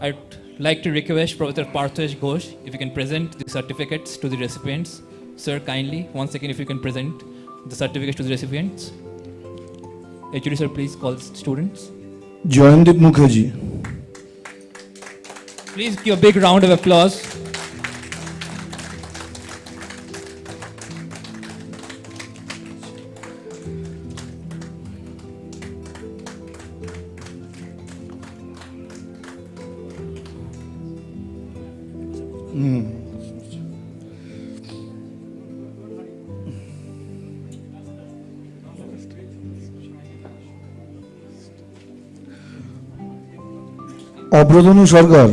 I'd like to request Professor Parthish Ghosh if you can present the certificates to the recipients. Sir, kindly, once again, if you can present the certificates to the recipients. HOD sir, please call students. Joyandip Mukherjee. Please give a big round of applause. অব্রতনু সরকার,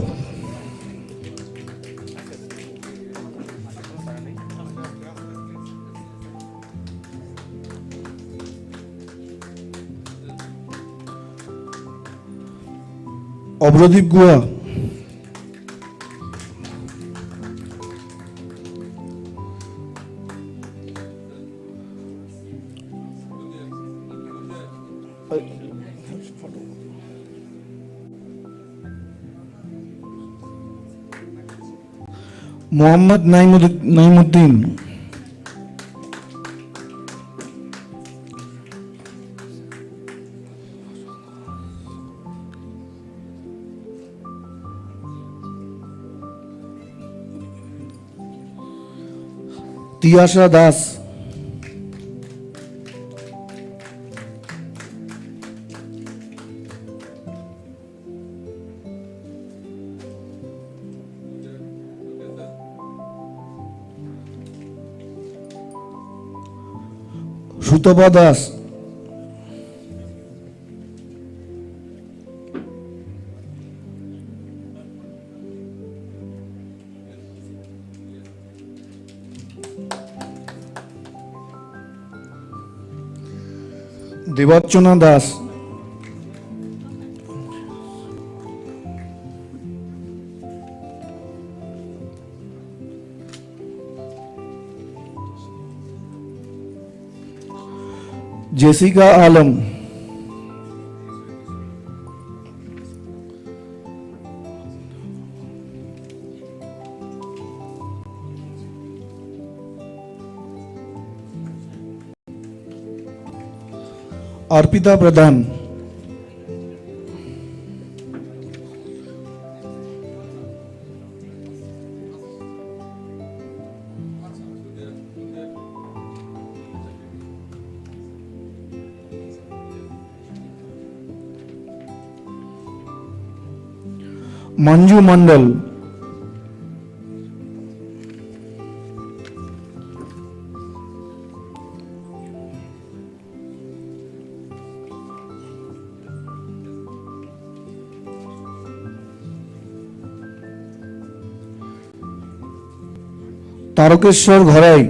অব্রদীপ গুহা, Mohammad Naimuddin, Tiyasha Das, Sutapa Das, Debarchana Das, Jessica Alam, Arpita প্রধান, মঞ্জু মণ্ডল, Tarakeswar ঘরাই,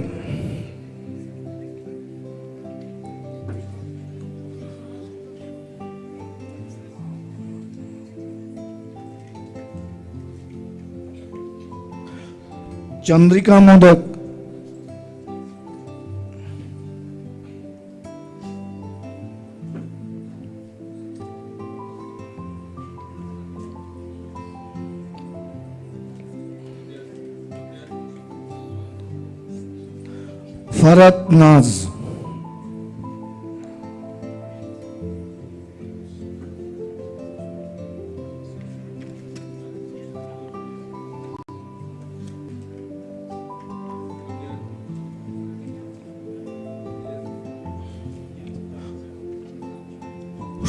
Chandrika Modak, Farhat Naz,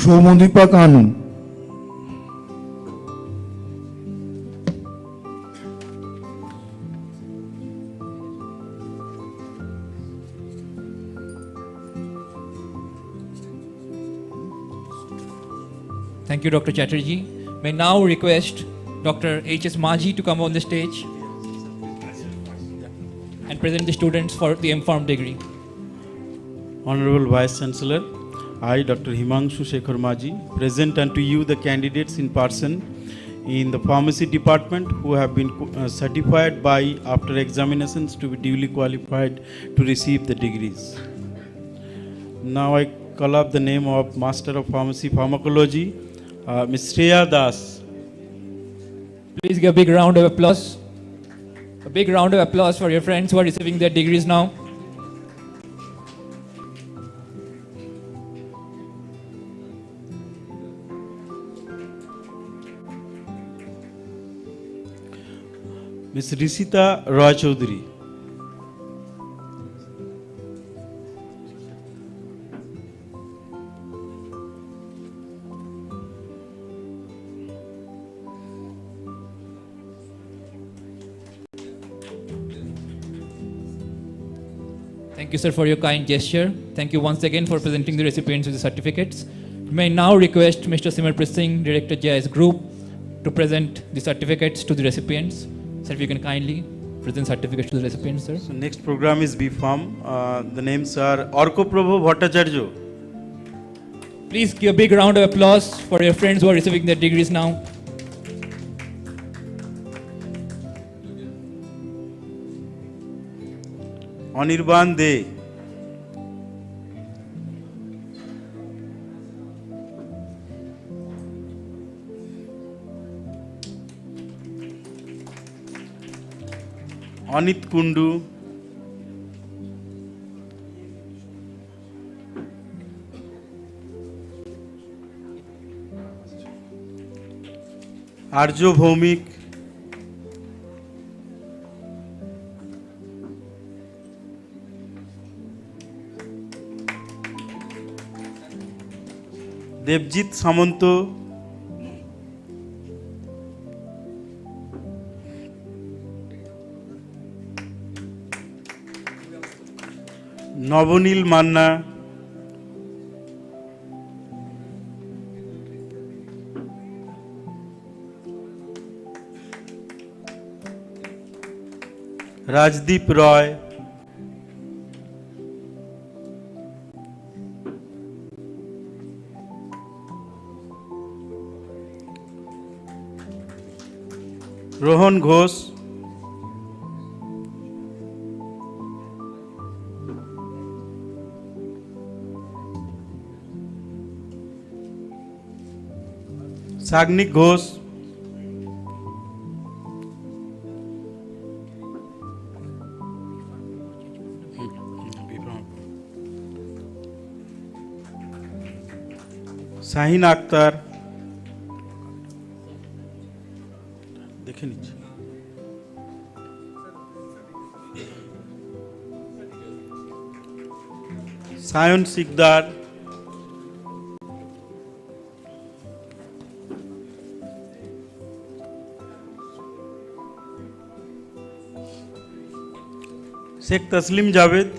Shomodeepa Kanu, Thank you, Dr. Chatterjee. May now request Dr. H.S. Maji to come on the stage and present the students for the M.Pharm degree. Honorable Vice Chancellor, I, Dr. Himangshu Shekhar Maji, present unto you the candidates in person in the pharmacy department who have been certified by after examinations to be duly qualified to receive the degrees. Now I call up the name of Master of Pharmacy Pharmacology, Ms. Shreya Das. Please give a big round of applause. A big round of applause for your friends who are receiving their degrees now. Ms. Risita Roy Chaudhary. Thank you, sir, for your kind gesture. Thank you once again for presenting the recipients with the certificates. May now request Mr. Simarpreet Singh, Director JIS Group, to present the certificates to the recipients. Sir, if you can kindly present certificates to the recipients, sir. So next program is B.Pharm. The names are Orko Prabhu Bhattacharya. Please give a big round of applause for your friends who are receiving their degrees now. Anirban De. Anit Kundu. Arjo Bhaumik. Debjit সামন্ত, নবনীল মান্না, রাজদীপ রয়, রোহন ঘোষ, সাগ্নিক ঘোষ, শাহিন আক্তার, দেখে নিচ্ছি, সায়ন সিকদার, শেখ তসলিম জাভেদ,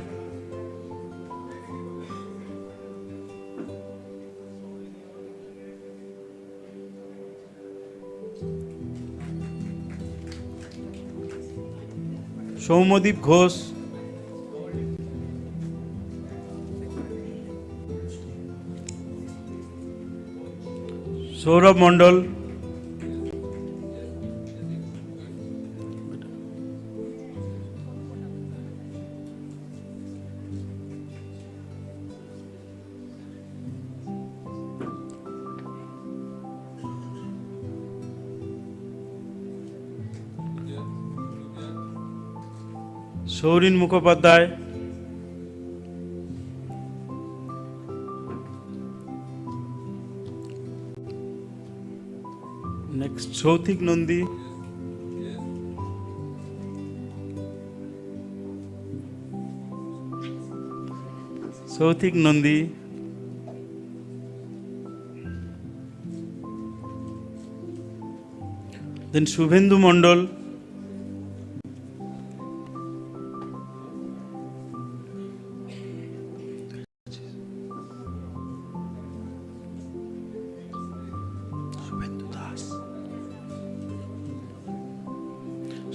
সৌম্যদীপ ঘোষ, সৌরভ মণ্ডল, Sourin Mukhopadhyay, next সৌথিক Nandi, সৌথিক Nandi, দেন শুভেন্দু মণ্ডল,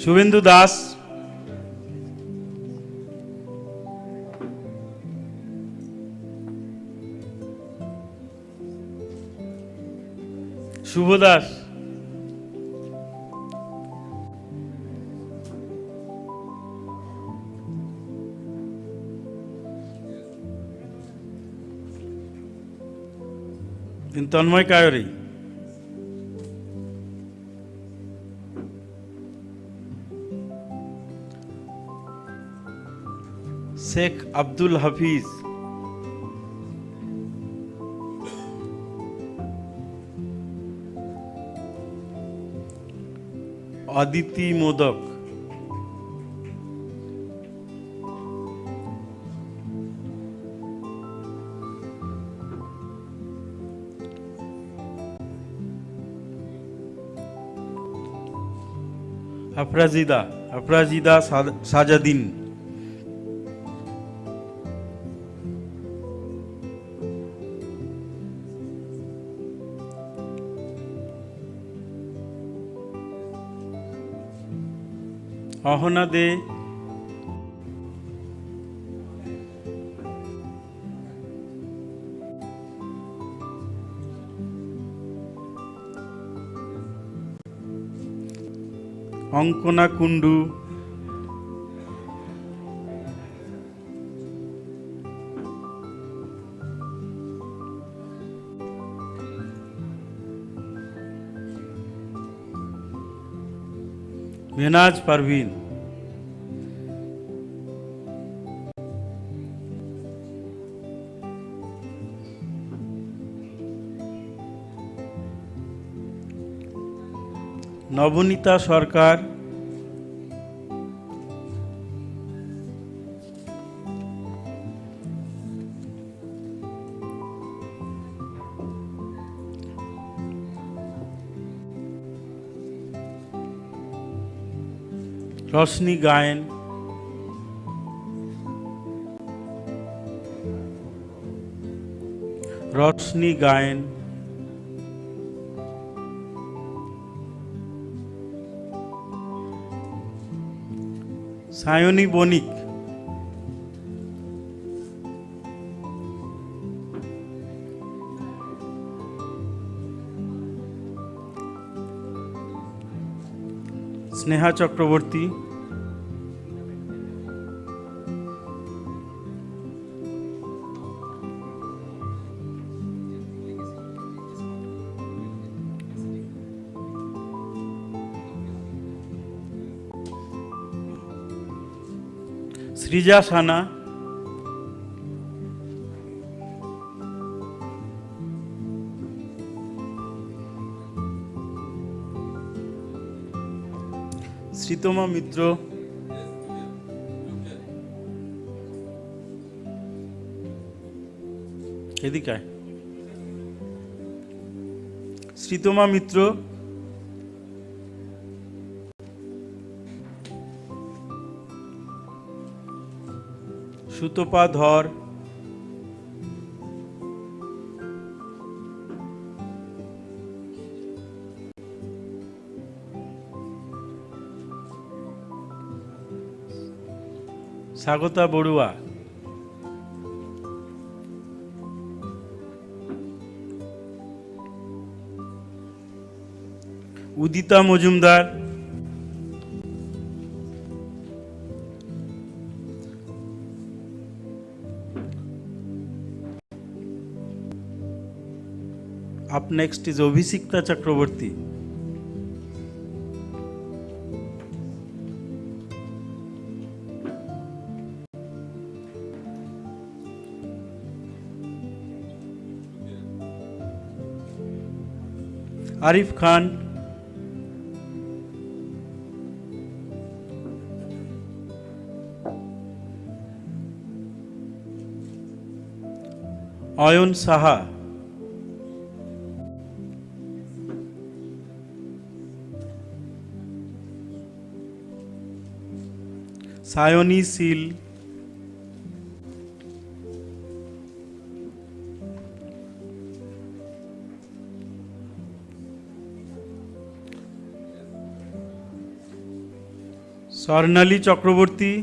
শুভেন্দু দাস, শুভ দাস, তন্ময় কায়রি, শেখ আব্দুল হাফিজ, অদিতি মোদক, আফরাজিদা সাজাদিন, অহনা দে, অঙ্কনা কুন্ডু, মেনাজ পারভিন, নবনীতা সরকার, রশনি গায়েন, রশনি গায়েন, সায়নী বণিক, স্নেহা চক্রবর্তী, সৃজা সানা, শ্রীতমা মিত্র, এদিকে শ্রীতমা মিত্র, সুতপা ধর, Swagata Barua, Udita Majumdar, Up next is Obhisikta Chakraborty. Arif Khan, Ayon Saha, Sayoni Sil, Swarnali Chakraborty,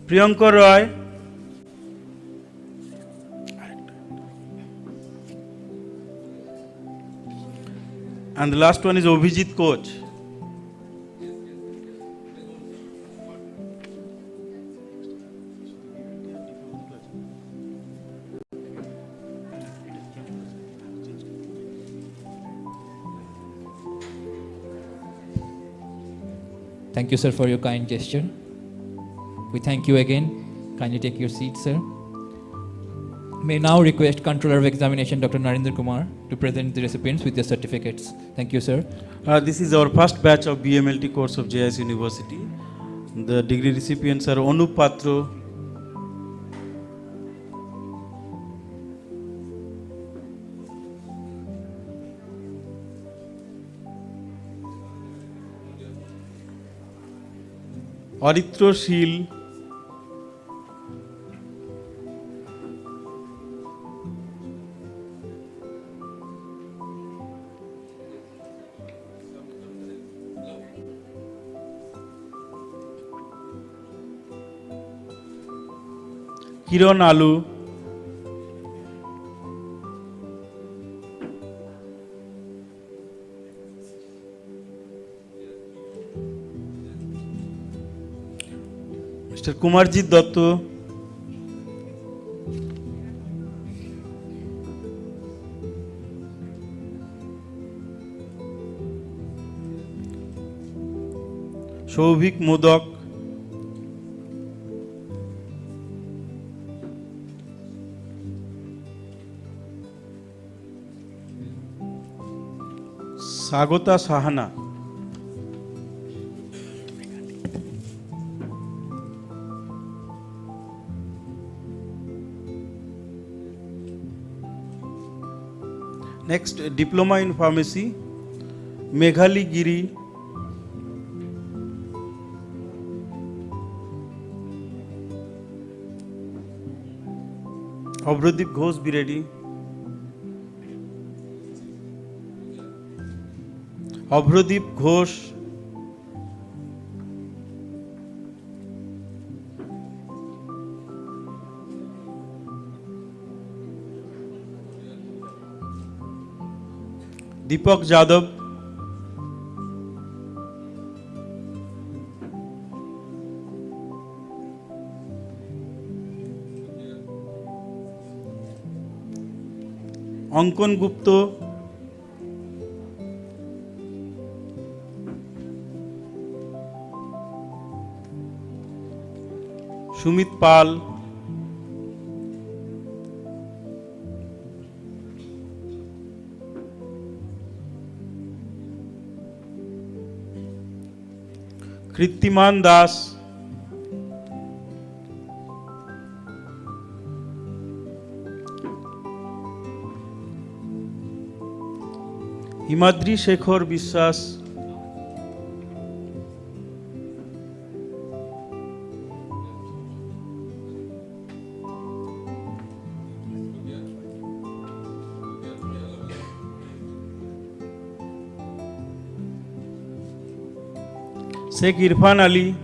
Priyankar Roy, and the last one is Obhijit Koch. Thank you, sir, for your kind gesture. We thank you again. Kindly take your seat, sir. May now request Controller of Examination, Dr. Narendra Kumar, to present the recipients with their certificates. Thank you, sir. This is our first batch of BMLT course of JIS University. The degree recipients are Anup Patro, Aritro Shil, Kiran Alu, Mr. Kumarjit Dotto, Shovik Modak, Sagota Sahana, next Diploma in Pharmacy, Meghali Giri, Abhradip Ghosh Biredi, Abhradip Ghosh, Deepak Jadhav, Ankon Gupta, Sumit Pal, Krittiman Das, Himadri Shekhar Biswas, Sheikh Irfan Ali,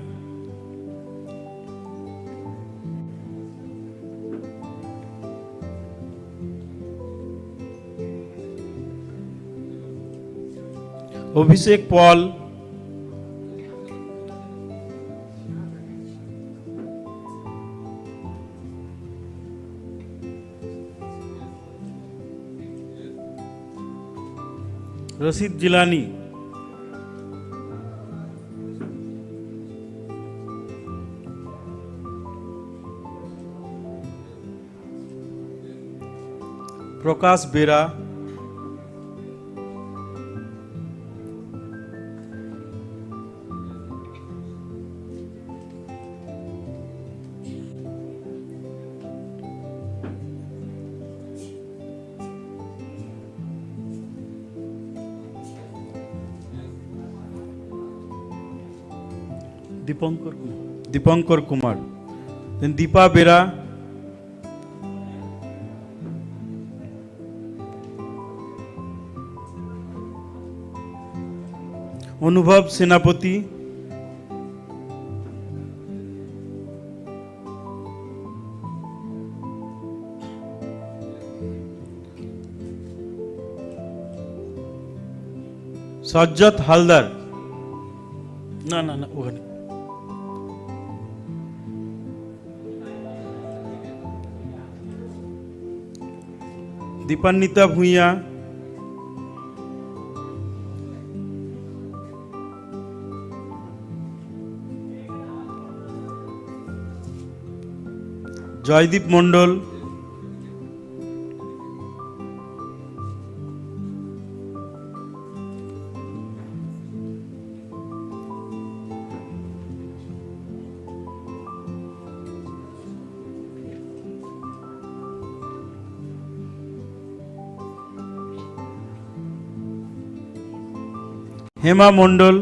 Abhishek Paul, Rashid Jilani, Prakash Bera, Dipankar Kumar, then Dipa Bera, অনুভব সেনাপতি, সজ্জত হালদার, না না না ওখানে, Dipanwita Bhuiyan, Joydeep Mondal, Hema Mondal,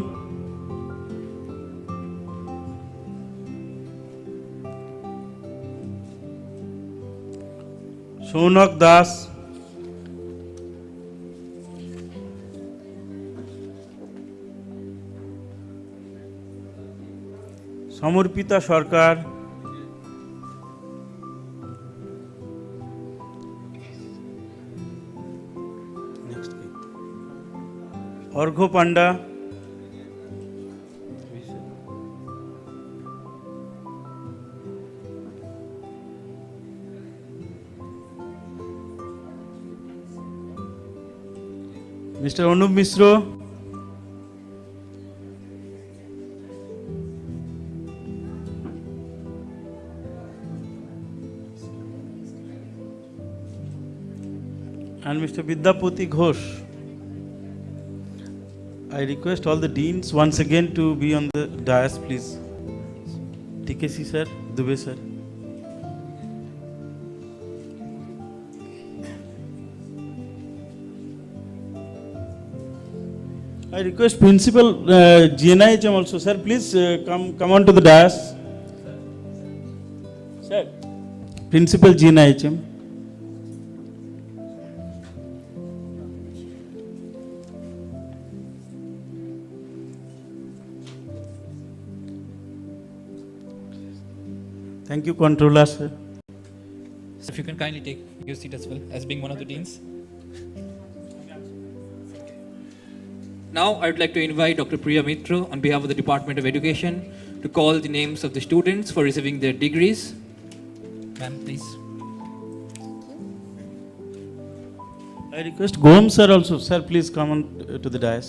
Sounak Das, Samarpita Sarkar, Arghya Panda, mister Anup Mishra, and Mr. Vidyapati Ghosh. I request all the deans once again to be on the dais, please. TKC sir, Dubey sir. I request Principal GNIHM also, sir, please come on to the dais. Sir, Principal GNIHM. Thank you, Controller, sir. So if you can kindly take your seat as well, as being one of the deans. Now I would like to invite Dr. Priya Mitra on behalf of the Department of Education to call the names of the students for receiving their degrees. Ma'am, please. I request Gom sir also. Sir, please come on to the dais.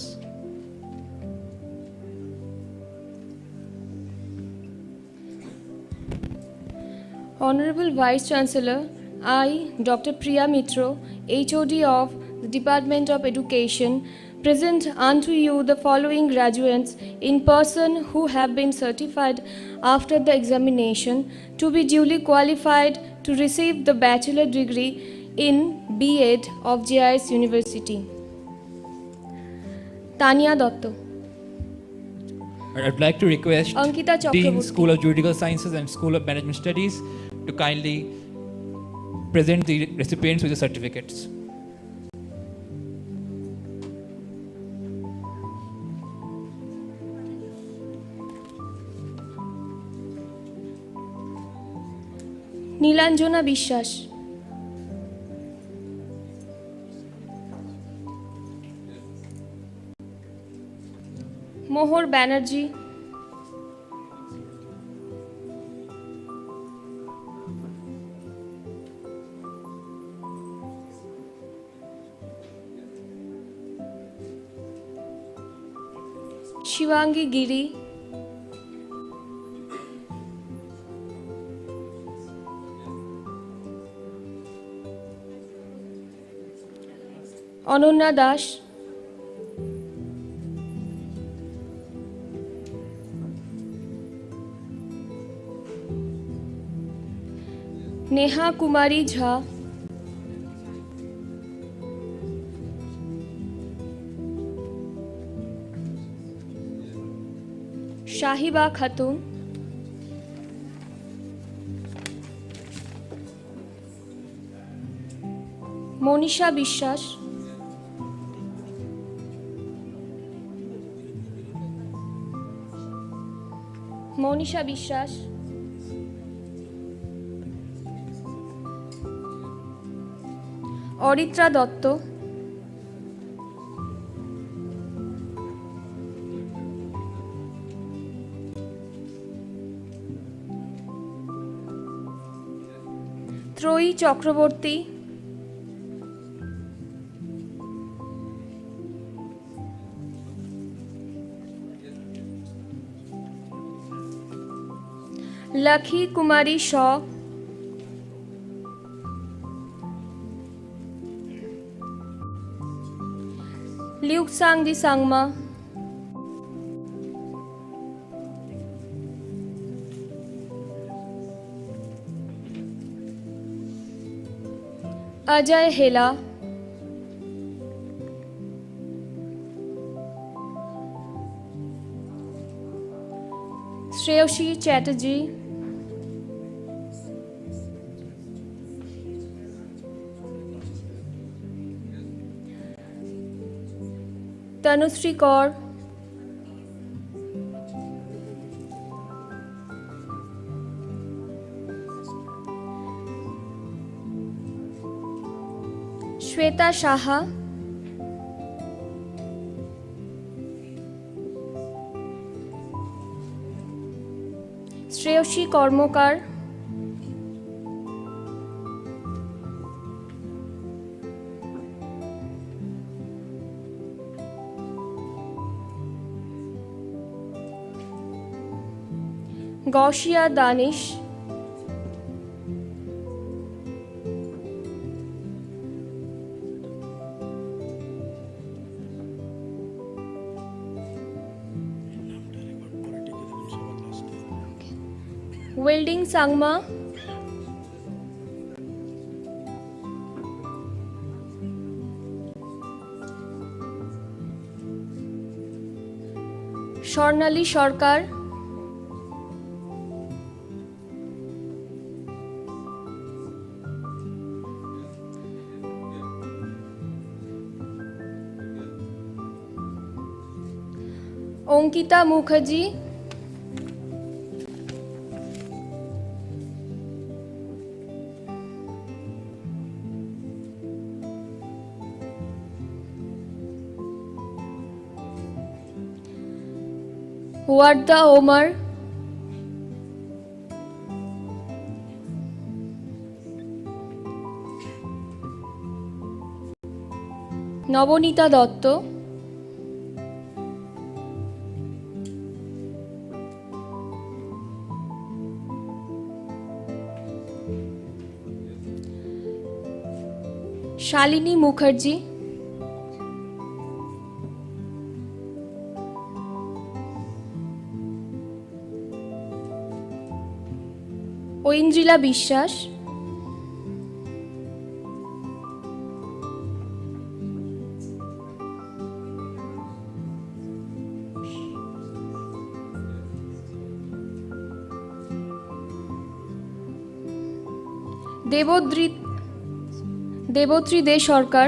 Honorable Vice Chancellor, I, Dr. Priya Mitro, HOD of the Department of Education, present unto you the following graduates in person who have been certified after the examination to be duly qualified to receive the bachelor degree in B.Ed of JIS University. Tania Dotto. I'd like to request Ankita Dean, Chakraborty. School of Juridical Sciences and School of Management Studies to kindly present the recipients with the certificates. Nilanjana বিশ্বাস, মোহর ব্যানার্জি, শিবাঙ্গী গিরি, অনন্যা দাস, নেহা কুমারী ঝা, শাহিবা খাতুন, মনীষা বিশ্বাস, মনীষা বিশ্বাস, অরিত্রা দত্ত, ত্রয়ী চক্রবর্তী, লক্ষ্মী কুমারী শ, লিউকসাংজি সাংমা, অজয় হেলা, শ্রেয়সী চ্যাটার্জি, তনুশ্রী কর, শ্বেতা সাহা, শ্রেয়সী কর্মকার, Gausia Danish, welding Sangma, স্বর্ণালী সরকার, Ankita Mukherjee, Wardah Omar, Nabanita Dutta, Shalini Mukherjee, Aindrila বিশ্বাস, দেবত্রী দে সরকার,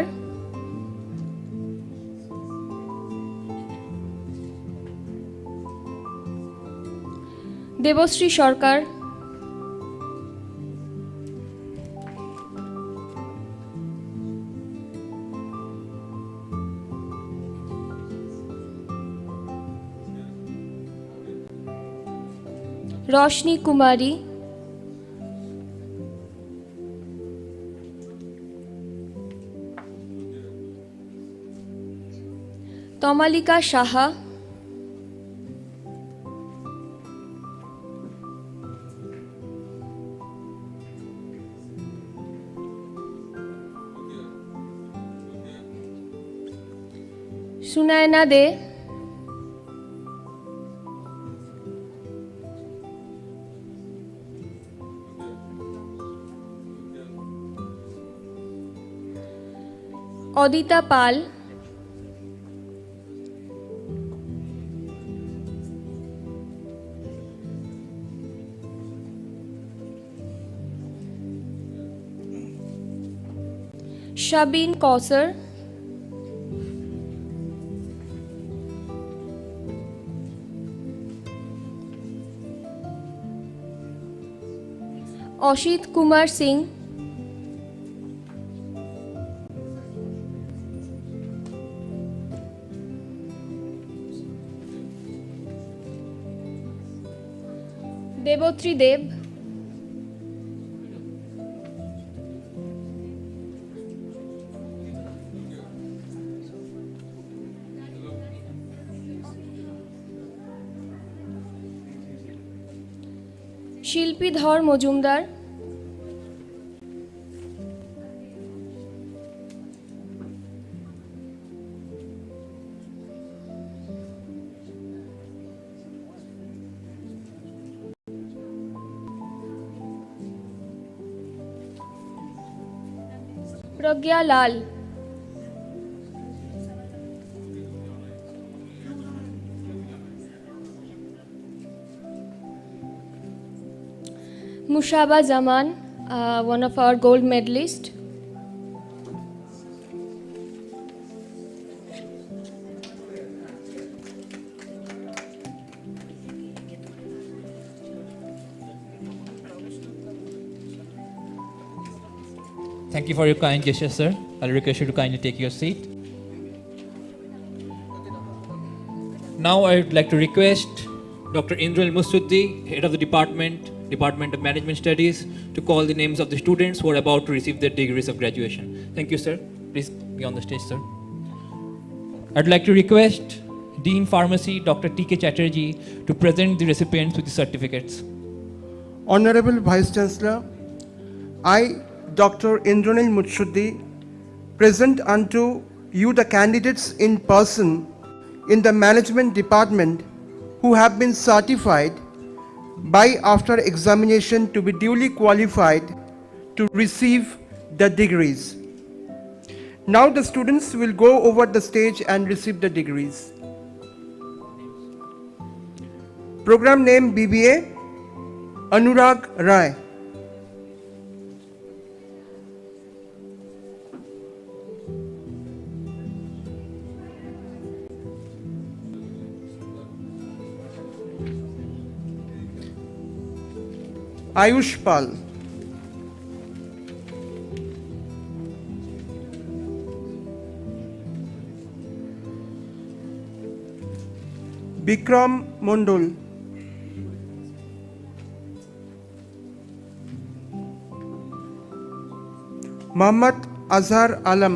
দেবশ্রী সরকার, রোশনি কুমারী, তমালিকা সাহা, সুনায়না দে, অদিতা পাল, শাবিন কৌসর, অসিত কুমার সিং, দেবত্রী দেব, শিল্পীধর মজুমদার, প্রজ্ঞা লাল, Mushaba Zaman, one of our gold medalists. Thank you for your kind gesture, sir. I'll request you to kindly take your seat. Now I'd like to request Dr. Indral Musuddi, Head of the Department of Management Studies, to call the names of the students who are about to receive their degrees of graduation. Thank you, sir. Please be on the stage, sir. I'd like to request Dean Pharmacy, Dr. T.K. Chatterjee, to present the recipients with the certificates. Honorable Vice Chancellor, I, Dr. Indranil Mutsuddi, present unto you the candidates in person in the Management Department who have been certified by after examination to be duly qualified to receive the degrees. Now the students will go over the stage and receive the degrees. Program name BBA, Anurag Rai. Ayush Pal. Bikram Mondol. Muhammad Azhar Alam.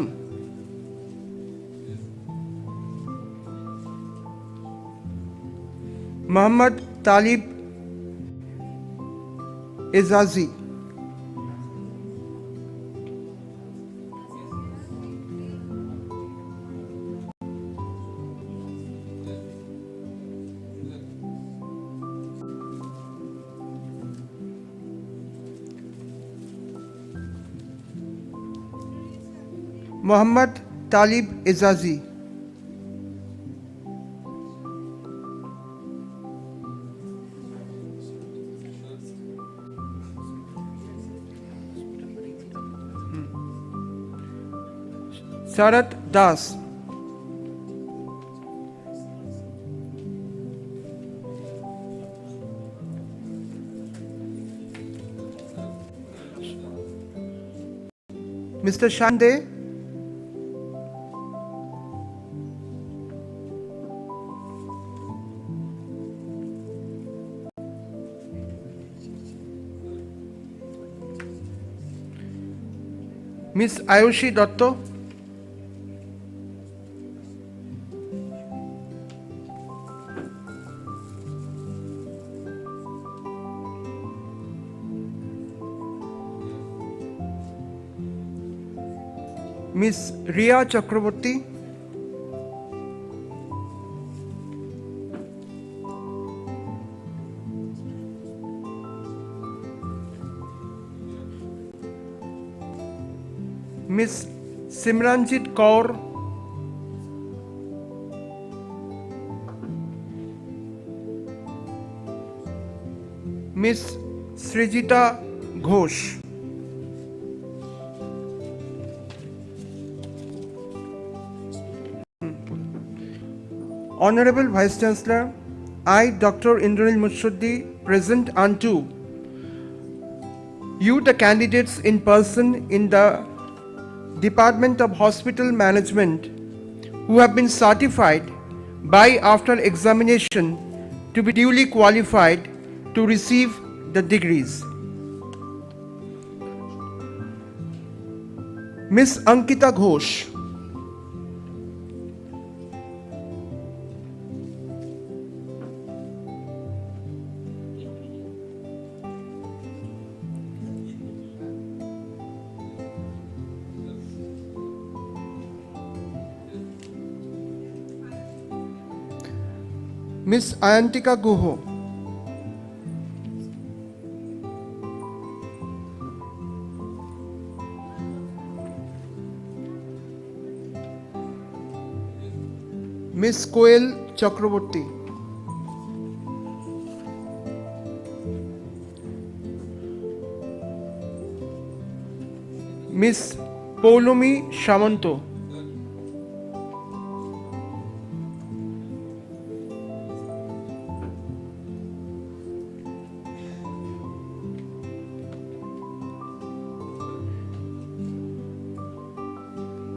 Muhammad Talib Ezazi. Muhammad Talib Ezazi. Sarat Das. Mr. Shande. Miss Ayushi Dotto. Miss Ria Chakraborty. Miss Simranjit Kaur, Miss Srijita Ghosh. Honorable Vice Chancellor, I, Dr. Indranil Mutsuddi, present unto you the candidates in person in the Department of Hospital Management who have been certified by after examination to be duly qualified to receive the degrees. Miss Ankita Ghosh, Miss Ayantika Guho, Miss Koel Chakraborty, Miss Poulomi Shamanto,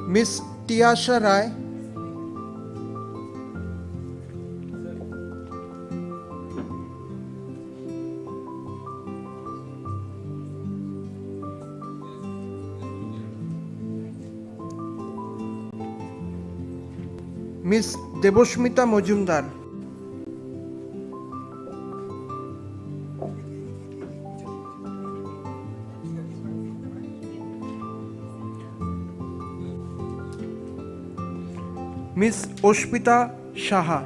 Miss Tiasha Rai, Miss Deboshmita Mojumdar, Miss Oshpita Shaha,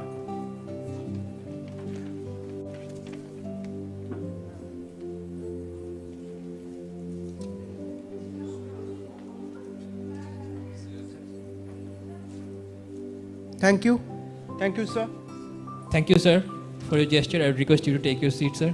Thank you. Thank you, sir. Thank you, sir, for your gesture. I would request you to take your seat, sir.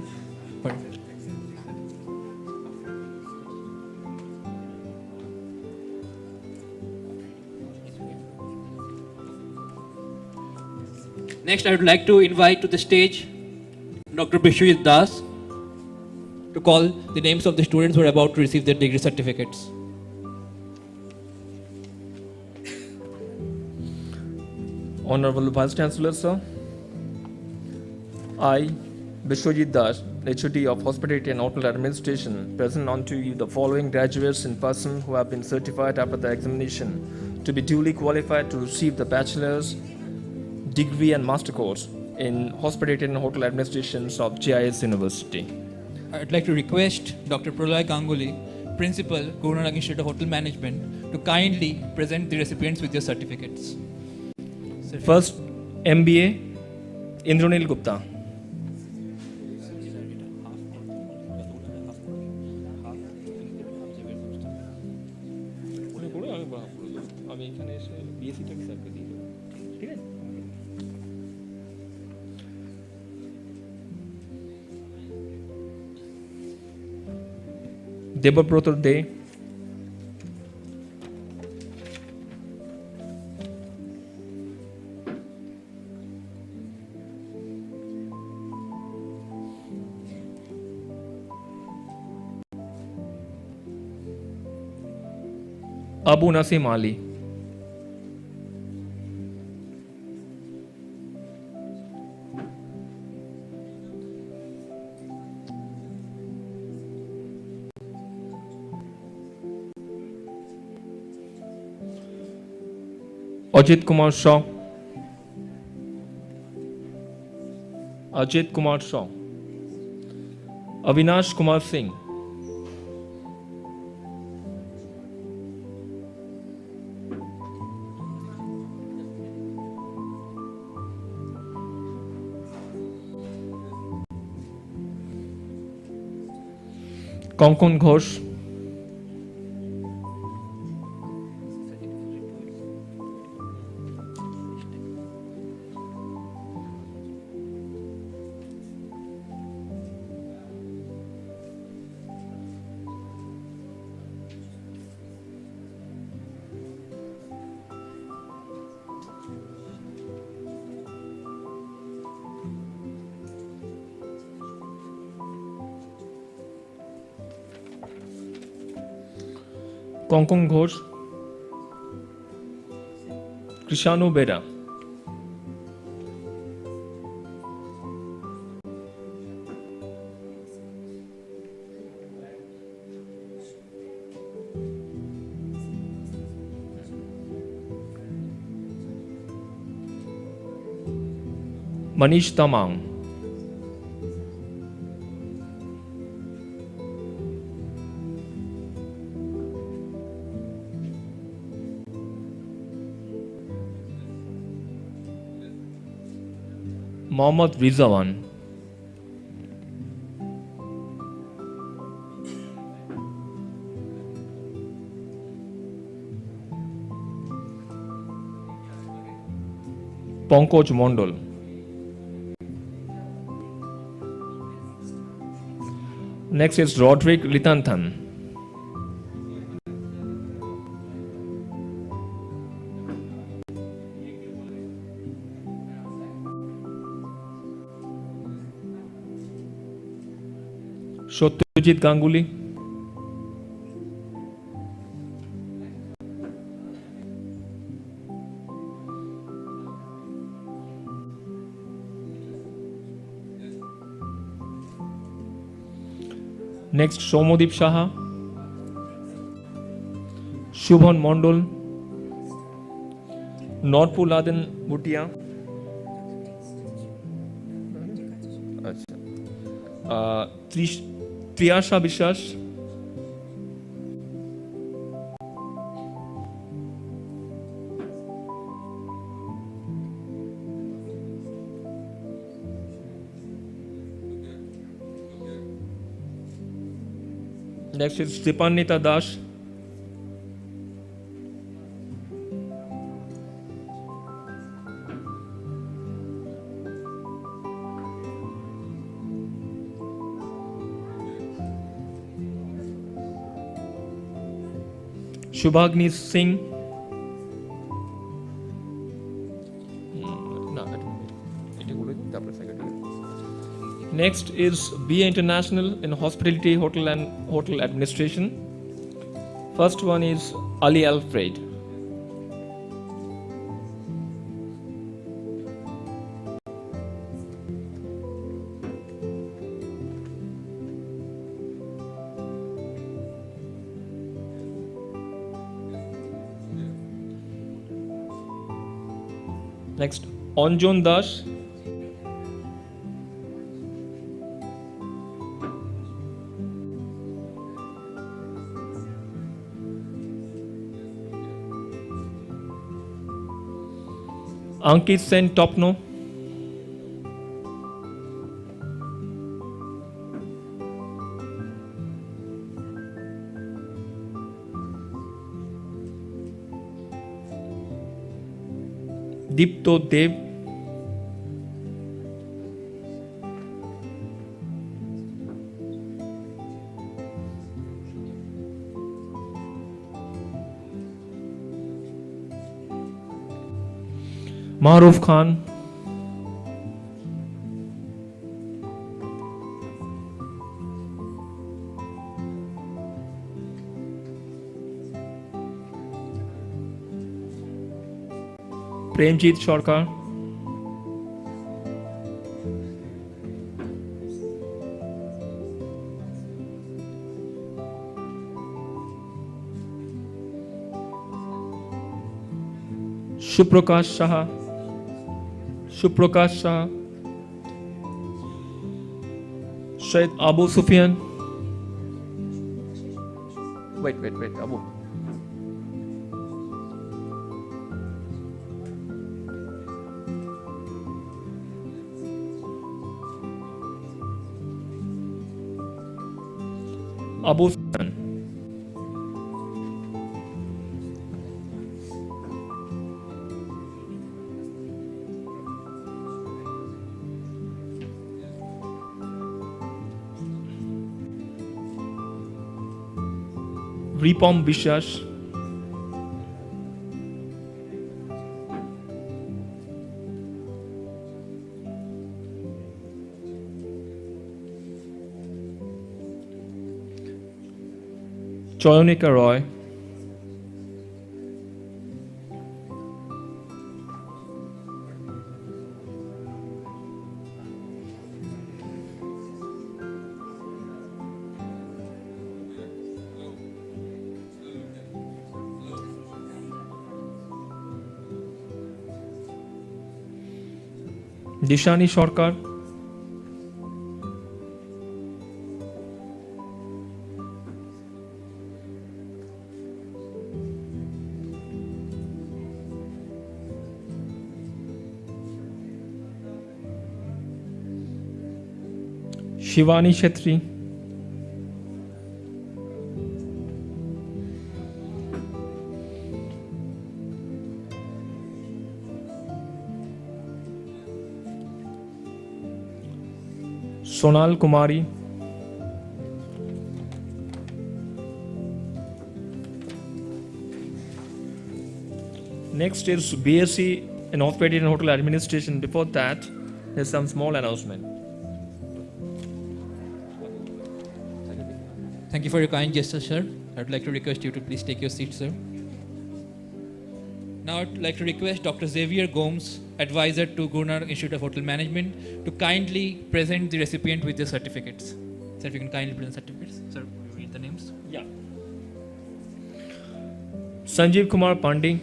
Next, I would like to invite to the stage Dr. Bishwajit Das to call the names of the students who are about to receive their degree certificates. Honorable Vice Chancellor, sir, I, Bishwajit Das, HOD of Hospitality and Hotel Administration, present unto you the following graduates in person who have been certified after the examination to be duly qualified to receive the bachelor's degree and master course in Hospitality and Hotel Administrations of JIS University. I'd like to request Dr. Pralay Ganguly, Principal, Guru Nanak Institute of Hotel Management, to kindly present the recipients with their certificates. First, MBA, Indranil Gupta. Debabrata De, Abu Nasim Ali, Ajit Kumar Shaw, Ajit Kumar Shaw, Avinash Kumar Singh, Konkon Ghosh, Konkan Ghosh, Krishanu Bera, Manish Tamang, Mohammad Rizawan, Pankaj Mondol, next is Roderick Litanthan, Satyajit Ganguly, next Somodip Saha, Shubhan Mondol, Norpul Aden Bhutia, Triyasha Bishas, next is Stipanita Das, Shubhagni Singh, next is BA International in Hospitality, Hotel and Hotel Administration. First one is Ali Alfred. Next, Anjon Das, Ankit Sen Topno, Dipto Dev, Maruf Khan, Premjit Sarkar, Suprakash Saha, Syed Abu Sufyan, wait, Abu, Abu Sufyan, Ripom Bishas, Choyonika Roy, Dishani Shorkar, Shivani Shetri, Sonal Kumari, next is BSc in Hospitality and Hotel Administration. Before that, there's some small announcement. Thank you for your kind gesture, sir. I would like to request you to please take your seat, sir. Now I'd like to request Dr. Xavier Gomes, advisor to Guru Nanak Institute of Hotel Management, to kindly present the recipient with their certificates. Sir, if you can kindly present certificates. Sir, will you read the names? Yeah. Sanjeev Kumar Pandey,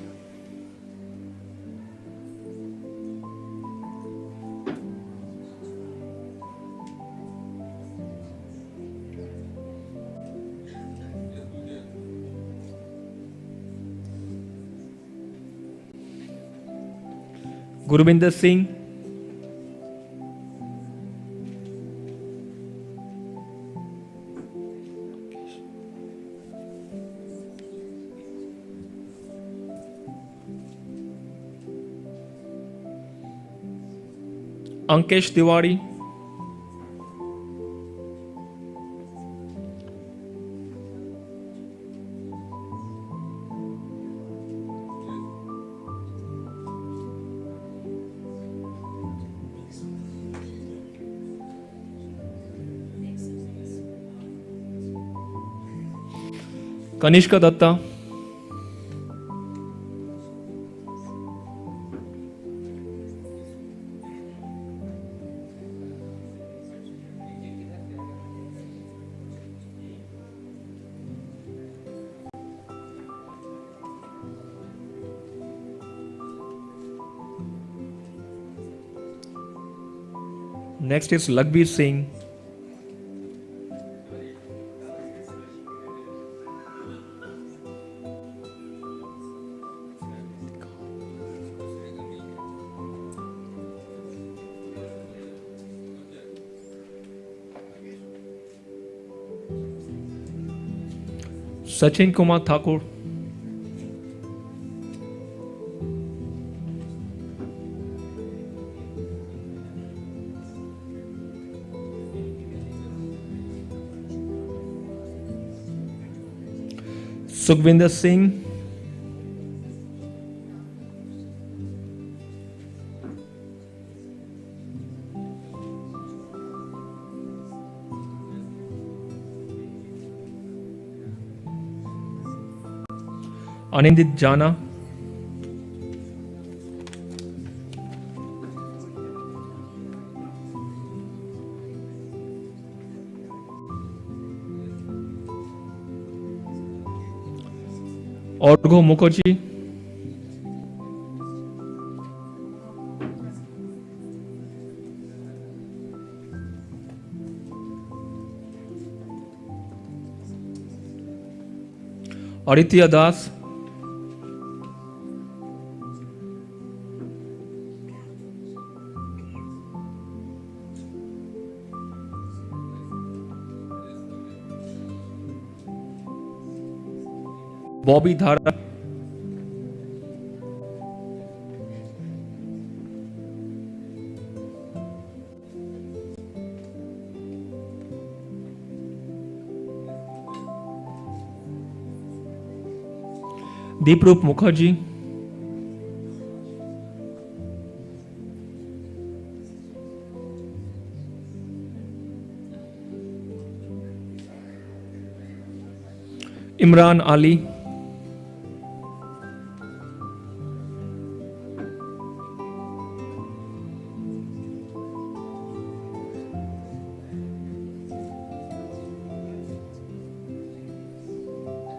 Gurubinder Singh, Ankesh Tiwari, Kanishka Datta, next is Lagbir Singh, Sachin Kumar Thakur, Sukhvinder Singh, Anindit Jana, Orgo Mukherjee, Aditya Das, Bobby Dhara, Deeprup Mukherjee, Imran Ali,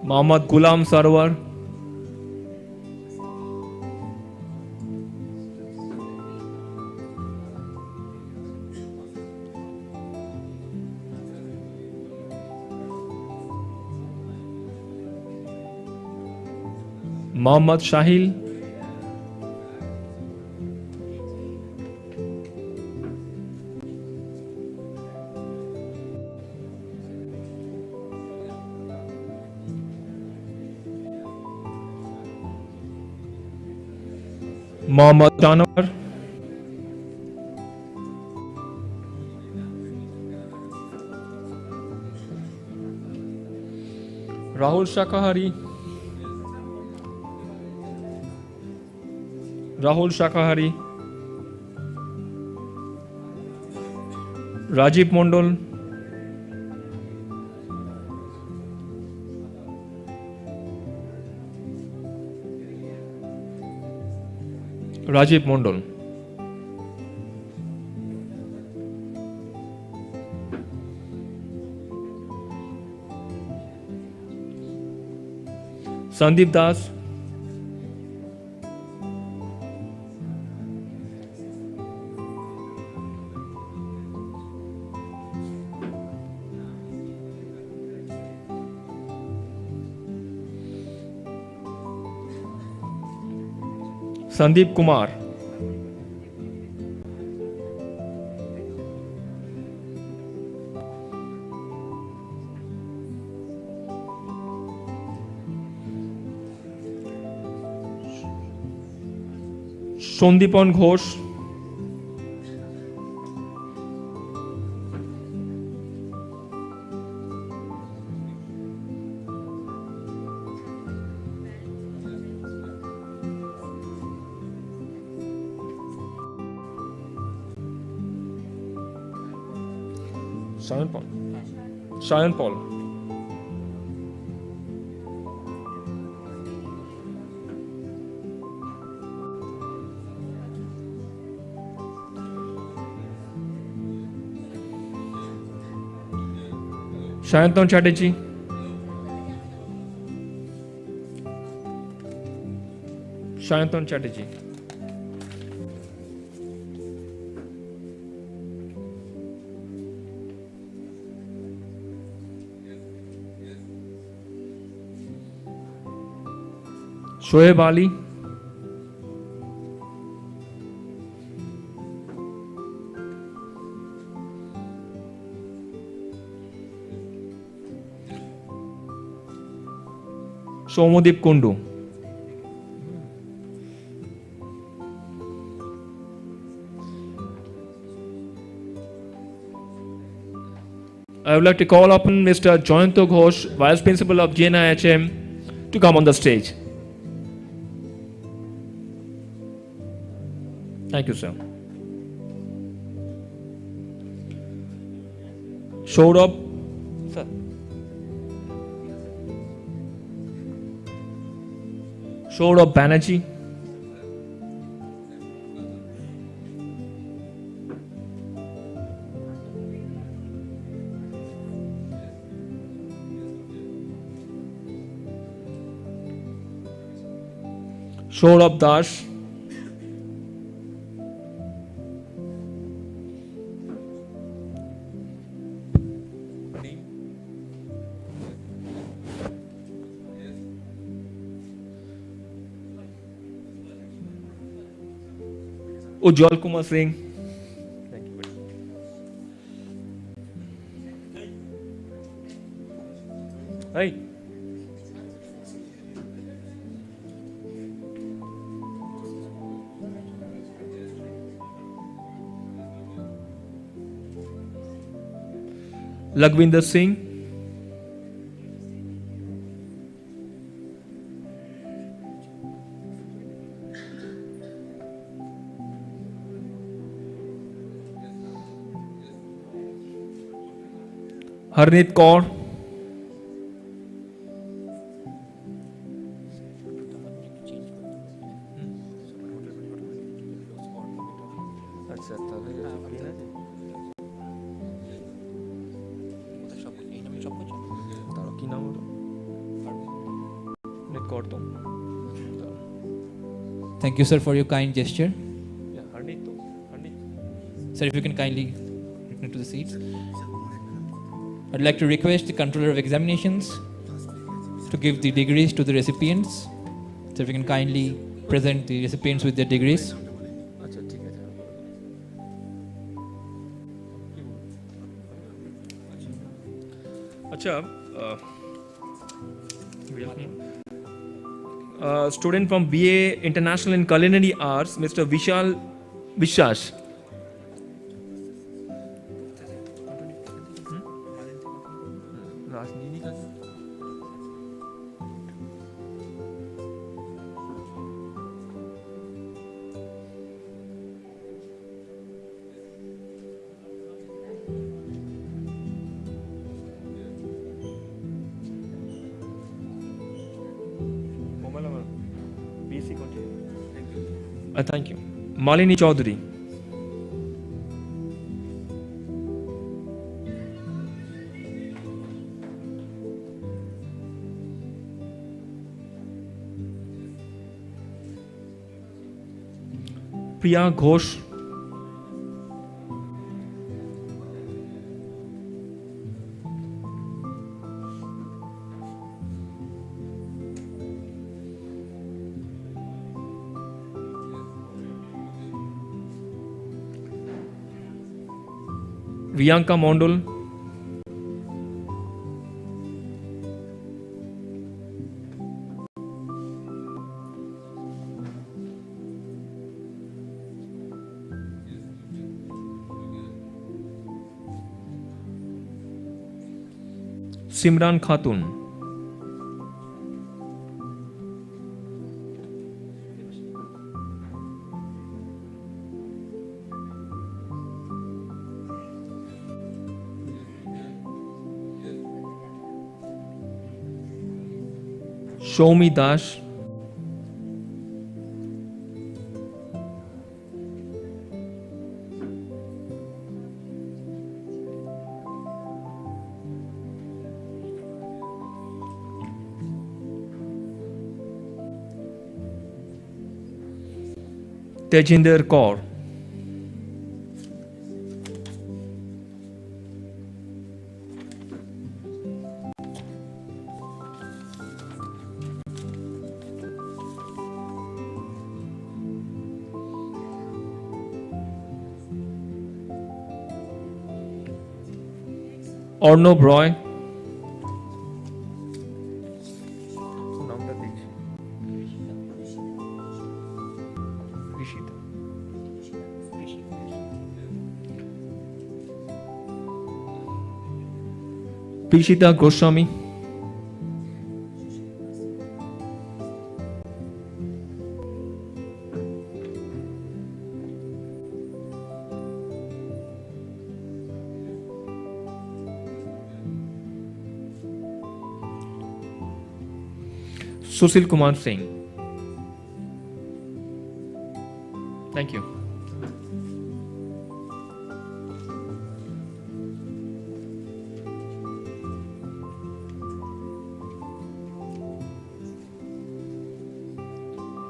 Mohammad Ghulam Sarwar, Mohammad Shahil, Mohammad Tanwar, Rahul Shakahari, Rajiv Mondol, Sandeep Das, Sandeep Kumar, Sondipon Ghosh, Shayan Paul, Shayanton Chatterjee, Shoaib Ali, Somodeep Kundu, I would like to call upon Mr. Joyanto Ghosh, Vice Principal of GNIHM, to come on the stage. Thank you, sir. Saurabh, sir. Saurabh Banerjee, Saurabh Das, Ujjwal Kumar Singh, hey, Lagvinder Singh, Harneet Kaur, Thank you, sir, for your kind gesture. Yeah, Harneet. Sir, if you can kindly return to the seats. I'd like to request the Controller of Examinations to give the degrees to the recipients. So if you can kindly present the recipients with their degrees. Student from BA International in Culinary Arts, Mr. Vishal Vishas. Thank you. Malini Chaudhary. Priya Ghosh. Viyanka Mondol. Simran Khatun. Shomi Das. Tejinder Kaur. Arnob Roy. Prishita Goswami. Sushil Kumar Singh. Thank you.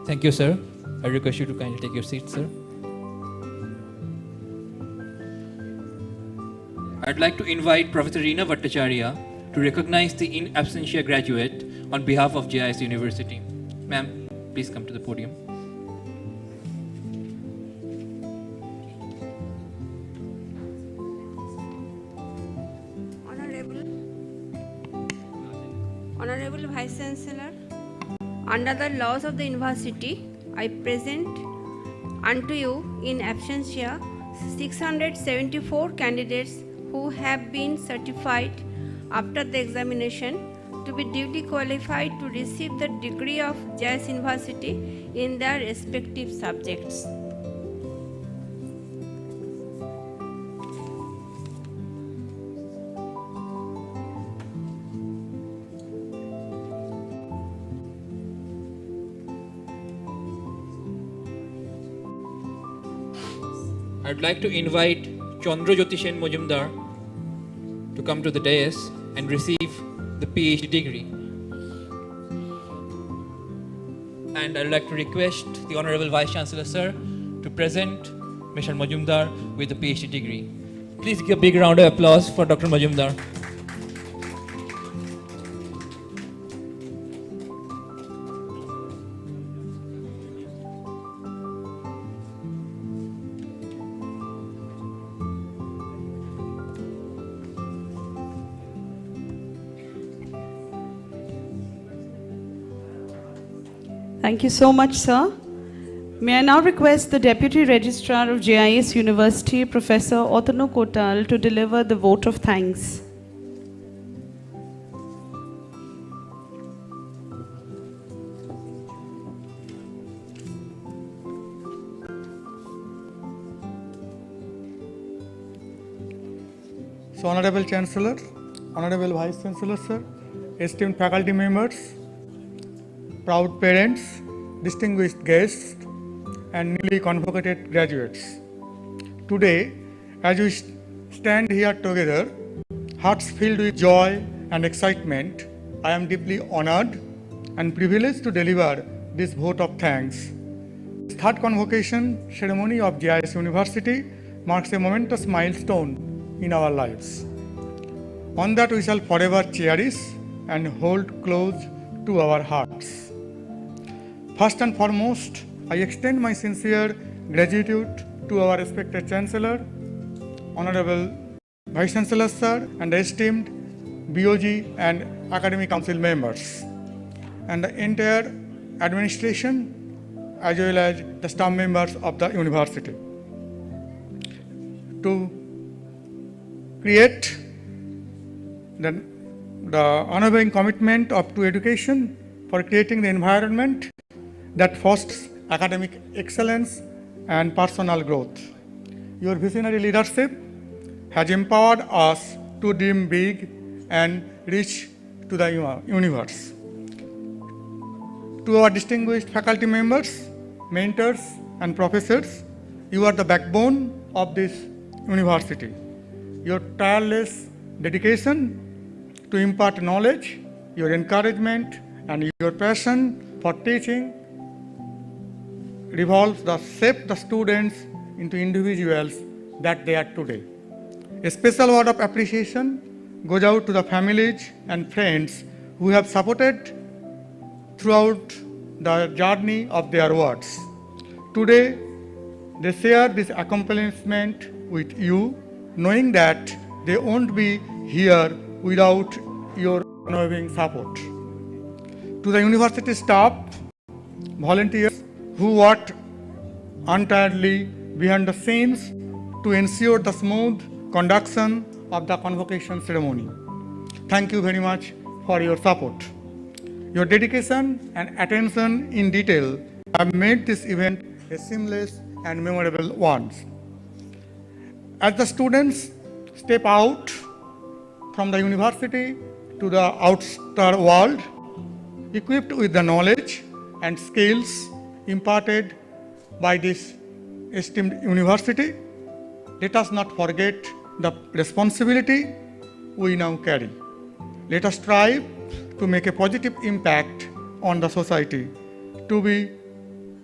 Thank you, sir. I request you to kindly take your seat, sir. I'd like to invite Professor Reena Bhattacharya to recognize the in absentia graduate on behalf of JIS University. Ma'am, please come to the podium. Honorable Vice Chancellor, under the laws of the university, I present unto you in absentia 674 candidates who have been certified after the examination to be duly qualified to receive the degree of JIS University in their respective subjects. I'd like to invite Chandra Jyoti Sen Mojumdar to come to the dais and receive the PhD degree. And I'd like to request the Honorable Vice Chancellor, sir, to present Mr. Majumdar with the PhD degree. Please give a big round of applause for Dr. Majumdar. Thank you so much, sir. May I now request the Deputy Registrar of JIS University, Professor Otano Kotal, to deliver the vote of thanks. So, Honorable Chancellor, Honorable Vice Chancellor, sir, esteemed faculty members, proud parents, distinguished guests, and newly convocated graduates. Today, as we stand here together, hearts filled with joy and excitement, I am deeply honored and privileged to deliver this vote of thanks. This third convocation ceremony of JIS University marks a momentous milestone in our lives. One that we shall forever cherish and hold close to our hearts. First and foremost, I extend my sincere gratitude to our respected Chancellor, Honorable Vice Chancellor Sir, and the esteemed BOG and Academic Council members, and the entire administration as well as the staff members of the university. To create the unwavering commitment to education for creating the environment that fosters academic excellence and personal growth. Your visionary leadership has empowered us to dream big and reach to the universe. To our distinguished faculty members, mentors, and professors, you are the backbone of this university. Your tireless dedication to impart knowledge, your encouragement, and your passion for teaching shape the students into individuals that they are today. A special word of appreciation goes out to the families and friends who have supported throughout the journey of their words. Today, they share this accomplishment with you, knowing that they won't be here without your unwavering support. To the university staff, volunteers who worked untiringly behind the scenes to ensure the smooth conduction of the convocation ceremony. Thank you very much for your support. Your dedication and attention in detail have made this event a seamless and memorable one. As the students step out from the university to the outer world, equipped with the knowledge and skills imparted by this esteemed university, let us not forget the responsibility we now carry. Let us strive to make a positive impact on the society, to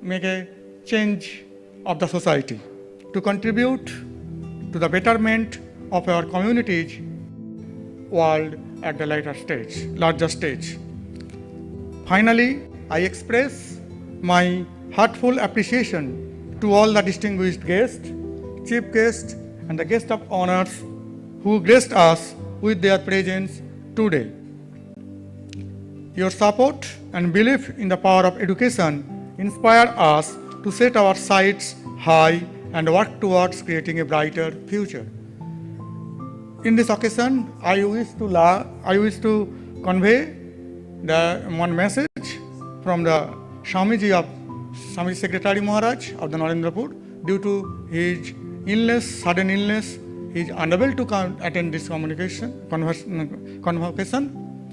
make a change of the society, to contribute to the betterment of our communities world at the larger stage. Finally, I express my heartfelt appreciation to all the distinguished guests, chief guests, and the guests of honors who graced us with their presence today. Your support and belief in the power of education inspire us to set our sights high and work towards creating a brighter future. In this occasion, I wish to convey one message from the Swami Secretary Maharaj of the Narendrapur. Due to his sudden illness, he is unable to attend this convocation,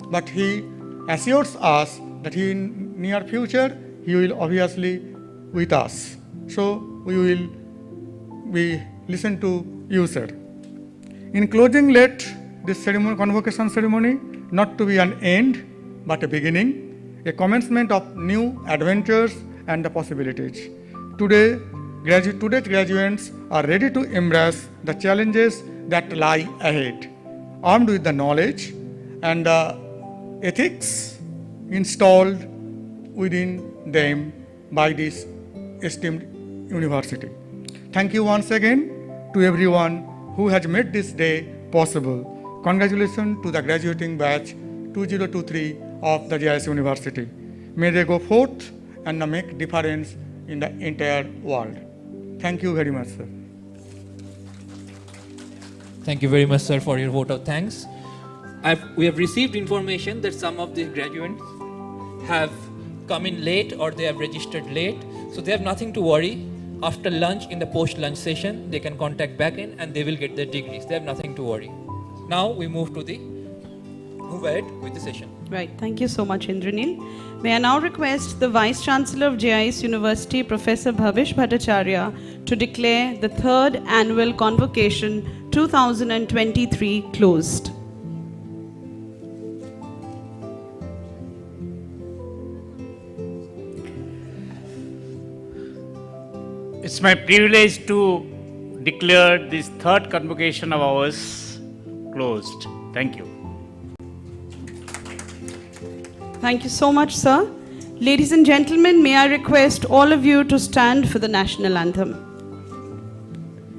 but he assures us that in near future he will obviously with us. So we will listen to you, sir. In closing, let this convocation ceremony not to be an end, but a beginning, a commencement of new adventures and the possibilities. Today's graduates are ready to embrace the challenges that lie ahead, armed with the knowledge and the ethics installed within them by this esteemed university. Thank you once again to everyone who has made this day possible. Congratulations to the graduating batch 2023 of the JIS University. May they go forth and make difference in the entire world. Thank you very much, sir. Thank you very much, sir, for your vote of thanks. We have received information that some of the graduates have come in late or they have registered late, so they have nothing to worry. After lunch, in the post-lunch session, they can contact back in and they will get their degrees. They have nothing to worry. Now we move ahead with the session. Right, thank you so much, Indranil. May I now request the Vice Chancellor of JIS University, Professor Bhavish Bhattacharya, to declare the third annual convocation 2023 closed. It's my privilege to declare this third convocation of ours closed. Thank you. Thank you so much, sir. Ladies and gentlemen, may I request all of you to stand for the national anthem.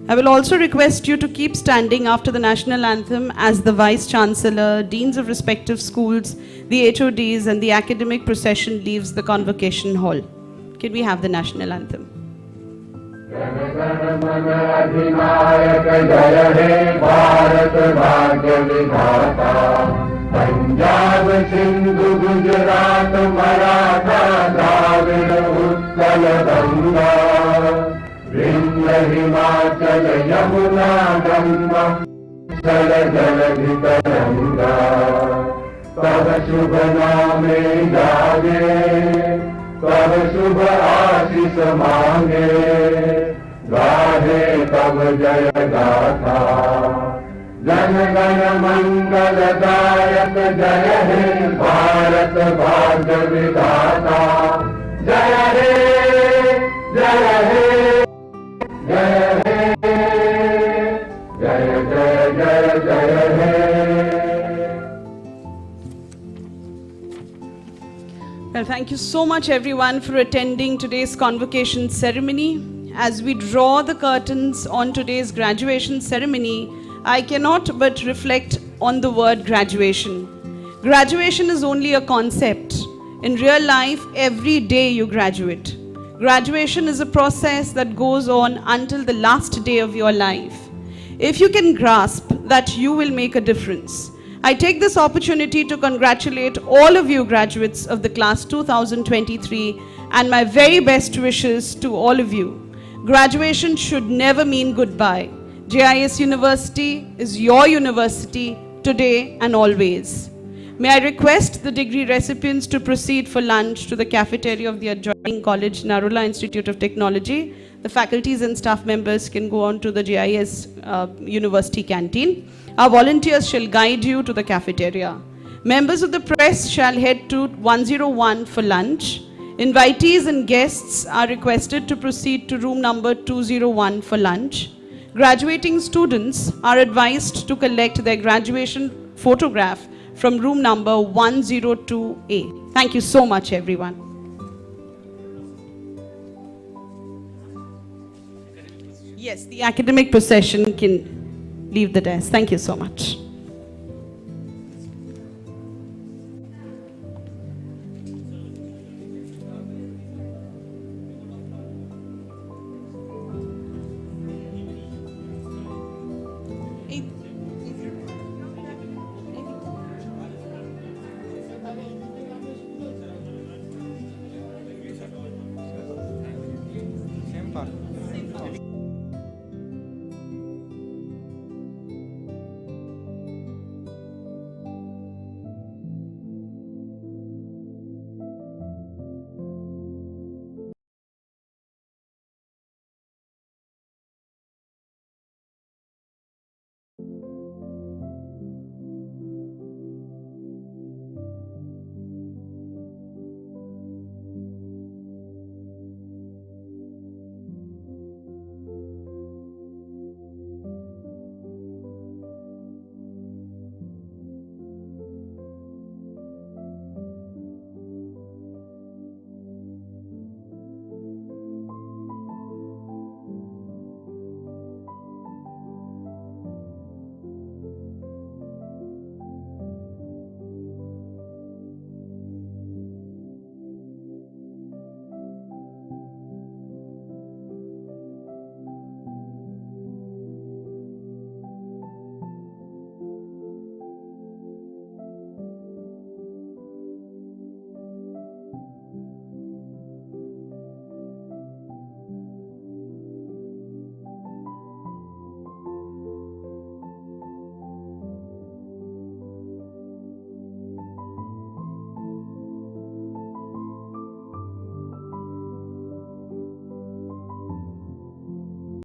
I will also request you to keep standing after the national anthem as the Vice Chancellor, Deans of respective schools, the HODs and the academic procession leaves the convocation hall. Can we have the national anthem? Punjab Sindhu Gujarat Maratha Dravida Utkal Ganga Vindhya Himachal Yamuna Ganga जल जलधि तरंगा तब शुभ नामे जागे तब शुभ आशीष मांगे गाहे तब जय गाथा जन गण मंगलदायक जय हे भारत भाग्य विधाता जय हे जय हे जय हे जय जय जय जय हे. Well, thank you so much everyone for attending today's convocation ceremony. As we draw the curtains on today's graduation ceremony, I cannot but reflect on the word graduation. Graduation is only a concept. In real life, every day you graduate. Graduation is a process that goes on until the last day of your life. If you can grasp that, you will make a difference. I take this opportunity to congratulate all of you graduates of the class 2023 and my very best wishes to all of you. Graduation should never mean goodbye. JIS University is your university today and always. May I request the degree recipients to proceed for lunch to the cafeteria of the adjoining college, Narula Institute of Technology. The faculties and staff members can go on to the JIS University canteen. Our volunteers shall guide you to the cafeteria. Members of the press shall head to 101 for lunch. Invitees and guests are requested to proceed to room number 201 for lunch. Graduating students are advised to collect their graduation photograph from room number 102A. Thank you so much, everyone. Yes, the academic procession can leave the desk. Thank you so much.